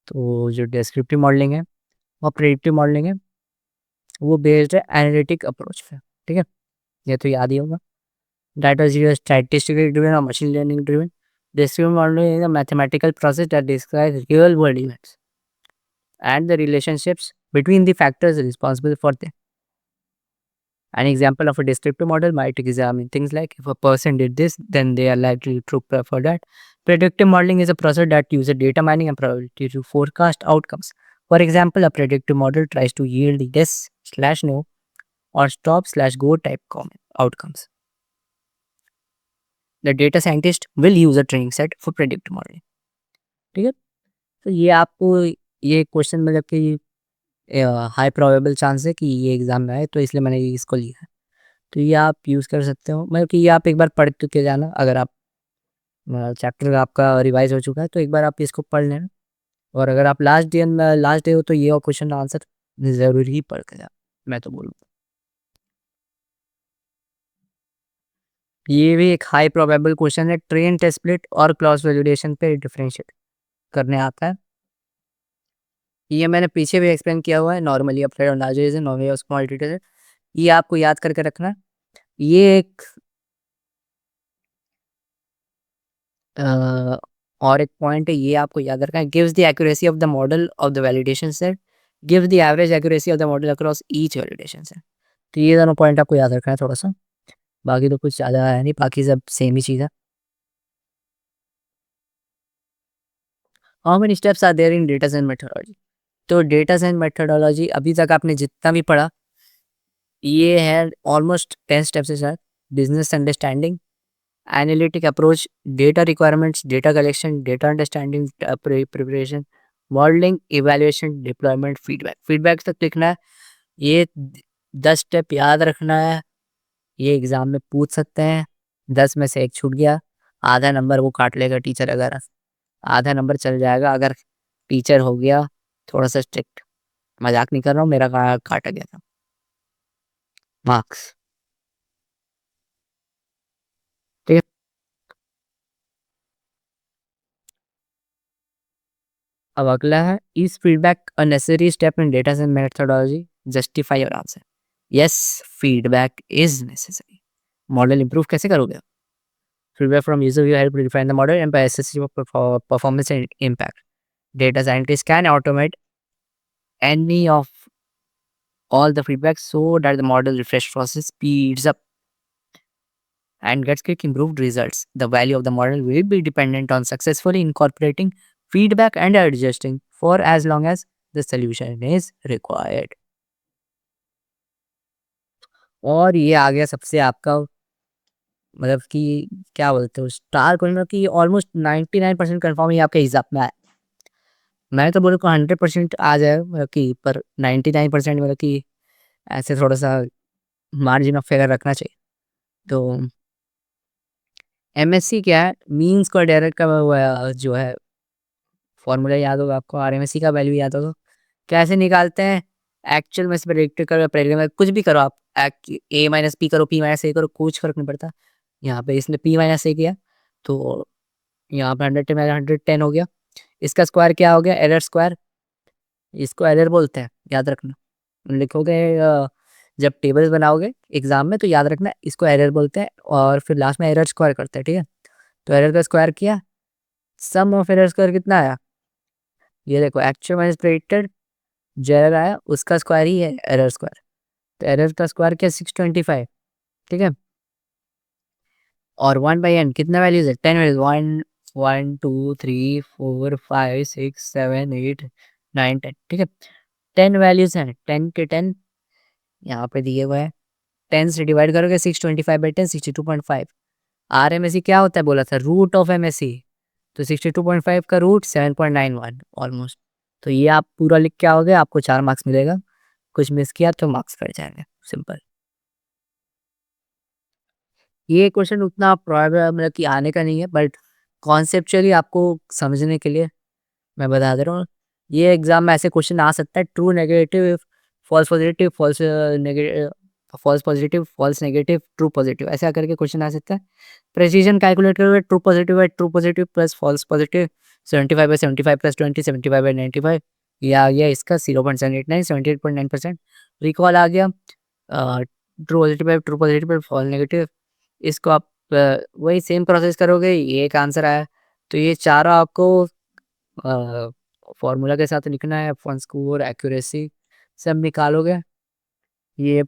तो जो डिस्क्रिप्टिव मॉडलिंग है और प्रेडिक्टिव मॉडलिंग है वो बेस्ड है एनालिटिक अप्रोच पे, ठीक है, ये तो याद ही होगा। That was either statistically driven or machine learning driven. Descriptive modeling is a mathematical process that describes real world events and the relationships between the factors responsible for them. An example of a descriptive model might examine things like if a person did this, then they are likely to prefer that. Predictive modeling is a process that uses data mining and probability to forecast outcomes. For example, a predictive model tries to yield yes slash no or stop slash go type outcomes. The data scientist will use a training set for predictive modeling. ठीक है, तो ये आपको ये क्वेश्चन मतलब कि हाई प्रोबेबल चांस है कि ये एग्जाम में आए, तो इसलिए मैंने इसको लिया है। तो ये आप यूज़ कर सकते हो, मतलब कि ये आप एक बार पढ़ के जाना, अगर आप चैप्टर आपका रिवाइज हो चुका है तो एक बार आप इसको पढ़ लेना, और अगर आप लास्ट डे हो तो ये और क्वेश्चन आंसर ज़रूर ही पढ़ के जाना, मैं तो बोलूँ। ये भी एक हाई प्रोबेबल क्वेश्चन है, ट्रेन टेस्ट स्प्लिट और क्रॉस वैलिडेशन पे डिफरेंशिएट करने आता है। ये मैंने पीछे भी एक्सप्लेन किया हुआ है, नॉर्मली अप्लाइड और लार्ज नॉर्मली और स्मॉल डिटेल, ये आपको याद करके रखना है। ये एक अ, और एक पॉइंट है, ये आपको याद रखना है, gives the accuracy of the model of the validation set, gives the average accuracy of the model across each validation set. तो ये दोनों पॉइंट आपको याद रखना है थोड़ा सा, बाकी तो कुछ ज़्यादा है नहीं, बाकी सब सेम ही चीज़ है। How many steps are there in data science methodology? तो डेटा साइंस मेथोडोलॉजी अभी तक आपने जितना भी पढ़ा, ये है ऑलमोस्ट 10 स्टेप्स है sir. Business understanding, analytic approach, data requirements, data collection, data understanding, preparation, modelling, evaluation, deployment, feedback. Feedback तक लिखना है, ये 10 स्टेप याद रखना है, ये एग्जाम में पूछ सकते हैं। 10 में से एक छूट गया, आधा नंबर वो काट लेगा टीचर, अगर आधा नंबर चल जाएगा अगर टीचर हो गया थोड़ा सा स्ट्रिक्ट। मजाक नहीं कर रहा हूँ, मेरा काटा गया था मार्क्स, ठीक है। अब अगला है, is feedback a necessary step in data science methodology? Justify your answer. Yes, feedback is necessary. Model improve कैसे करोगे? Feedback from user will help refine the model and assessing performance and impact. Data scientists can automate any of all the feedback so that the model refresh process speeds up and gets quick improved results. The value of the model will be dependent on successfully incorporating feedback and adjusting for as long as the solution is required. और ये आ गया सबसे आपका, मतलब कि क्या बोलते हो, स्टार को, मतलब कि ऑलमोस्ट 99% कन्फर्म ही आपके हिसाब में आया। मैं तो बोलूँ 100% आ जाए, मतलब कि पर 99% मतलब कि ऐसे थोड़ा सा मार्जिन ऑफ एरर रखना चाहिए। तो एमएससी क्या है? मीन स्क्वायर एरर का जो है फॉर्मूला याद होगा आपको, आरएमएससी का वैल्यू याद होगा। कैसे निकालते हैं? एक्चुअल में से प्रेडिक्ट करो, प्रेडिक्ट में कुछ भी करो आप, ए माइनस पी करो, पी माइनस ए करो, कुछ फर्क नहीं पड़ता। यहाँ पे इसने पी माइनस ए किया तो यहाँ पे 110 हो गया। इसका स्क्वायर क्या हो गया? Error square. इसको एरर बोलते हैं, याद रखना। लिखोगे जब टेबल्स बनाओगे एग्जाम में तो याद रखना इसको एरर बोलते हैं, और फिर लास्ट में एरर स्क्वायर करते हैं, ठीक है। तो एरर का स्क्वायर किया, सम ऑफ एरर स्क्वायर कितना आया? ये देखो, एक्चुअल माइनस प्रेडिक्टेड, जो एरर आया उसका स्क्वायर ही है एरर स्क्वायर। तो एरर का स्क्वायर क्या? 625, ठीक है। और 1/n कितना वैल्यूज है? 10 वैल्यूज, 1 1 2 3 4 5 6 7 8 9 10, ठीक है। 10 वैल्यूज हैं, 10 के 10 यहाँ पे दिए हुए हैं। 10 से डिवाइड करोगे 625/10, 62.5। आरएमएससी क्या होता है बोला था? Root of MSC. तो 62.5 का रूट 7.91 ऑलमोस्ट। तो ये आप पूरा लिख के आओगे, आपको 4 मार्क्स मिलेगा। कुछ मिस किया तो मार्क्स कट जाएंगे, सिंपल। ये क्वेश्चन उतना प्रॉब्लम मतलब कि आने का नहीं है, बट कॉन्सेप्चुअली आपको समझने के लिए मैं बता दे रहा हूँ। ये एग्जाम में ऐसे क्वेश्चन आ सकता है, true negative, false positive, false negative, false positive, false negative, true positive, ऐसा करके क्वेश्चन आ सकता है। प्रेसिजन कैलकुलेट करोगे, true positive plus false positive, 75/75 plus 20, 75/95, ये आ गया इसका 0.789, 78.9%। रिकॉल आ गया, ट्रू पॉजिटिव फॉल्स नेगेटिव। इसको आप वही सेम प्रोसेस करोगे, ये एक आंसर आया। तो ये चारों आपको फॉर्मूला के साथ लिखना है, फन स्कोर, एक्यूरेसी सब निकालोगे। ये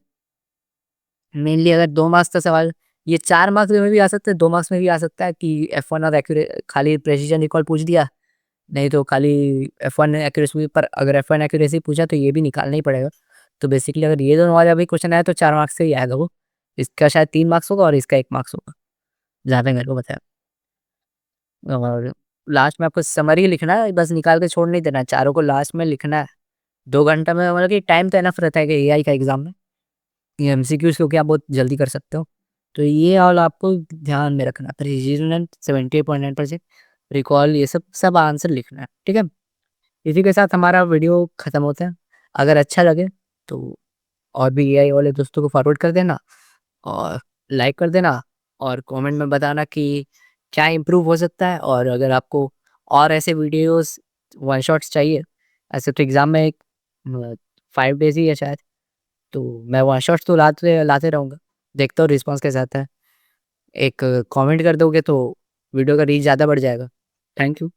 मेनली अगर 2 मार्क्स का सवाल, ये 4 मार्क्स में भी आ सकता है, 2 मार्क्स में भी आ सकता है कि F1 और एक्यूरे खाली प्रेसिजन रिकॉल पूछ दिया, नहीं तो खाली F1 एक्यूरेसी। पर अगर F1 एक्यूरेसी पूछा तो ये भी निकालना ही पड़ेगा। तो बेसिकली अगर ये दोनों वाला भी क्वेश्चन आया तो 4 मार्क्स से ही आएगा वो। इसका शायद 3 मार्क्स होगा और इसका 1 मार्क्स होगा, जहाँ पे मेरे को बताया। और लास्ट में आपको समरी लिखना है, बस निकाल के छोड़ नहीं देना है, चारों को लास्ट में लिखना है। 2 घंटा में मतलब कि टाइम तो एनफ रहता है कि एआई का एग्जाम में, ये एमसीक्यूज क्योंकि आप बहुत जल्दी कर सकते हो। तो ये और आपको ध्यान में रखना, प्रिसीजन 78.9%, रिकॉल, ये सब सब आंसर लिखना है, ठीक है। इसी के साथ हमारा वीडियो ख़त्म होता है। अगर अच्छा लगे तो और भी एआई वाले दोस्तों को फॉरवर्ड कर देना, और लाइक कर देना, और कमेंट में बताना कि क्या इम्प्रूव हो सकता है। और अगर आपको और ऐसे वीडियोस वन शॉट्स चाहिए, ऐसे तो एग्ज़ाम में एक 5 डेज़ ही है शायद, तो मैं वन शॉट्स तो लाते लाते रहूँगा। देखता हूँ रिस्पॉन्स कैसा आता है। एक कमेंट कर दोगे तो वीडियो का रीच ज़्यादा बढ़ जाएगा। Thank you.